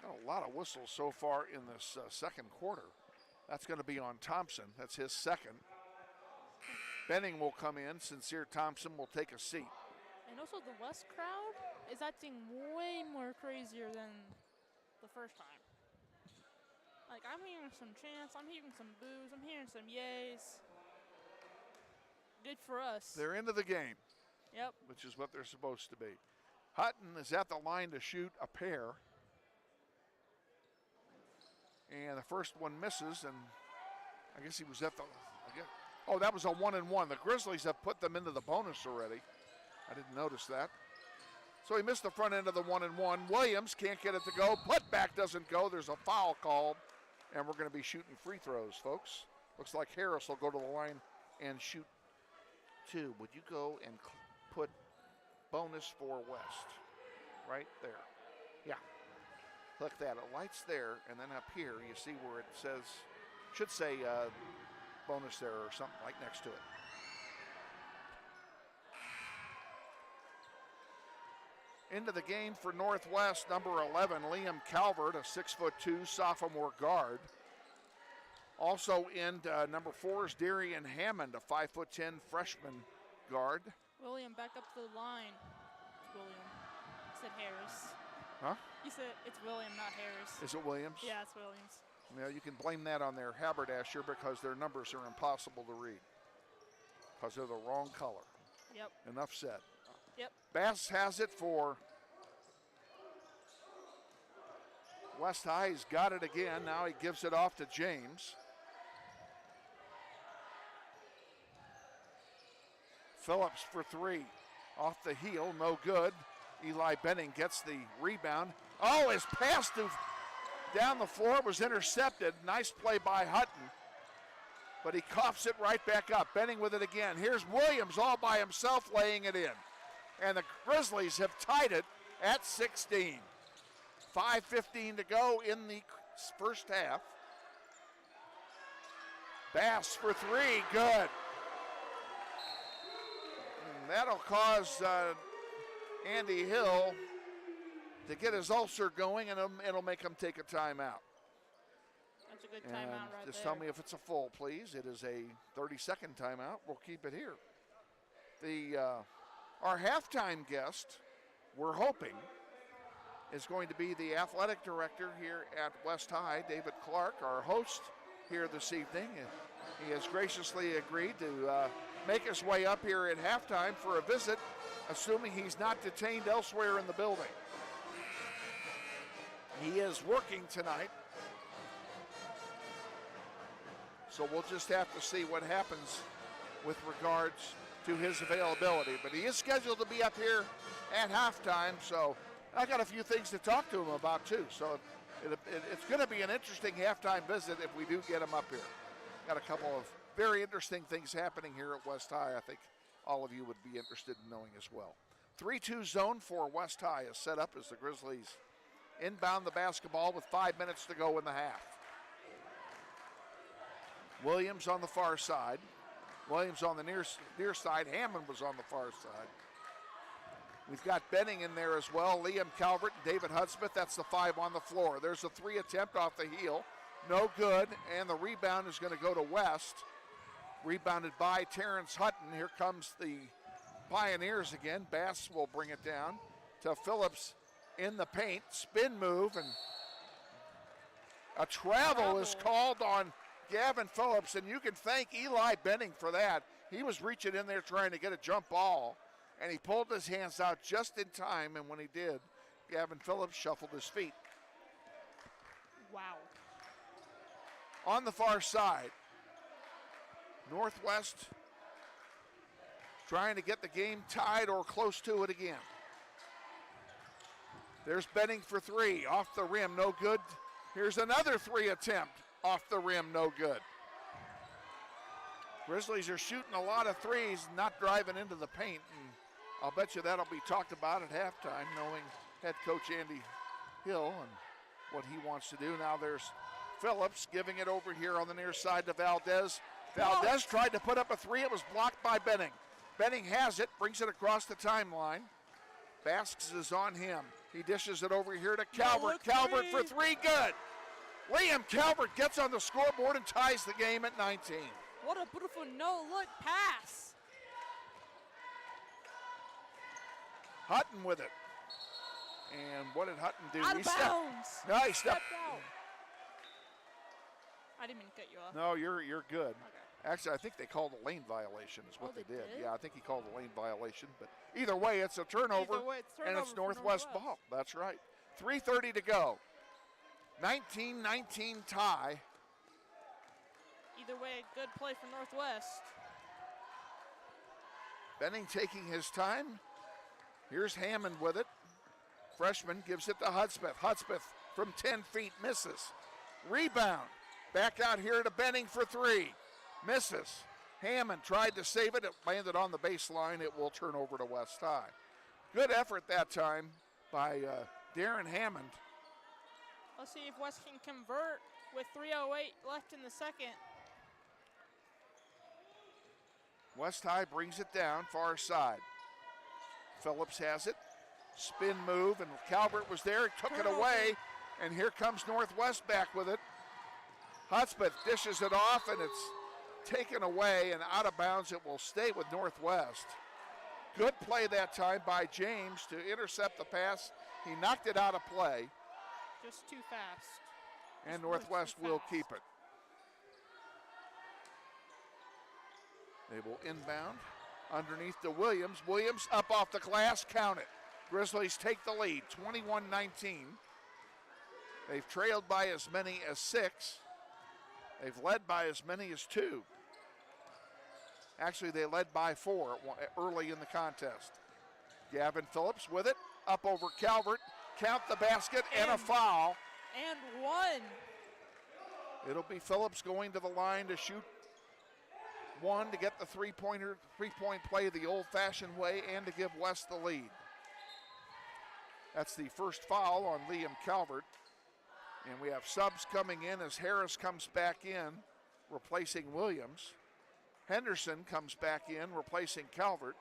Got a lot of whistles so far in this second quarter. That's going to be on Thompson. That's his second. Benning will come in. Sincere Thompson will take a seat. And also the West crowd is acting way more crazier than the first time. Like, I'm hearing some chants, I'm hearing some boos, I'm hearing some yays. Good for us. They're into the game. Yep. Which is what they're supposed to be. Hutton is at the line to shoot a pair. And the first one misses, and I guess he was at the, oh, that was a 1-and-1. The Grizzlies have put them into the bonus already. I didn't notice that. So he missed the front end of the 1-and-1. Williams can't get it to go. Putback doesn't go. There's a foul called, and we're going to be shooting free throws, folks. Looks like Harris will go to the line and shoot 2. Would you go and put bonus for West right there? Yeah. Click that. It lights there, and then up here you see where it says, should say bonus there or something like next to it. Into the game for Northwest, number 11, Liam Calvert, a 6'2" sophomore guard. Also in number 4 is Darian Hammond, a 5'10" freshman guard. William, back up to the line. It's William. I said Harris. Huh? You said it's William, not Harris. Is it Williams? Yeah, it's Williams. Yeah, you can blame that on their haberdasher because their numbers are impossible to read because they're the wrong color. Yep. Enough said. Yep. Bass has it for West High's got it again. Now he gives it off to James. Phillips for three. Off the heel, no good. Eli Benning gets the rebound. Oh, his pass down the floor was intercepted. Nice play by Hutton. But he coughs it right back up. Benning with it again. Here's Williams all by himself laying it in. And the Grizzlies have tied it at 16. 5:15 to go in the first half. Bass for three, good. And that'll cause Andy Hill to get his ulcer going, and it'll make him take a timeout. That's a good timeout right just there. tell me if it's a full, please. It is a 30-second timeout. We'll keep it here. Our halftime guest, we're hoping, is going to be the athletic director here at West High, David Clark, our host here this evening. He has graciously agreed to make his way up here at halftime for a visit, assuming he's not detained elsewhere in the building. He is working tonight, so we'll just have to see what happens with regards to his availability. But he is scheduled to be up here at halftime, so I got a few things to talk to him about too. So it's going to be an interesting halftime visit if we do get him up here. Got a couple of very interesting things happening here at West High. I think all of you would be interested in knowing as well. 3-2 zone for West High is set up as the Grizzlies inbound the basketball with 5 minutes to go in the half. Williams on the far side. Williams on the near side. Hammond was on the far side. We've got Benning in there as well. Liam Calvert and David Hudspeth. That's the five on the floor. There's a three attempt off the heel. No good. And the rebound is going to go to West. Rebounded by Terrence Hutton. Here comes the Pioneers again. Bass will bring it down to Phillips in the paint. Spin move, and a travel is called on Gavin Phillips, and you can thank Eli Benning for that. He was reaching in there trying to get a jump ball, and he pulled his hands out just in time, and when he did, Gavin Phillips shuffled his feet. Wow. On the far side, Northwest trying to get the game tied or close to it again. There's Benning for three, off the rim, no good. Here's another three attempt, off the rim, no good. Grizzlies are shooting a lot of threes, not driving into the paint, and I'll bet you that'll be talked about at halftime, knowing head coach Andy Hill and what he wants to do. Now there's Phillips giving it over here on the near side to Valdez. Valdez tried to put up a three. It was blocked by Benning. Benning has it, brings it across the timeline. Basks is on him. He dishes it over here to Calvert. Calvert for three, good. Liam Calvert gets on the scoreboard and ties the game at 19. What a beautiful no-look pass. Hutton with it. And what did Hutton do? Out of bounds. He stepped out. I didn't mean to cut you off. No, you're good. Okay. Actually, I think they called a lane violation is what they did. did? Yeah, I think he called a lane violation. But either way, it's a turnover, and it's Northwest ball. That's right. 3:30 to go. 19-19 tie. Either way, good play for Northwest. Benning taking his time. Here's Hammond with it. Freshman gives it to Hudspeth. Hudspeth from 10 feet misses. Rebound. Back out here to Benning for three. Misses. Hammond tried to save it. It landed on the baseline. It will turn over to West High. Good effort that time by Darren Hammond. Let's see if West can convert with 3:08 left in the second. West High brings it down, far side. Phillips has it. Spin move, and Calvert was there, took it away, and here comes Northwest back with it. Hudspeth dishes it off, and it's taken away and out of bounds. It will stay with Northwest. Good play that time by James to intercept the pass. He knocked it out of play. Just too fast. And Northwest will keep it. They will inbound underneath to Williams. Williams up off the glass, count it. Grizzlies take the lead, 21-19. They've trailed by as many as 6. They've led by as many as 2. Actually, they led by 4 early in the contest. Gavin Phillips with it, up over Calvert. Count the basket and a foul. And 1. It'll be Phillips going to the line to shoot 1 to get the three-point play the old-fashioned way and to give West the lead. That's the first foul on Liam Calvert. And we have subs coming in as Harris comes back in, replacing Williams. Henderson comes back in, replacing Calvert.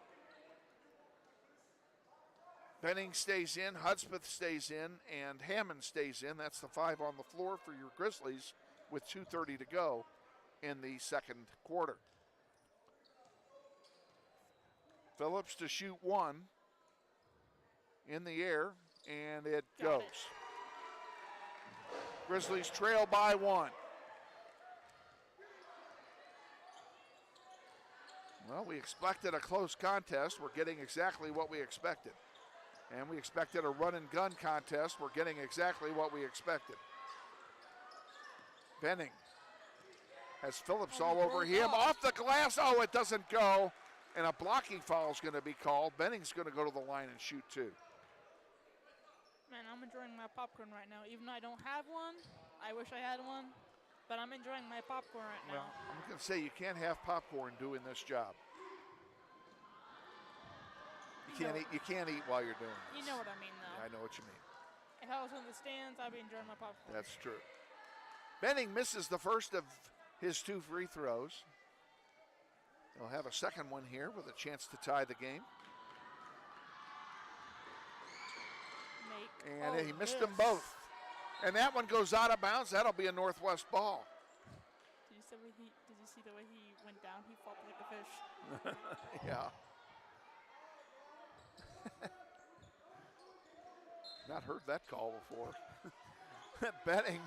Benning stays in, Hudspeth stays in, and Hammond stays in. That's the 5 on the floor for your Grizzlies with 2:30 to go in the second quarter. Phillips to shoot 1 in the air, and it goes. Grizzlies trail by 1. Well, we expected a close contest. We're getting exactly what we expected. And we expected a run and gun contest. We're getting exactly what we expected. Benning has Phillips all over him. Off the glass. Oh, it doesn't go. And a blocking foul is going to be called. Benning's going to go to the line and shoot 2. Man, I'm enjoying my popcorn right now. Even though I don't have one, I wish I had one. But I'm enjoying my popcorn right now. Well, I'm going to say you can't have popcorn doing this job. You can't eat while you're doing this. You know what I mean, though. Yeah, I know what you mean. If I was in the stands, I'd be enjoying my popcorn. That's true. Benning misses the first of his 2 free throws. He'll have a second one here with a chance to tie the game. And he missed them both. And that one goes out of bounds. That'll be a Northwest ball. Did you see the way he went down? He flopped like a fish. Yeah. Not heard that call before. Benning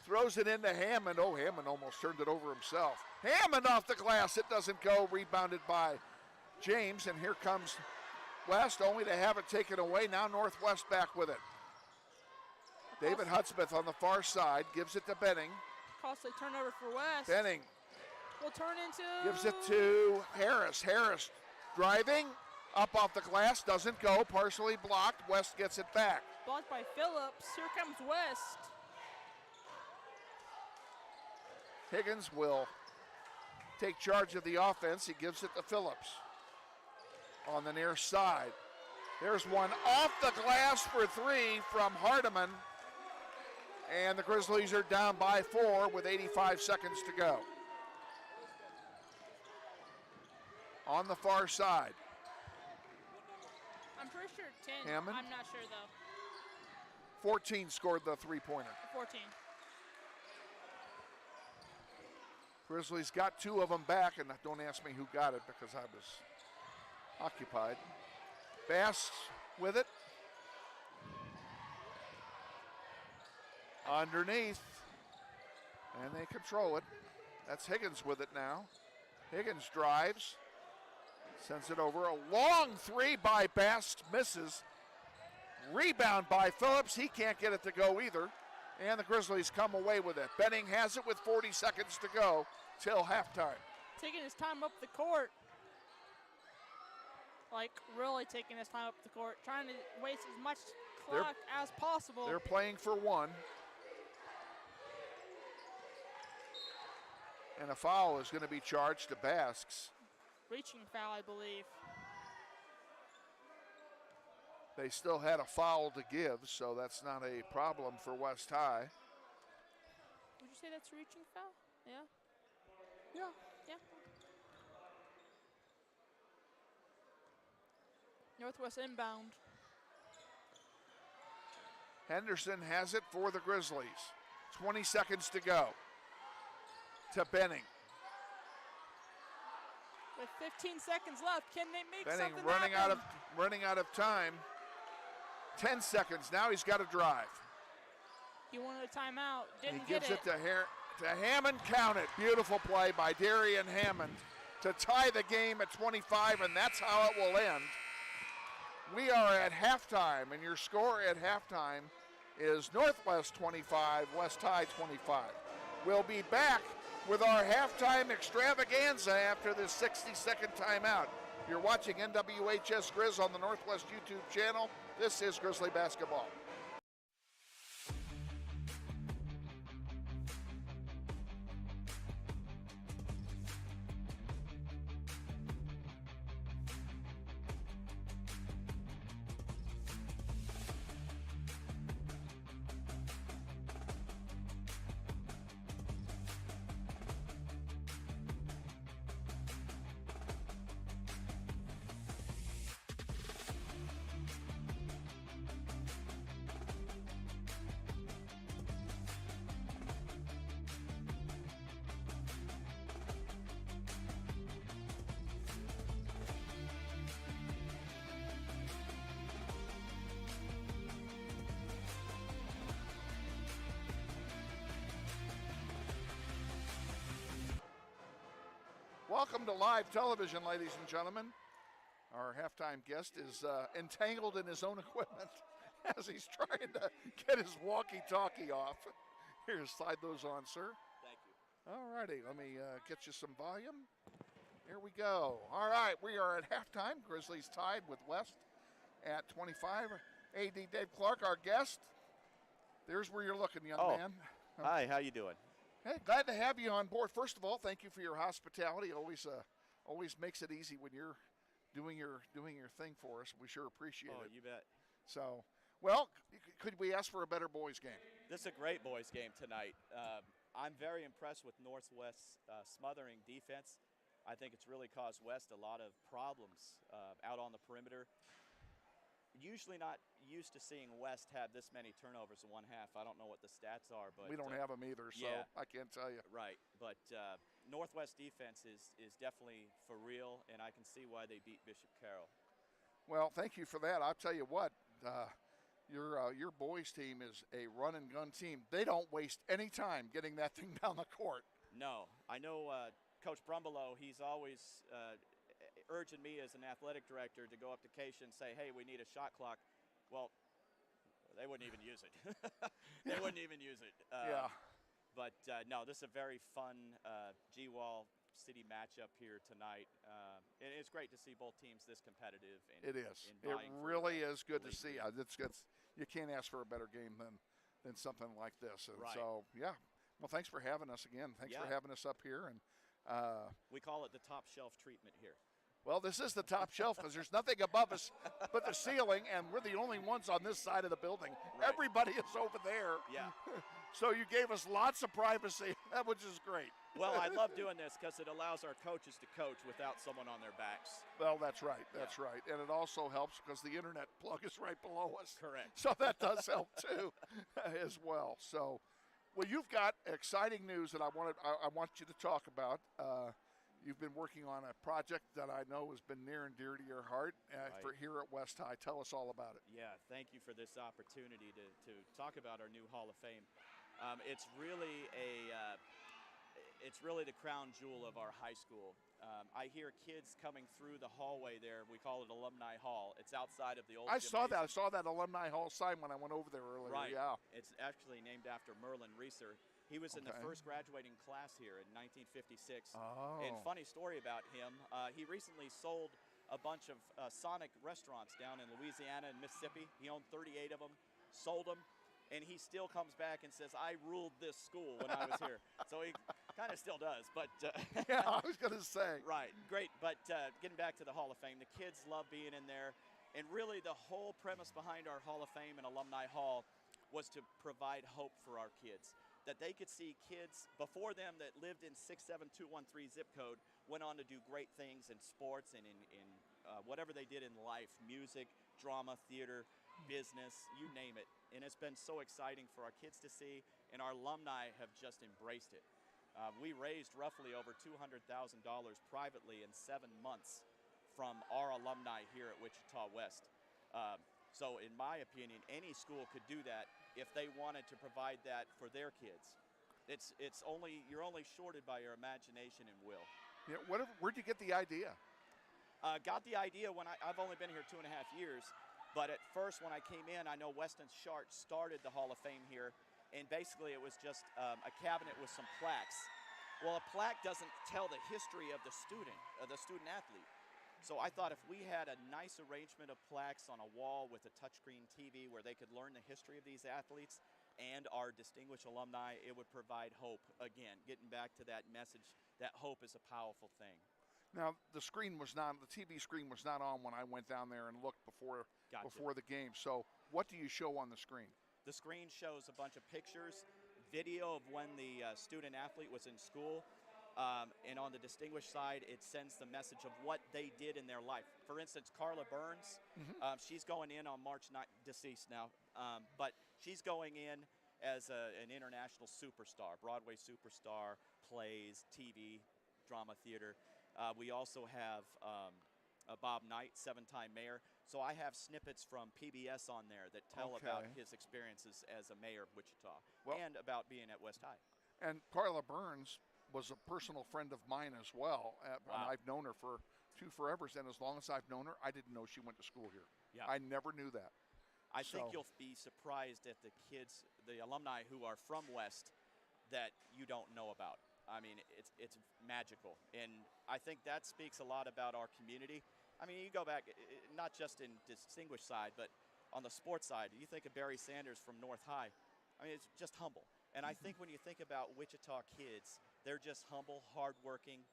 throws it into Hammond. Oh, Hammond almost turned it over himself. Hammond off the glass. It doesn't go. Rebounded by James. And here comes West, only to have it taken away. Now Northwest back with it. David Hudspeth on the far side gives it to Benning. Costly turnover for West. Benning will turn into. Gives it to Harris. Harris driving up off the glass, doesn't go, partially blocked. West gets it back. Blocked by Phillips. Here comes West. Higgins will take charge of the offense. He gives it to Phillips on the near side. There's one off the glass for 3 from Hardiman. And the Grizzlies are down by 4 with 85 seconds to go. On the far side. I'm pretty sure 10. Hammond? I'm not sure, though. 14 scored the 3-pointer. 14. Grizzlies got 2 of them back, and don't ask me who got it because I was occupied. Bass with it. Underneath. And they control it. That's Higgins with it now. Higgins drives. Sends it over. A long 3 by Bass. Misses. Rebound by Phillips. He can't get it to go either. And the Grizzlies come away with it. Benning has it with 40 seconds to go till halftime. Taking his time up the court. Like, really taking his time up the court. Trying to waste as much clock as possible. They're playing for 1. And a foul is going to be charged to Basks. Reaching foul, I believe. They still had a foul to give, so that's not a problem for West High. Would you say that's reaching foul? Yeah? Yeah. Yeah. Northwest inbound. Henderson has it for the Grizzlies. 20 seconds to go. To Benning. With 15 seconds left, can they make Benning something running happen? out of time. 10 seconds. Now he's got to drive. He wanted a timeout. Didn't he get gives it to Hammond. Count it. Beautiful play by Darian Hammond to tie the game at 25, and that's how it will end. We are at halftime, and your score at halftime is Northwest 25, West High 25. We'll be back with our halftime extravaganza after this 60-second timeout. You're watching NWHS Grizz on the Northwest YouTube channel. This is Grizzly Basketball. Welcome to live television, ladies and gentlemen. Our halftime guest is entangled in his own equipment as he's trying to get his walkie-talkie off. Here, slide those on, sir. Thank you. All righty, let me get you some volume. Here we go. All right, we are at halftime. Grizzlies tied with West at 25. AD Dave Clark, our guest. There's where you're looking, young man. Hi, how you doing? Hey, glad to have you on board. First of all, thank you for your hospitality. Always makes it easy when you're doing your thing for us. We sure appreciate it. Oh, you bet. So, well, could we ask for a better boys game? This is a great boys game tonight. I'm very impressed with Northwest's smothering defense. I think it's really caused West a lot of problems out on the perimeter. Usually not used to seeing West have this many turnovers in one half. I don't know what the stats are, but we don't have them either, so yeah, I can't tell you. Right, but Northwest defense is definitely for real, and I can see why they beat Bishop Carroll. Well, thank you for that. I'll tell you what, your boys team is a run and gun team. They don't waste any time getting that thing down the court. No, I know Coach Brumbelow, he's always urging me as an athletic director to go up to Keisha and say, hey, we need a shot clock. Well, they wouldn't even use it. They wouldn't even use it. Yeah. But, no, this is a very fun G-Wall City matchup here tonight. And it's great to see both teams this competitive. It is. It really is good to see. You can't ask for a better game than something like this. And right. So, yeah. Well, thanks for having us again. Thanks for having us up here. And we call it the top shelf treatment here. Well, this is the top shelf because there's nothing above us but the ceiling, and we're the only ones on this side of the building. Right. Everybody is over there. Yeah. So you gave us lots of privacy, which is great. Well, I love doing this because it allows our coaches to coach without someone on their backs. Well, that's right. That's right. And it also helps because the internet plug is right below us. Correct. So that does help too as well. So, well, you've got exciting news that I want you to talk about. You've been working on a project that I know has been near and dear to your heart for here at West High. Tell us all about it. Yeah, thank you for this opportunity to talk about our new Hall of Fame. It's really the crown jewel of our high school. I hear kids coming through the hallway there. We call it Alumni Hall. It's outside of the old gymnasium. I saw that Alumni Hall sign when I went over there earlier. Right. Yeah. It's actually named after Merlin Reeser. He was in the first graduating class here in 1956. Oh. And funny story about him, he recently sold a bunch of Sonic restaurants down in Louisiana and Mississippi. He owned 38 of them, sold them, and he still comes back and says, I ruled this school when I was here. So he kind of still does. But yeah, I was going to say. Right, great. But getting back to the Hall of Fame, the kids love being in there. And really the whole premise behind our Hall of Fame and Alumni Hall was to provide hope for our kids, that they could see kids before them that lived in 67213 zip code went on to do great things in sports and in whatever they did in life, music, drama, theater, business, you name it. And it's been so exciting for our kids to see, and our alumni have just embraced it. We raised roughly over $200,000 privately in 7 months from our alumni here at Wichita West. So in my opinion, any school could do that if they wanted to provide that for their kids. You're only shorted by your imagination and will. Yeah, where'd you get the idea? Got the idea when I've only been here 2.5 years, But at first, when I came in, I know Weston Shart started the Hall of Fame here, and basically it was just a cabinet with some plaques. Well, a plaque doesn't tell the history of the student athlete. So I thought if we had a nice arrangement of plaques on a wall with a touchscreen TV where they could learn the history of these athletes and our distinguished alumni, it would provide hope. Again, getting back to that message that hope is a powerful thing. Now, the TV screen was not on when I went down there and looked before the game. So what do you show on the screen? The screen shows a bunch of pictures, video of when the student athlete was in school, and on the distinguished side, it sends the message of what they did in their life. For instance, Carla Burns, she's going in on March 9th, deceased now, but she's going in as an international superstar, Broadway superstar, plays, TV, drama, theater. We also have Bob Knight, 7-time mayor. So I have snippets from PBS on there that tell about his experiences as a mayor of Wichita and about being at West High. And Carla Burns was a personal friend of mine as well. And I've known her for 2 forevers, and as long as I've known her, I didn't know she went to school here. Yeah. I never knew that. I think you'll be surprised at the kids, the alumni who are from West that you don't know about. I mean, it's magical. And I think that speaks a lot about our community. I mean, you go back, not just in distinguished side, but on the sports side. You think of Barry Sanders from North High. I mean, it's just humble. And I think when you think about Wichita kids, they're just humble, hardworking,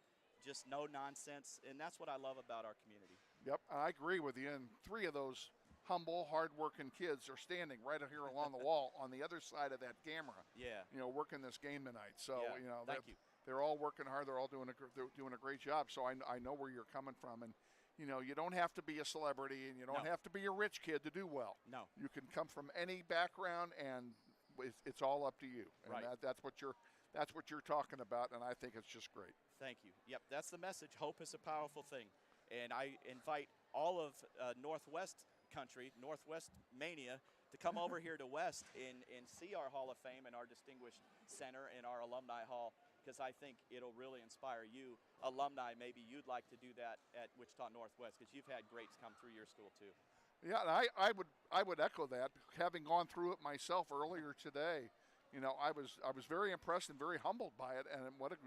just no nonsense. And that's what I love about our community. Yep, I agree with you. And 3 of those humble, hardworking kids are standing right here along the wall on the other side of that camera. Yeah. You know, working this game tonight. So, yeah, you know, thank you. They're all working hard. They're all doing a great job. So I know where you're coming from. And, you know, you don't have to be a celebrity and you don't have to be a rich kid to do well. No. You can come from any background, and it's all up to you. And right. that's what you're talking about, and I think it's just great. Thank you. Yep, that's the message. Hope is a powerful thing. And I invite all of Northwest country, Northwest Mania, to come over here to West and see our Hall of Fame and our Distinguished Center and our Alumni Hall, because I think it'll really inspire you, alumni. Maybe you'd like to do that at Wichita Northwest, because you've had greats come through your school too. Yeah, and I would echo that. Having gone through it myself earlier today, you know, I was very impressed and very humbled by it. And what a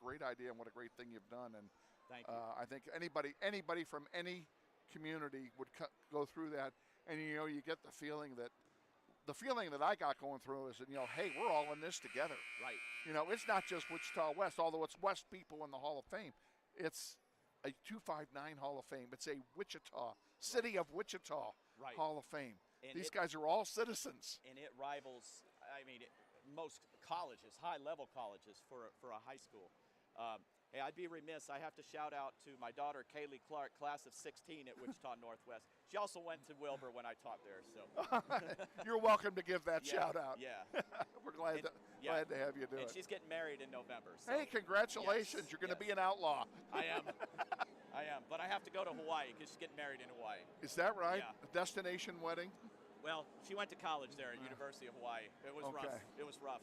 great idea and what a great thing you've done. And thank you. I think anybody from any community would go through that, and you know, you get the feeling that I got going through is that, you know, hey, we're all in this together. Right. You know, it's not just Wichita West, although it's West people in the Hall of Fame. It's a 259 Hall of Fame. It's a Wichita, City of Wichita Hall of Fame. And these guys are all citizens. And it rivals, I mean, most colleges, high-level colleges for a high school. Hey, I'd be remiss. I have to shout out to my daughter, Kaylee Clark, class of 16 at Wichita Northwest. She also went to Wilbur when I taught there. So you're welcome to give that shout out. Yeah. We're glad to have you do it. And she's getting married in November. So. Hey, congratulations. Yes, you're going to be an outlaw. I am. But I have to go to Hawaii because she's getting married in Hawaii. Is that right? Yeah. A destination wedding? Well, she went to college there at University of Hawaii. It was rough. It was rough.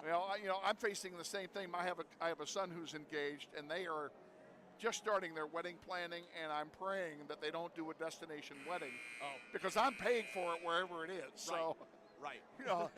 Well, you know, I'm facing the same thing. I have a son who's engaged, and they are just starting their wedding planning, and I'm praying that they don't do a destination wedding because I'm paying for it wherever it is. So, right. You know,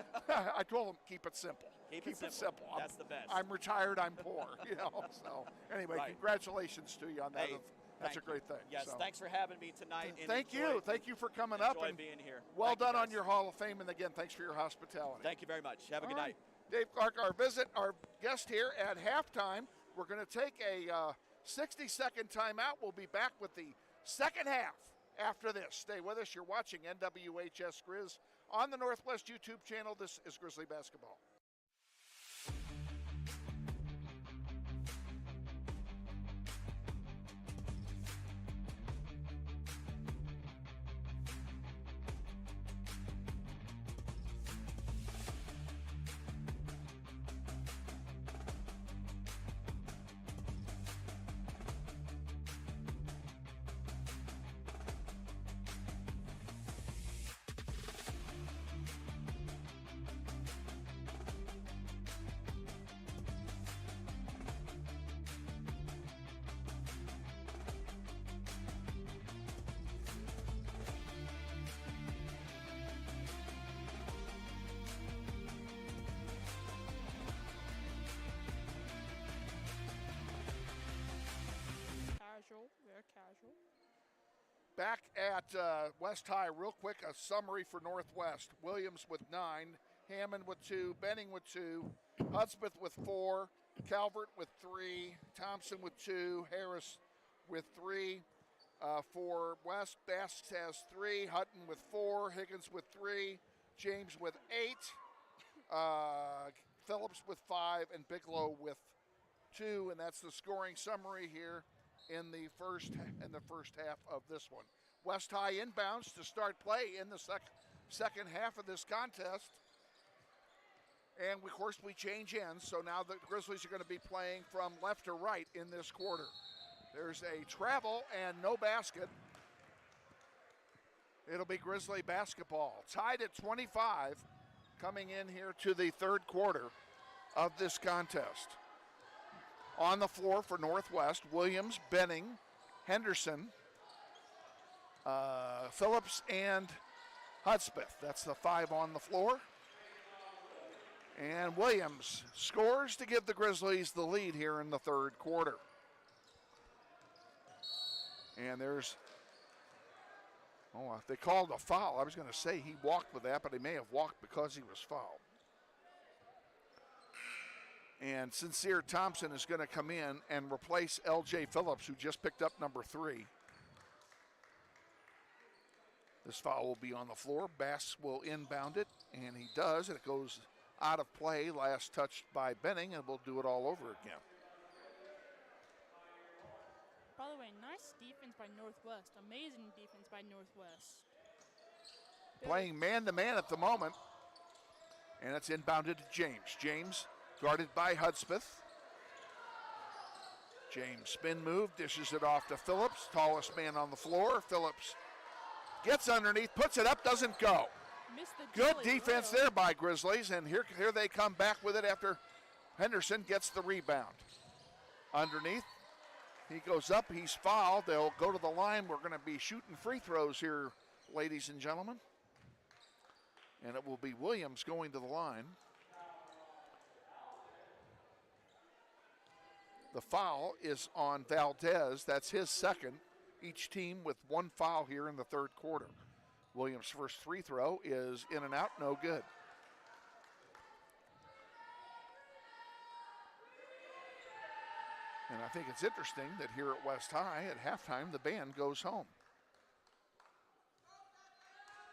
I told them keep it simple. Keep it simple. That's the best. I'm retired. I'm poor. You know. So anyway, congratulations to you on that. Hey, that's a great thing. Yes, so. Thanks for having me tonight. And Thank you for coming up and being here. Well done on your Hall of Fame, and again, thanks for your hospitality. Thank you very much. Have a good night. Dave Clark, our guest here at halftime. We're going to take a 60-second timeout. We'll be back with the second half after this. Stay with us. You're watching NWHS Grizz on the Northwest YouTube channel. This is Grizzly Basketball. Back at West High, real quick, a summary for Northwest. Williams with 9, Hammond with 2, Benning with 2, Hudspeth with 4, Calvert with 3, Thompson with 2, Harris with 3. For West, Basks has 3, Hutton with 4, Higgins with 3, James with 8, Phillips with 5, and Bigelow with 2. And that's the scoring summary here in the first half of this one. West High inbounds to start play in the second half of this contest. And of course we change ends, so now the Grizzlies are going to be playing from left to right in this quarter. There's a travel and no basket. It'll be Grizzly basketball. Tied at 25 coming in here to the third quarter of this contest. On the floor for Northwest, Williams, Benning, Henderson, Phillips, and Hudspeth. That's the 5 on the floor. And Williams scores to give the Grizzlies the lead here in the third quarter. And there's, they called a foul. I was going to say he walked with that, but he may have walked because he was fouled. And Sincere Thompson is going to come in and replace L.J. Phillips, who just picked up number 3. This foul will be on the floor. Bass will inbound it, and he does, and it goes out of play, last touched by Benning, and we'll do it all over again. By the way, nice defense by Northwest. Amazing defense by Northwest. Playing man-to-man at the moment, and it's inbounded to James. James guarded by Hudspeth. James spin move, dishes it off to Phillips, tallest man on the floor. Phillips gets underneath, puts it up, doesn't go. Good defense there by Grizzlies, and here they come back with it after Henderson gets the rebound. Underneath, he goes up, he's fouled. They'll go to the line. We're going to be shooting free throws here, ladies and gentlemen. And it will be Williams going to the line. The foul is on Valdez. That's his second. Each team with 1 foul here in the third quarter. Williams' first free throw is in and out, no good. And I think it's interesting that here at West High, at halftime, the band goes home.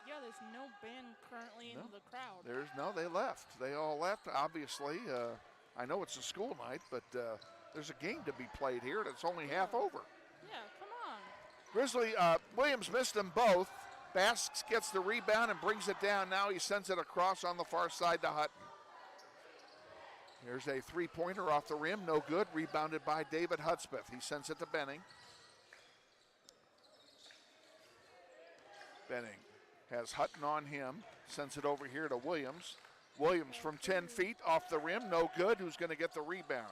Yeah, there's no band currently in the crowd. They left. They all left, obviously. I know it's a school night, but there's a game to be played here, and it's only half over. Yeah, come on. Grizzly, Williams missed them both. Basks gets the rebound and brings it down. Now he sends it across on the far side to Hutton. Here's a three-pointer off the rim, no good. Rebounded by David Hudspeth. He sends it to Benning. Benning has Hutton on him, sends it over here to Williams. Williams from 10 feet off the rim, no good. Who's going to get the rebound?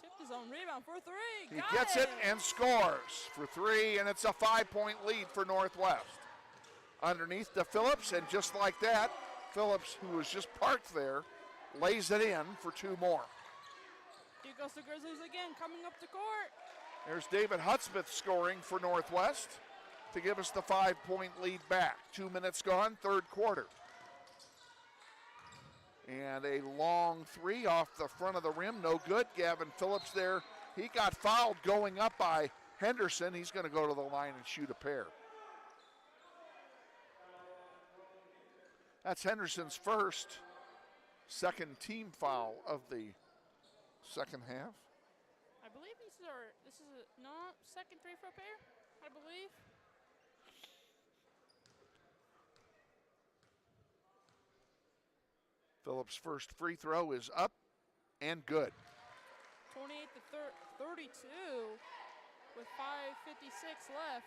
Tipped his own rebound for 3. He gets it and scores for 3, and it's a 5-point lead for Northwest. Underneath to Phillips, and just like that, Phillips, who was just parked there, lays it in for 2 more. Here goes the Grizzlies again, coming up to court. There's David Hudspeth scoring for Northwest to give us the 5-point lead back. 2 minutes gone, third quarter. And a long 3 off the front of the rim, no good. Gavin Phillips there, he got fouled going up by Henderson. He's going to go to the line and shoot a pair. That's Henderson's second team foul of the second half. I believe this is a second free throw pair, I believe. Phillips' first free throw is up and good. 28 to 32 with 5:56 left.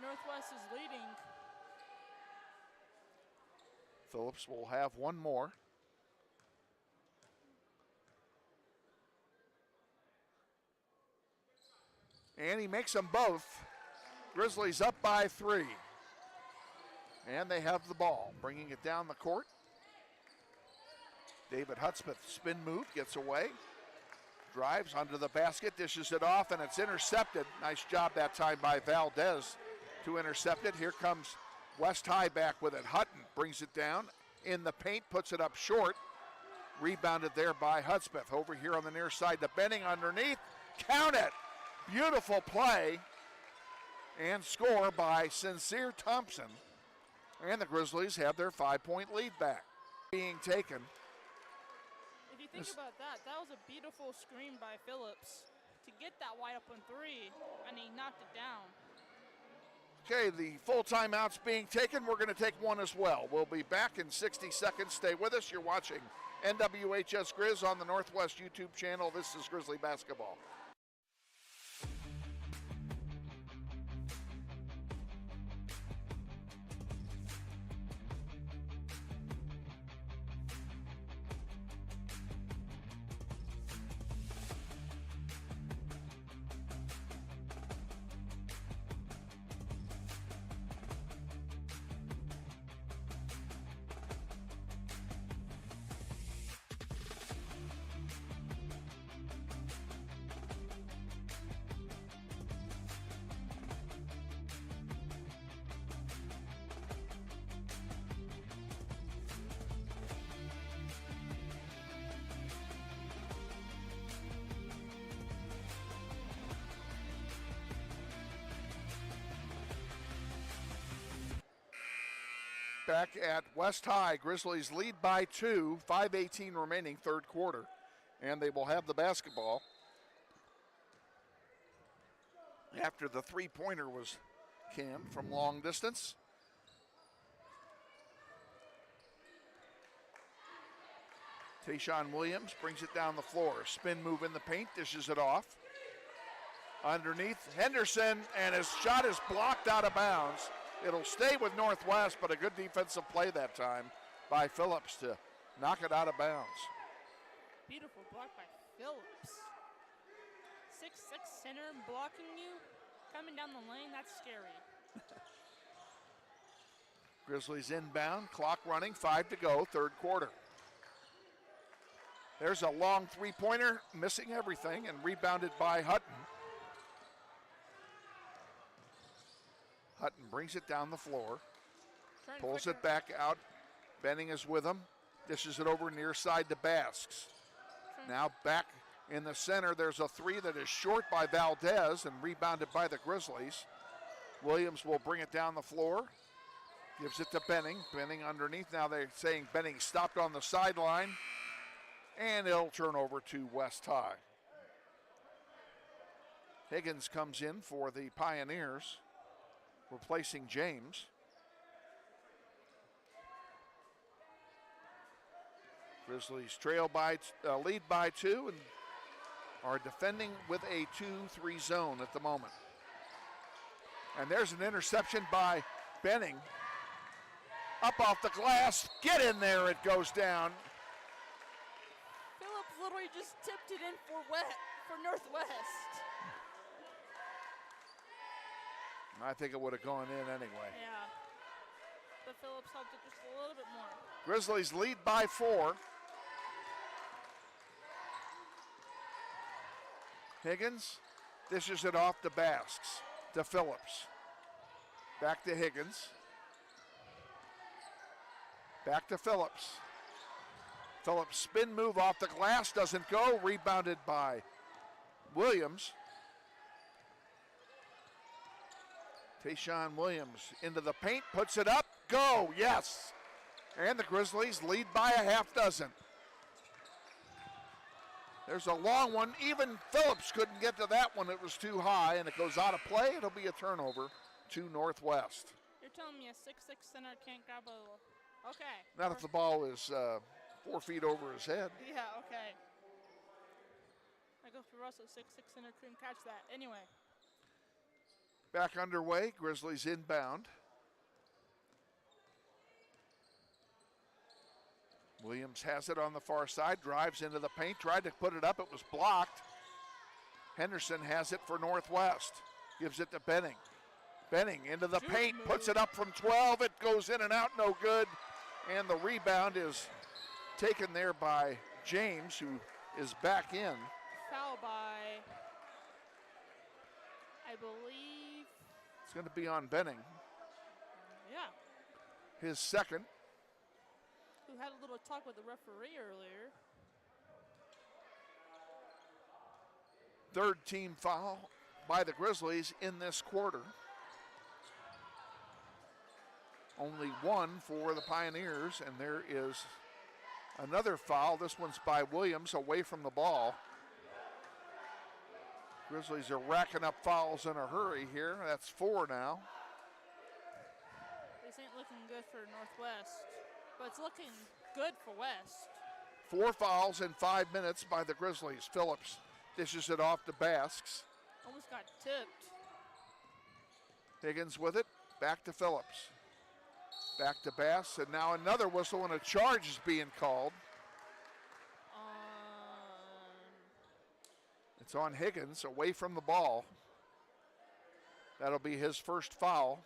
Northwest is leading. Phillips will have 1 more. And he makes them both. Grizzlies up by 3. And they have the ball, bringing it down the court. David Hudspeth spin move, gets away. Drives under the basket, dishes it off, and it's intercepted. Nice job that time by Valdez to intercept it. Here comes West High back with it. Hutton brings it down in the paint, puts it up short. Rebounded there by Hudspeth. Over here on the near side to Benning underneath. Count it. Beautiful play and score by Sincere Thompson. And the Grizzlies have their 5-point lead back. Being taken. If you think about that, that was a beautiful screen by Phillips to get that wide open three, and he knocked it down. Okay, the full timeout's being taken. We're going to take one as well. We'll be back in 60 seconds. Stay with us. You're watching NWHS Grizz on the Northwest YouTube channel. This is Grizzly Basketball. Back at West High, Grizzlies lead by 2, 5:18 remaining, third quarter. And they will have the basketball after the three-pointer was cammed from long distance. Tayshawn Williams brings it down the floor. Spin move in the paint, dishes it off. Underneath, Henderson, and his shot is blocked out of bounds. It'll stay with Northwest, but a good defensive play that time by Phillips to knock it out of bounds. Beautiful block by Phillips. 6'6" center blocking you, coming down the lane, that's scary. Grizzlies inbound, clock running, 5 to go, third quarter. There's a long three-pointer, missing everything, and rebounded by Hutton. Hutton brings it down the floor, pulls it back out. Benning is with him, dishes it over near side to Basks. Now back in the center, there's a three that is short by Valdez and rebounded by the Grizzlies. Williams will bring it down the floor, gives it to Benning. Benning underneath, now they're saying Benning stopped on the sideline, and it'll turn over to West High. Higgins comes in for the Pioneers, replacing James. Grizzlies lead by 2 and are defending with a 2-3 zone at the moment. And there's an interception by Benning. Up off the glass, get in there, it goes down. Phillips literally just tipped it in for Northwest. I think it would have gone in anyway. Yeah, but Phillips helped it just a little bit more. Grizzlies lead by 4. Higgins dishes it off to Basks, to Phillips. Back to Higgins. Back to Phillips. Phillips spin move off the glass, doesn't go, rebounded by Williams. Tayshawn Williams into the paint, puts it up, go, yes. And the Grizzlies lead by a half dozen. There's a long one, even Phillips couldn't get to that one, it was too high, and it goes out of play. It'll be a turnover to Northwest. You're telling me a 6'6" center can't grab a, okay. Not if the ball is 4 feet over his head. Yeah, okay. I go for Russell, 6'6" center couldn't catch that. Anyway. Back underway, Grizzlies inbound. Williams has it on the far side, drives into the paint, tried to put it up, it was blocked. Henderson has it for Northwest, gives it to Benning. Benning into the paint, puts it up from 12, it goes in and out, no good. And the rebound is taken there by James, who is back in. Foul by, I believe, going to be on Benning. Yeah. His second. Who had a little talk with the referee earlier. Third team foul by the Grizzlies in this quarter. Only one for the Pioneers, and there is another foul. This one's by Williams away from the ball. Grizzlies are racking up fouls in a hurry here. That's 4 now. This ain't looking good for Northwest, but it's looking good for West. 4 fouls in 5 minutes by the Grizzlies. Phillips dishes it off to Basks. Almost got tipped. Higgins with it. Back to Phillips. Back to Bass, and now another whistle and a charge is being called. It's on Higgins, away from the ball. That'll be his first foul.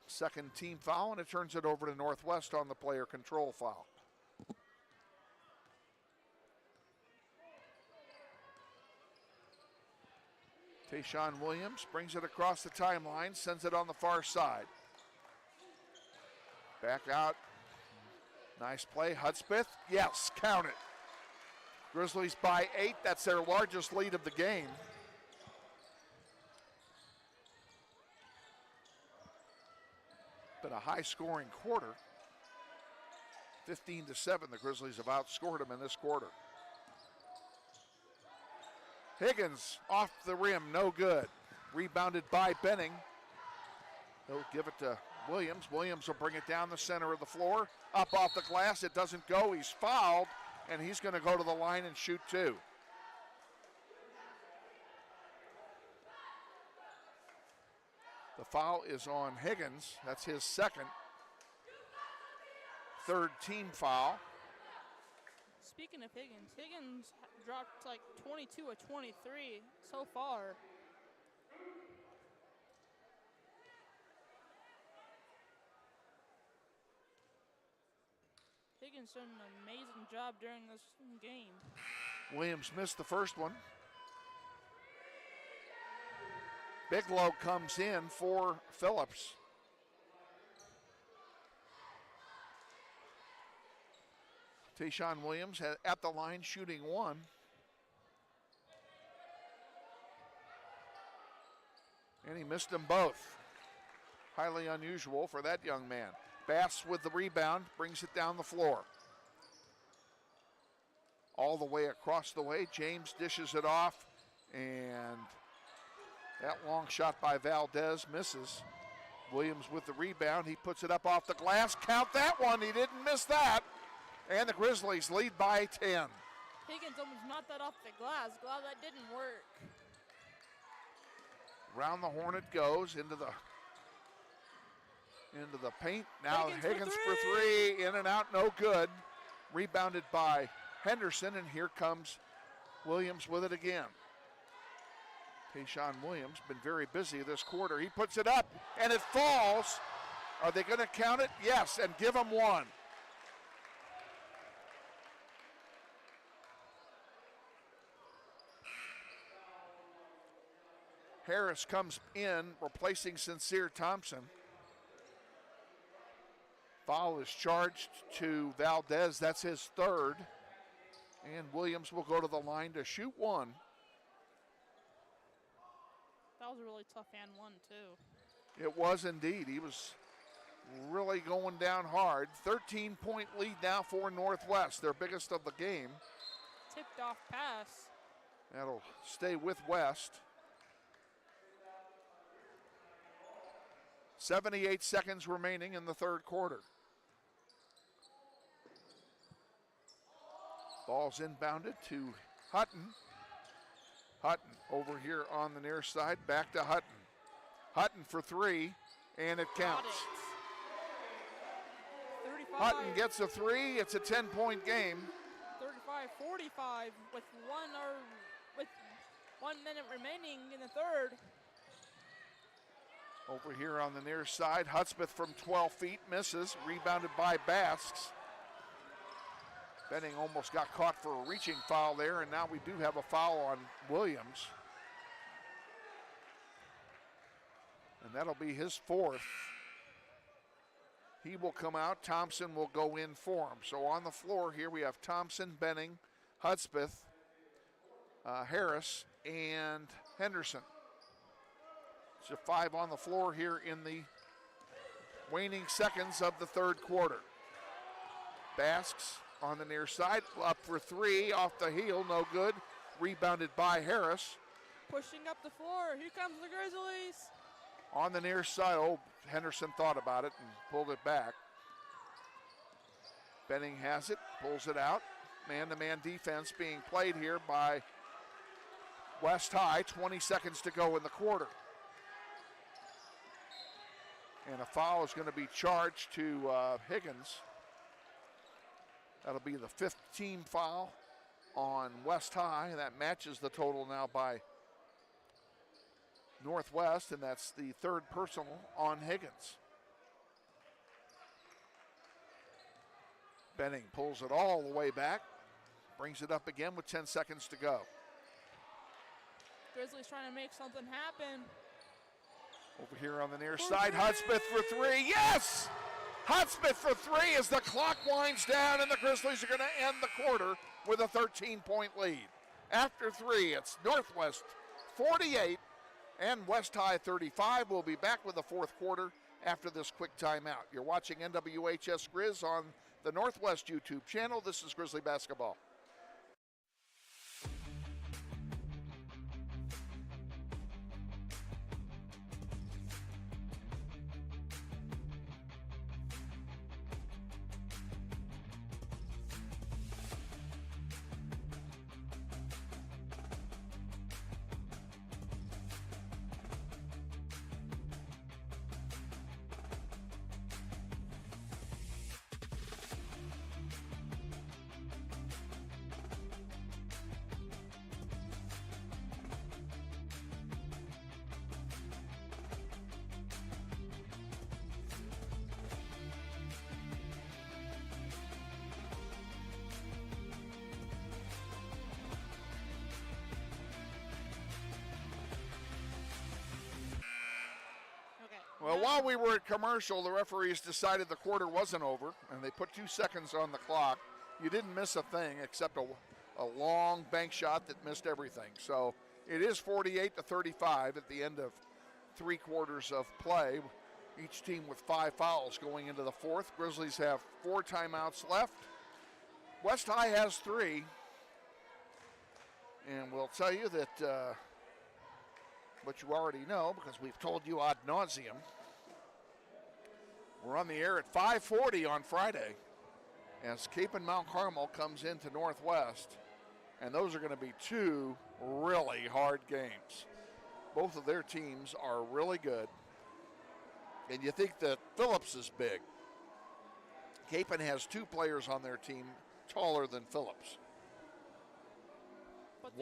Second team foul, and it turns it over to Northwest on the player control foul. Tayshawn Williams brings it across the timeline, sends it on the far side. Back out. Nice play. Hudspeth. Yes, count it. Grizzlies by 8. That's their largest lead of the game. Been a high-scoring quarter. 15-7, the Grizzlies have outscored them in this quarter. Higgins off the rim, no good. Rebounded by Benning. He'll give it to Williams. Williams will bring it down the center of the floor. Up off the glass, it doesn't go. He's fouled, and he's going to go to the line and shoot 2. The foul is on Higgins. That's his second. Third team foul. Speaking of Higgins dropped like 22 or 23 so far. Higgins done an amazing job during this game. Williams missed the first one. Bigelow comes in for Phillips. Tayshawn Williams at the line shooting 1. And he missed them both. Highly unusual for that young man. Bass with the rebound, brings it down the floor. All the way across the way, James dishes it off, and that long shot by Valdez misses. Williams with the rebound, he puts it up off the glass. Count that one, he didn't miss that. And the Grizzlies lead by 10. Higgins almost knocked that off the glass. Glad that didn't work. Round the horn it goes into the paint. Now Higgins for 3, in and out, no good. Rebounded by Henderson, and here comes Williams with it again. Tayshawn Williams been very busy this quarter. He puts it up, and it falls. Are they going to count it? Yes, and give him 1. Harris comes in, replacing Sincere Thompson. Foul is charged to Valdez. That's his third. And Williams will go to the line to shoot 1. That was a really tough and 1, too. It was indeed. He was really going down hard. 13-point lead now for Northwest, their biggest of the game. Tipped off pass. That'll stay with West. 78 seconds remaining in the third quarter. Ball's inbounded to Hutton. Hutton over here on the near side, back to Hutton. Hutton for 3, and it counts. 35. Hutton gets a 3, it's a 10-point game. 35-45 with 1 minute remaining in the third. Over here on the near side, Hudspeth from 12 feet misses, rebounded by Basks. Benning almost got caught for a reaching foul there, and now we do have a foul on Williams. And that'll be his fourth. He will come out. Thompson will go in for him. So on the floor here we have Thompson, Benning, Hudspeth, Harris, and Henderson. So 5 on the floor here in the waning seconds of the third quarter. Basks on the near side, up for 3, off the heel, no good. Rebounded by Harris. Pushing up the floor. Here comes the Grizzlies. On the near side, Henderson thought about it and pulled it back. Benning has it, pulls it out. Man-to-man defense being played here by West High. 20 seconds to go in the quarter. And a foul is going to be charged to Higgins. That'll be the 5th team foul on West High. That matches the total now by Northwest, and that's the 3rd personal on Higgins. Benning pulls it all the way back, brings it up again with 10 seconds to go. Grizzlies trying to make something happen. Over here on the near side, Hudspeth for 3. Yes! Hudspeth for 3 as the clock winds down, and the Grizzlies are going to end the quarter with a 13-point lead. After 3, it's Northwest 48 and West High 35. We'll be back with the fourth quarter after this quick timeout. You're watching NWHS Grizz on the Northwest YouTube channel. This is Grizzly Basketball. Well, while we were at commercial, the referees decided the quarter wasn't over, and they put 2 seconds on the clock. You didn't miss a thing except a long bank shot that missed everything. So it is 48-35 at the end of 3 quarters of play. Each team with 5 fouls going into the fourth. Grizzlies have 4 timeouts left. West High has 3. And we'll tell you that what you already know, because we've told you ad nauseum. We're on the air at 5:40 on Friday as Cape and Mount Carmel comes into Northwest, and those are going to be 2 really hard games. Both of their teams are really good, and you think that Phillips is big. Cape has 2 players on their team taller than Phillips. But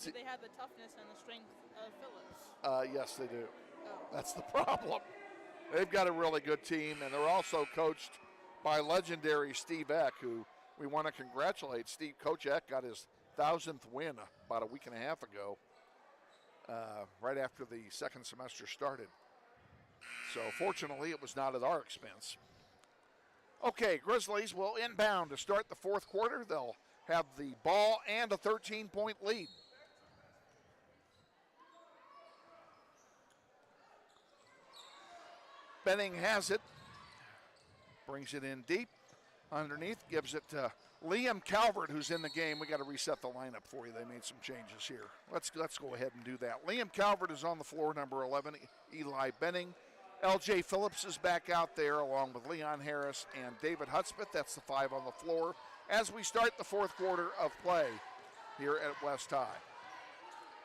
do they have the toughness and the strength of Phillips? Yes, they do. Oh. That's the problem. They've got a really good team, and they're also coached by legendary Steve Eck, who we want to congratulate. Coach Eck got his 1,000th win about a week and a half ago, right after the second semester started. So fortunately, it was not at our expense. Okay, Grizzlies will inbound to start the fourth quarter. They'll have the ball and a 13-point lead. Benning has it, brings it in deep, underneath, gives it to Liam Calvert, who's in the game. We got to reset the lineup for you. They made some changes here. Let's go ahead and do that. Liam Calvert is on the floor, number 11, Eli Benning. L.J. Phillips is back out there along with Leon Harris and David Hudspeth. That's the 5 on the floor as we start the fourth quarter of play here at West High.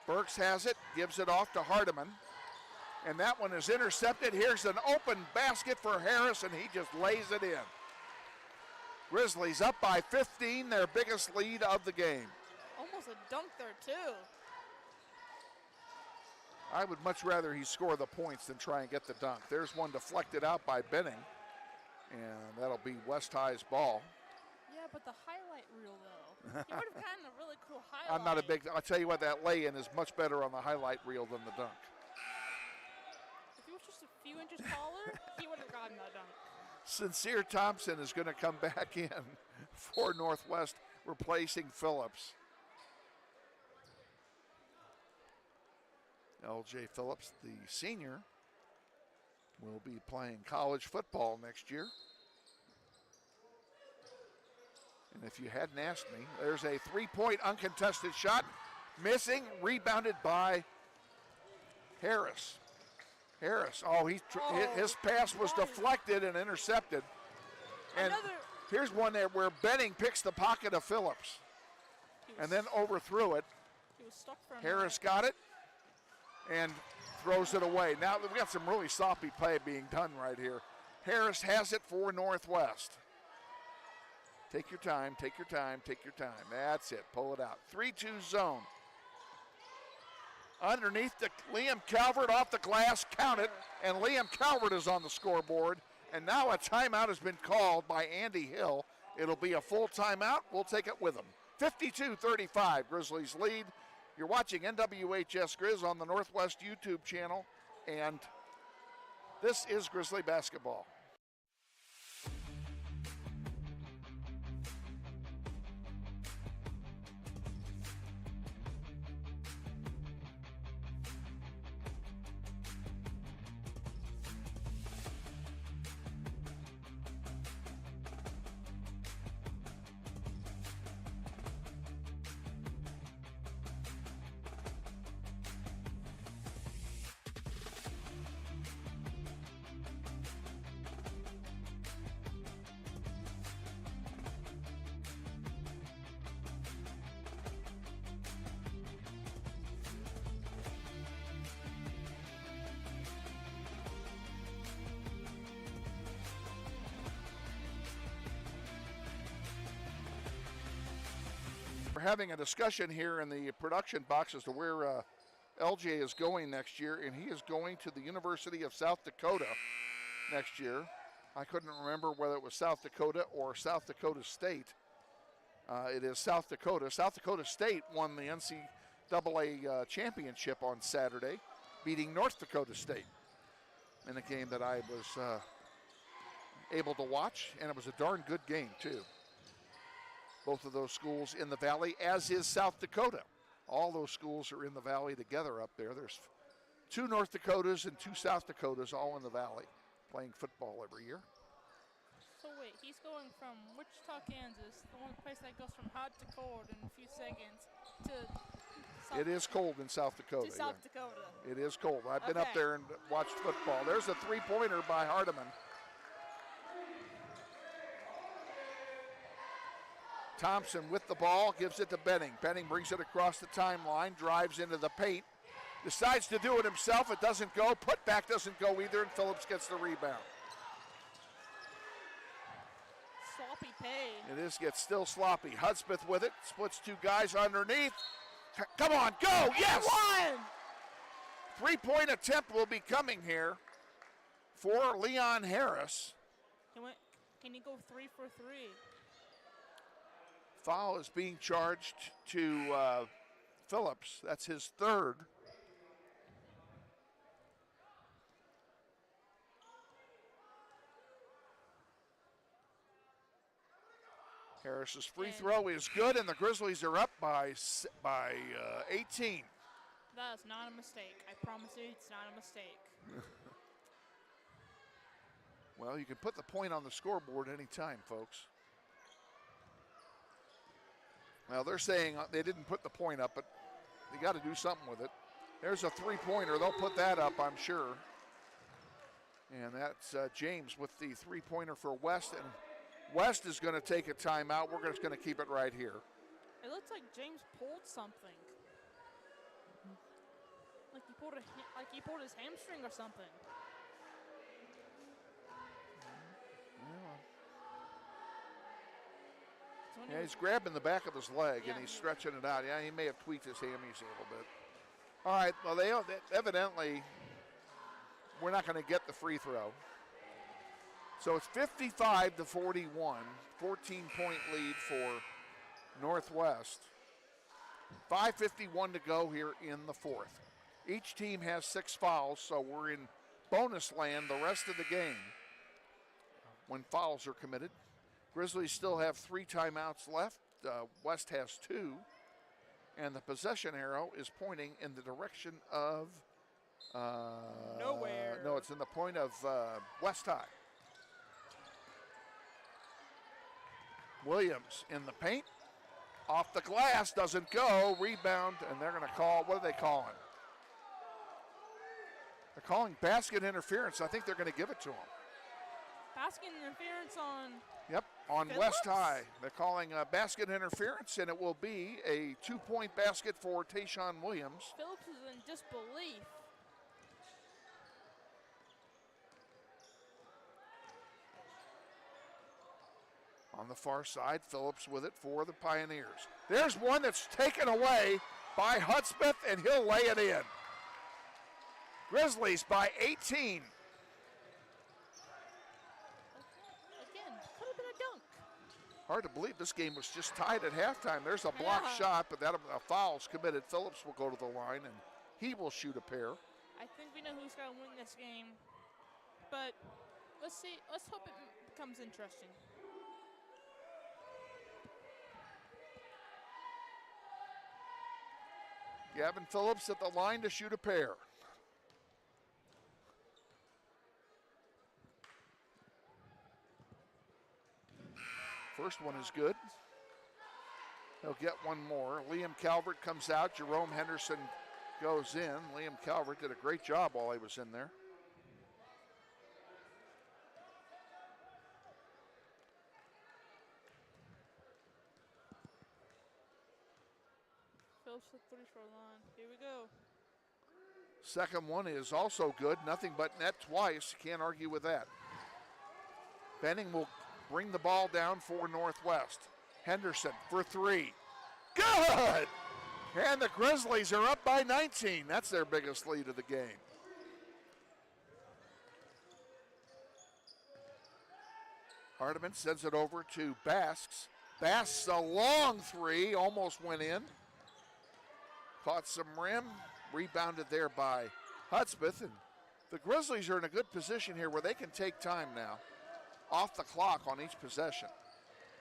Burks has it, gives it off to Hardiman. And that one is intercepted. Here's an open basket for Harris, and he just lays it in. Grizzlies up by 15, their biggest lead of the game. Almost a dunk there, too. I would much rather he score the points than try and get the dunk. There's one deflected out by Benning, and that'll be West High's ball. Yeah, but the highlight reel, though. You would have gotten a really cool highlight. I'll tell you what, that lay-in is much better on the highlight reel than the dunk. a few inches taller, he would have gotten that dunk. Sincere Thompson is going to come back in for Northwest, replacing Phillips. LJ Phillips, the senior, will be playing college football next year. And if you hadn't asked me, there's a three-point uncontested shot. Missing, rebounded by Harris. His pass was deflected and intercepted. And here's one there where Benning picks the pocket of Phillips and then overthrew it. He was stuck for a Harris got it and throws it away. Now we got some really sloppy play being done right here. Harris has it for Northwest. Take your time, take your time, take your time. That's it, pull it out. 3-2 zone. Underneath Liam Calvert off the glass, count it, and Liam Calvert is on the scoreboard. And now a timeout has been called by Andy Hill. It'll be a full timeout. We'll take it with him. 52-35, Grizzlies lead. You're watching NWHS Grizz on the Northwest YouTube channel, and this is Grizzly basketball. We're having a discussion here in the production box as to where LJ is going next year, and he is going to the University of South Dakota next year. I couldn't remember whether it was South Dakota or South Dakota State. It is South Dakota. South Dakota State won the NCAA championship on Saturday, beating North Dakota State in a game that I was able to watch, and it was a darn good game, too. Both of those schools in the Valley, as is South Dakota. All those schools are in the Valley together up there. There's 2 North Dakotas and 2 South Dakotas all in the Valley playing football every year. So wait, he's going from Wichita, Kansas, the one place that goes from hot to cold in a few seconds, to It is cold in South Dakota. To South Dakota. It is cold. I've been up there and watched football. There's a three-pointer by Hardiman. Thompson with the ball, gives it to Benning. Benning brings it across the timeline, drives into the paint, decides to do it himself. It doesn't go. Putback doesn't go either, and Phillips gets the rebound. Sloppy pay. Gets still sloppy. Hudspeth with it, splits 2 guys underneath. Come on, go, yes! One. 3-point attempt will be coming here for Leon Harris. Can he go 3 for 3? Foul is being charged to Phillips. That's his 3rd. Harris's free throw is good, and the Grizzlies are up by 18. That is not a mistake. I promise you, it's not a mistake. Well, you can put the point on the scoreboard anytime, folks. Well, they're saying they didn't put the point up, but they got to do something with it. There's a three-pointer. They'll put that up, I'm sure. And that's James with the three-pointer for West. And West is going to take a timeout. We're just going to keep it right here. It looks like James pulled something. Like he pulled his hamstring or something. Yeah, he's grabbing the back of his leg and he's stretching it out. Yeah, he may have tweaked his hammies a little bit. All right, well, they evidently, we're not going to get the free throw. So it's 55-41, 14-point lead for Northwest. 5:51 to go here in the 4th. Each team has 6 fouls, so we're in bonus land the rest of the game when fouls are committed. Grizzlies still have 3 timeouts left. West has 2. And the possession arrow is pointing in the direction of nowhere. No, it's in the point of West High. Williams in the paint. Off the glass, doesn't go. Rebound, and they're going to call, what are they calling? They're calling basket interference. I think they're going to give it to them. Basket interference on. Yep, on Phillips? West High. They're calling basket interference, and it will be a 2-point basket for Tayshawn Williams. Phillips is in disbelief. On the far side, Phillips with it for the Pioneers. There's one that's taken away by Hudspeth, and he'll lay it in. Grizzlies by 18. Again, could have been a dunk. Hard to believe this game was just tied at halftime. There's a blocked shot, but a foul's committed. Phillips will go to the line, and he will shoot a pair. I think we know who's going to win this game, but let's see. Let's hope it becomes interesting. Gavin Phillips at the line to shoot a pair. First one is good. He'll get one more. Liam Calvert comes out. Jerome Henderson goes in. Liam Calvert did a great job while he was in there. Phillips with 3-throw line. Here we go. Second one is also good. Nothing but net twice. Can't argue with that. Benning will bring the ball down for Northwest. Henderson for 3. Good! And the Grizzlies are up by 19. That's their biggest lead of the game. Hardiman sends it over to Basks. Basks a long 3, almost went in. Caught some rim, rebounded there by Hudspeth. And the Grizzlies are in a good position here where they can take time now off the clock on each possession,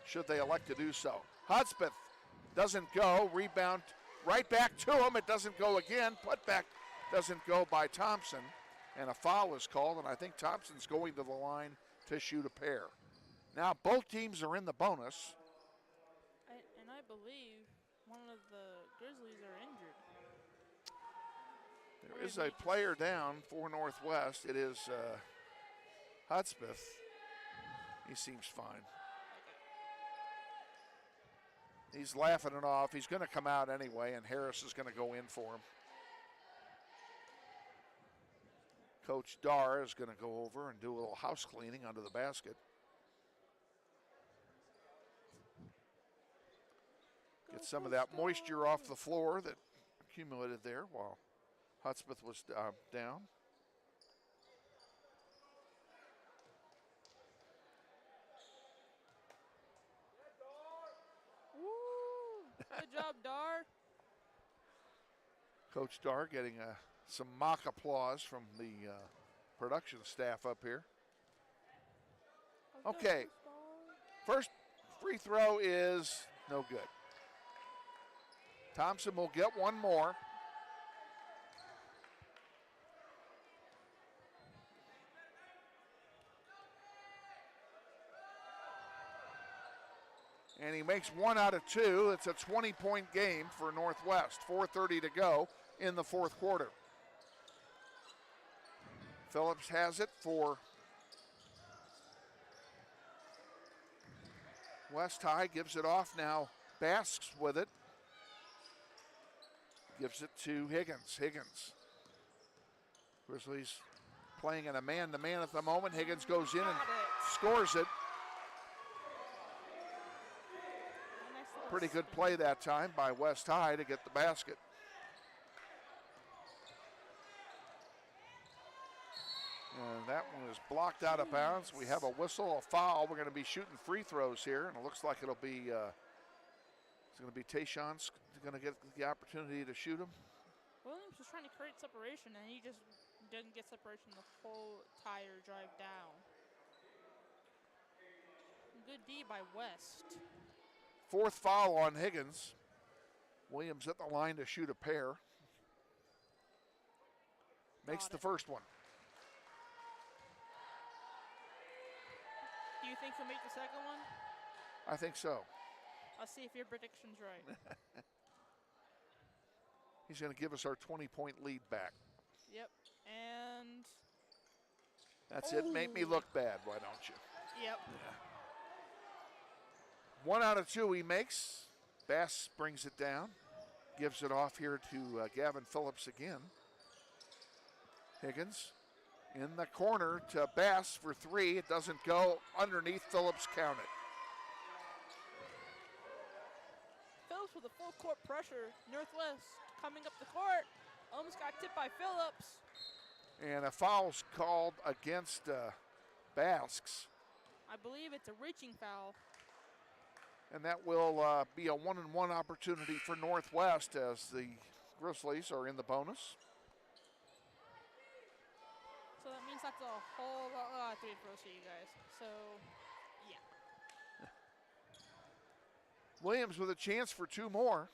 should they elect to do so. Hudspeth doesn't go, rebound right back to him. It doesn't go again. Putback doesn't go by Thompson, and a foul is called, and I think Thompson's going to the line to shoot a pair. Now both teams are in the bonus. And I believe one of the Grizzlies are injured. There is a player down for Northwest. It is Hudspeth. He seems fine. He's laughing it off. He's going to come out anyway, and Harris is going to go in for him. Coach Dar is going to go over and do a little house cleaning under the basket. Get some of that moisture off the floor that accumulated there while Hudspeth was down. Woo! Good job, Dar. Coach Dar getting some mock applause from the production staff up here. Okay, first free throw is no good. Thompson will get one more. And he makes 1 out of 2. It's a 20-point game for Northwest. 4:30 to go in the fourth quarter. Phillips has it for West High. Gives it off now. Basks with it. Gives it to Higgins. Higgins. Grizzlies playing in a man-to-man at the moment. Higgins goes in and scores it. Pretty good play that time by West High to get the basket. And that one is blocked out of bounds. We have a whistle, a foul. We're going to be shooting free throws here, and it looks like it'll be it's going to be Tayshawn's going to get the opportunity to shoot him. Williams was trying to create separation, and he just Didn't get separation the whole entire drive down. Good D by West. 4th foul on Higgins. Williams at the line to shoot a pair. Makes the first one. Do you think he'll make the second one? I think so. I'll see if your prediction's right. He's going to give us our 20-point lead back. Yep, and... That's it. Make me look bad, why don't you? Yep. Yeah. 1 out of 2 he makes. Bass brings it down. Gives it off here to Gavin Phillips again. Higgins in the corner to Bass for 3. It doesn't go. Underneath, Phillips counted. Phillips with a full court pressure. Northwest coming up the court. Almost got tipped by Phillips. And a foul's called against Basks. I believe it's a reaching foul. And that will be a 1-and-1 opportunity for Northwest as the Grizzlies are in the bonus. So that means that's a whole lot of 3 throws for you guys. So, yeah. Williams with a chance for 2 more.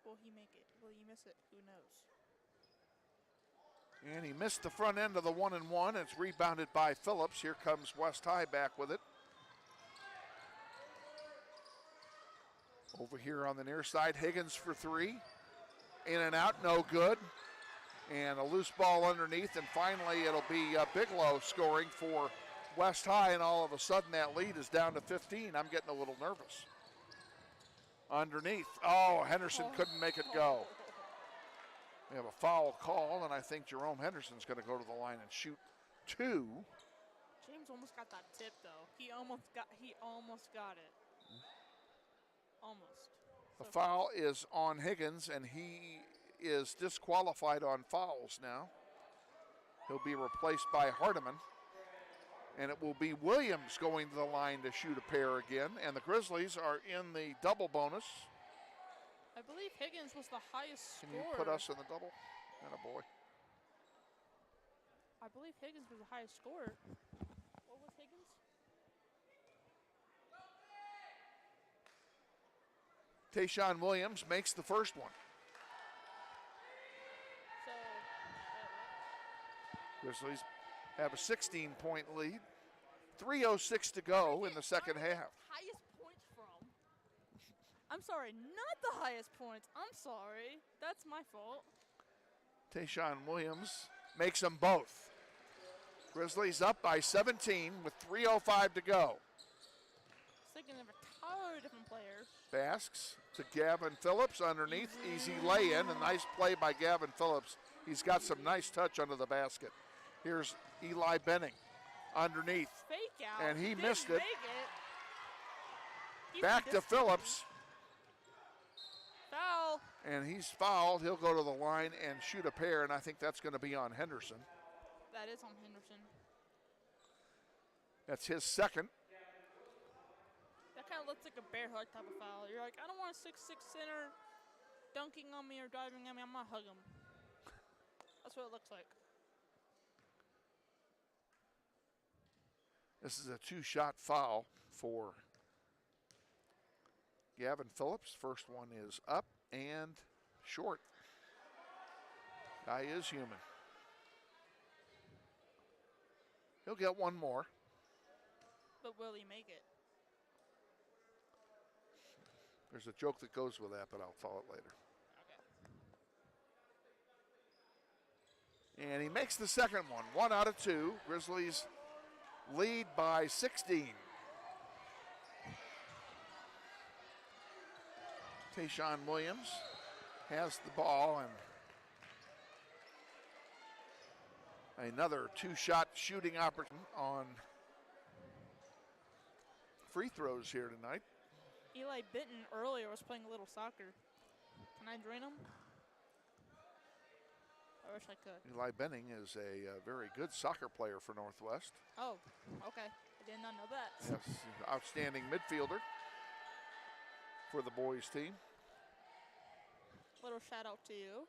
Will he make it? Will he miss it? Who knows? And he missed the front end of the 1-and-1. It's rebounded by Phillips. Here comes West High back with it. Over here on the near side, Higgins for 3. In and out, no good. And a loose ball underneath, and finally it'll be Bigelow scoring for West High, and all of a sudden that lead is down to 15. I'm getting a little nervous. Underneath. Oh, Henderson couldn't make it go. We have a foul call, and I think Jerome Henderson's going to go to the line and shoot 2. James almost got that tip though. He almost got it. Almost. The foul is on Higgins, and he is disqualified on fouls now. He'll be replaced by Hardiman. And it will be Williams going to the line to shoot a pair again. And the Grizzlies are in the double bonus. I believe Higgins was the highest scorer. Can you put us in the double? Attaboy. I believe Higgins was the highest scorer. What was Higgins? Tayshawn Williams makes the first one. So, Grizzlies have a 16-point lead. 3:06 to go in the second half. highest points from? I'm sorry, not the highest points. I'm sorry. That's my fault. Tayshawn Williams makes them both. Grizzlies up by 17 with 3:05 to go. Thinking of a totally different player. Basks to Gavin Phillips underneath. Easy lay-in. A nice play by Gavin Phillips. He's got some nice touch under the basket. Here's Eli Benning underneath. Fake out. And he Didn't missed it. make it. Back to Phillips. Foul. And he's fouled. He'll go to the line and shoot a pair, and I think that's going to be on Henderson. That is on Henderson. That's his second. That kind of looks like a bear hug type of foul. You're like, I don't want a 6'6" center dunking on me or driving on me. I'm going to hug him. That's what it looks like. This is a 2-shot foul for Gavin Phillips. First one is up and short. Guy is human. He'll get one more. But will he make it? There's a joke that goes with that, but I'll tell it later. Okay. And he makes the second one. 1 out of 2. Grizzlies lead by 16. Tayshawn Williams has the ball, and another 2-shot shooting opportunity on free throws here tonight. Eli Benton earlier was playing a little soccer. Can I join him? I wish I could. Eli Benning is a very good soccer player for Northwest. Oh, okay. I did not know that. Yes, outstanding midfielder for the boys team. Little shout out to you.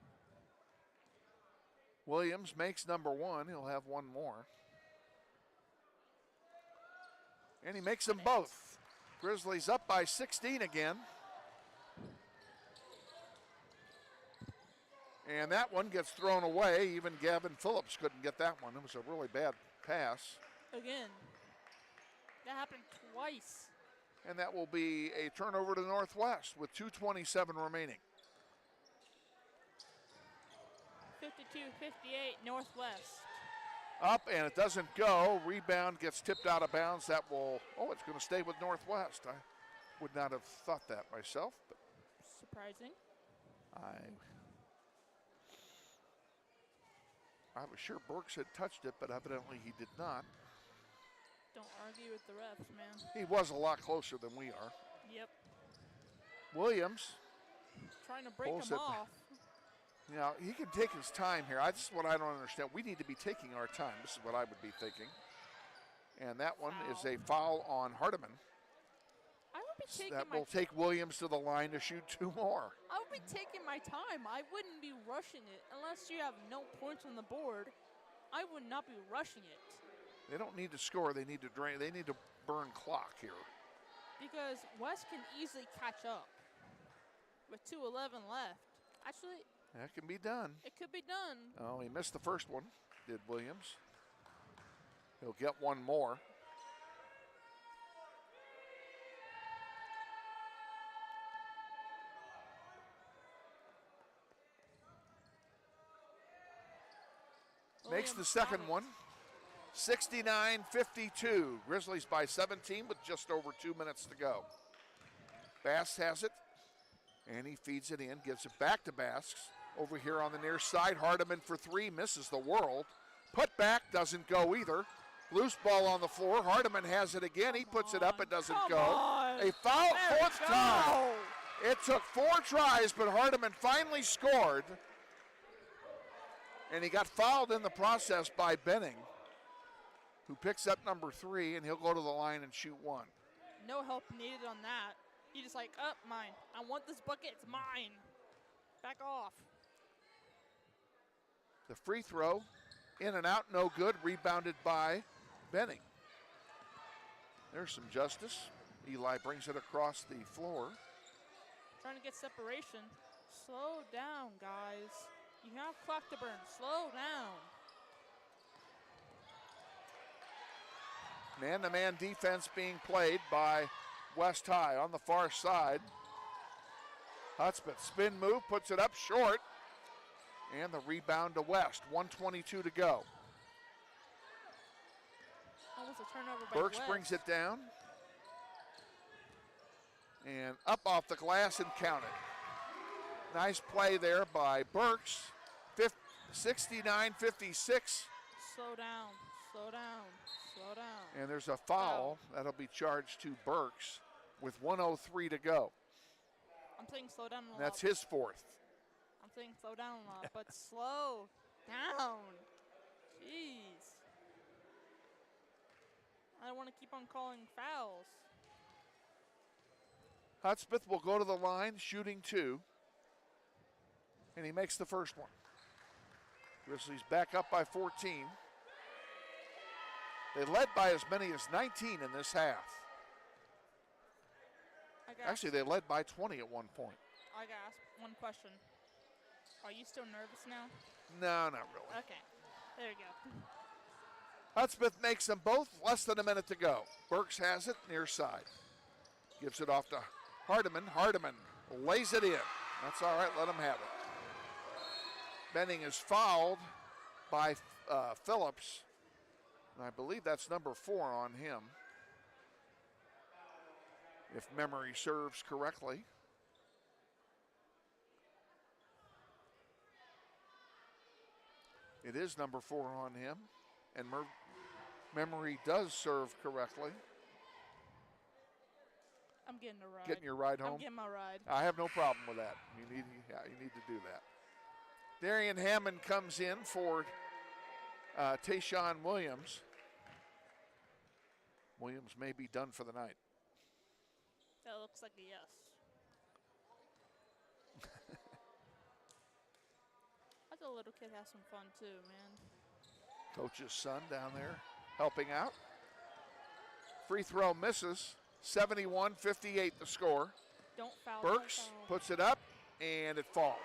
Williams makes number one. He'll have one more. And he makes them both. Grizzlies up by 16 again. And that one gets thrown away. Even Gavin Phillips couldn't get that one. It was a really bad pass. Again. That happened twice. And that will be a turnover to Northwest with 2:27 remaining. 52-58 Northwest. Up, and it doesn't go. Rebound gets tipped out of bounds. That will, it's going to stay with Northwest. I would not have thought that myself, but surprising. I was sure Burks had touched it, but evidently he did not. Don't argue with the refs, man. He was a lot closer than we are. Yep. Williams. Trying to break him off. You know, he can take his time here. This is what I don't understand. We need to be taking our time. This is what I would be thinking. And that one is a foul on Hardiman. I would be taking that will take Williams to the line to shoot two more. I would be taking my time. I wouldn't be rushing it. Unless you have no points on the board, I would not be rushing it. They don't need to score. They need to drain. They need to burn clock here. Because West can easily catch up with 2:11 left. Actually, that can be done. It could be done. Oh, he missed the first one, did Williams. He'll get one more. Makes the second one. 69-52. Grizzlies by 17 with just over 2 minutes to go. Bass has it, and he feeds it in, gives it back to Basks. Over here on the near side, Hardiman for three, misses the world. Put back, doesn't go either. Loose ball on the floor. Hardiman has it again. He puts it up, it doesn't go. A foul, fourth time. It took 4 tries, but Hardiman finally scored. And he got fouled in the process by Benning, who picks up number 3, and he'll go to the line and shoot one. No help needed on that. He just like, mine. I want this bucket, it's mine. Back off. The free throw, in and out, no good. Rebounded by Benning. There's some justice. Eli brings it across the floor. Trying to get separation. Slow down, guys. You have clock to burn. Slow down. Man-to-man defense being played by West High on the far side. Hudspeth spin move, puts it up short. And the rebound to West. 1:22 to go. That was a turnover by Burks West. brings it down. And up off the glass and count it. Nice play there by Burks. 69-56. Slow down, slow down, slow down. And there's a foul that'll be charged to Burks with 1:03 to go. I'm saying slow down a lot. That's his fourth. I'm saying slow down a lot, but slow down. Jeez. I don't want to keep on calling fouls. Hudspeth will go to the line, shooting 2. And he makes the first one. Grizzlies back up by 14. They led by as many as 19 in this half. Actually, they led by 20 at one point. I got to ask one question. Are you still nervous now? No, not really. Okay, there you go. Hudspeth makes them both, less than a minute to go. Burks has it, near side. Gives it off to Hardiman. Hardiman lays it in. That's all right, let him have it. Benning is fouled by Phillips. And I believe that's number 4 on him, if memory serves correctly. It is number 4 on him, and memory does serve correctly. I'm getting a ride. Getting your ride home? I'm getting my ride. I have no problem with that. You need to do that. Darian Hammond comes in for Tayshawn Williams. Williams may be done for the night. That looks like a yes. The little kid has some fun too, man. Coach's son down there helping out. Free throw misses. 71-58 the score. Don't foul. Burks don't foul. puts it up, and it falls.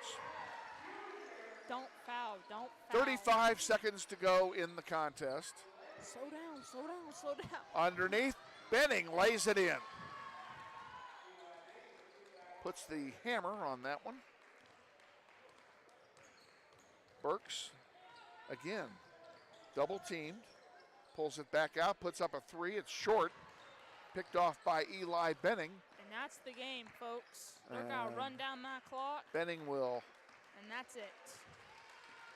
Don't foul. Don't foul. 35 seconds to go in the contest. Slow down. Slow down. Slow down. Underneath, Benning lays it in. Puts the hammer on that one. Burks, again, double teamed. Pulls it back out, puts up a three. It's short. Picked off by Eli Benning. And that's the game, folks. They're going to run down that clock. Benning will. And that's it.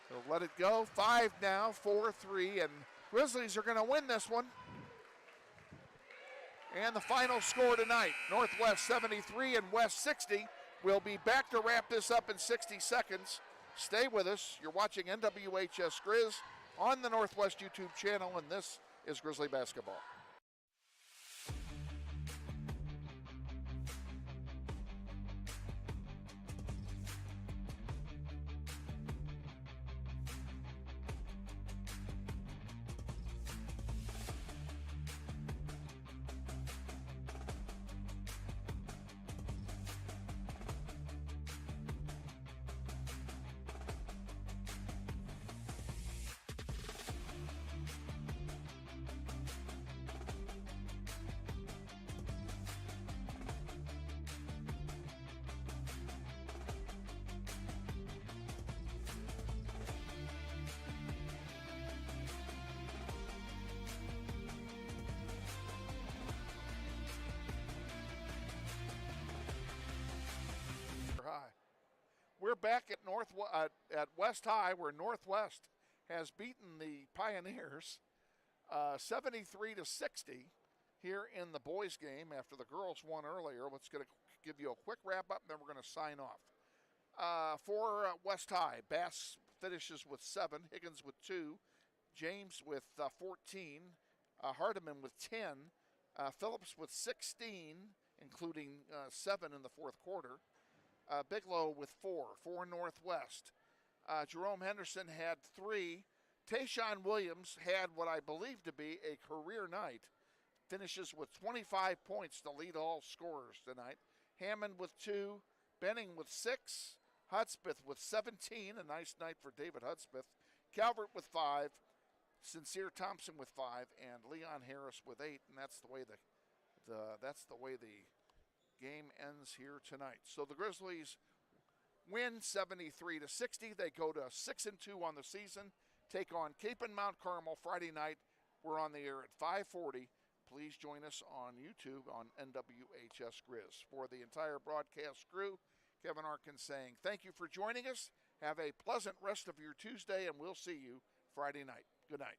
He'll let it go. 5 now, 4-3, and Grizzlies are going to win this one. And the final score tonight, Northwest 73 and West 60. We'll be back to wrap this up in 60 seconds. Stay with us. You're watching NWHS Grizz on the Northwest YouTube channel, and this is Grizzly Basketball. High. We're back at West High, where Northwest has beaten the Pioneers 73-60 here in the boys' game after the girls won earlier. Let's going to give you a quick wrap up, and then we're going to sign off. For West High, Bass finishes with 7, Higgins with 2, James with 14, Hardiman with 10, Phillips with 16, including 7 in the fourth quarter. Bigelow with 4 Northwest. Jerome Henderson had 3. Tayshawn Williams had what I believe to be a career night. Finishes with 25 points to lead all scorers tonight. Hammond with 2. Benning with 6. Hudspeth with 17. A nice night for David Hudspeth. Calvert with 5. Sincere Thompson with 5. And Leon Harris with 8. And that's the way the game ends here tonight. So the Grizzlies win 73-60. They go to 6-2 on the season. Take on Cape and Mount Carmel Friday night. We're on the air at 5:40. Please join us on YouTube on NWHS Grizz. For the entire broadcast crew, Kevin Arkin saying thank you for joining us. Have a pleasant rest of your Tuesday, and we'll see you Friday night. Good night.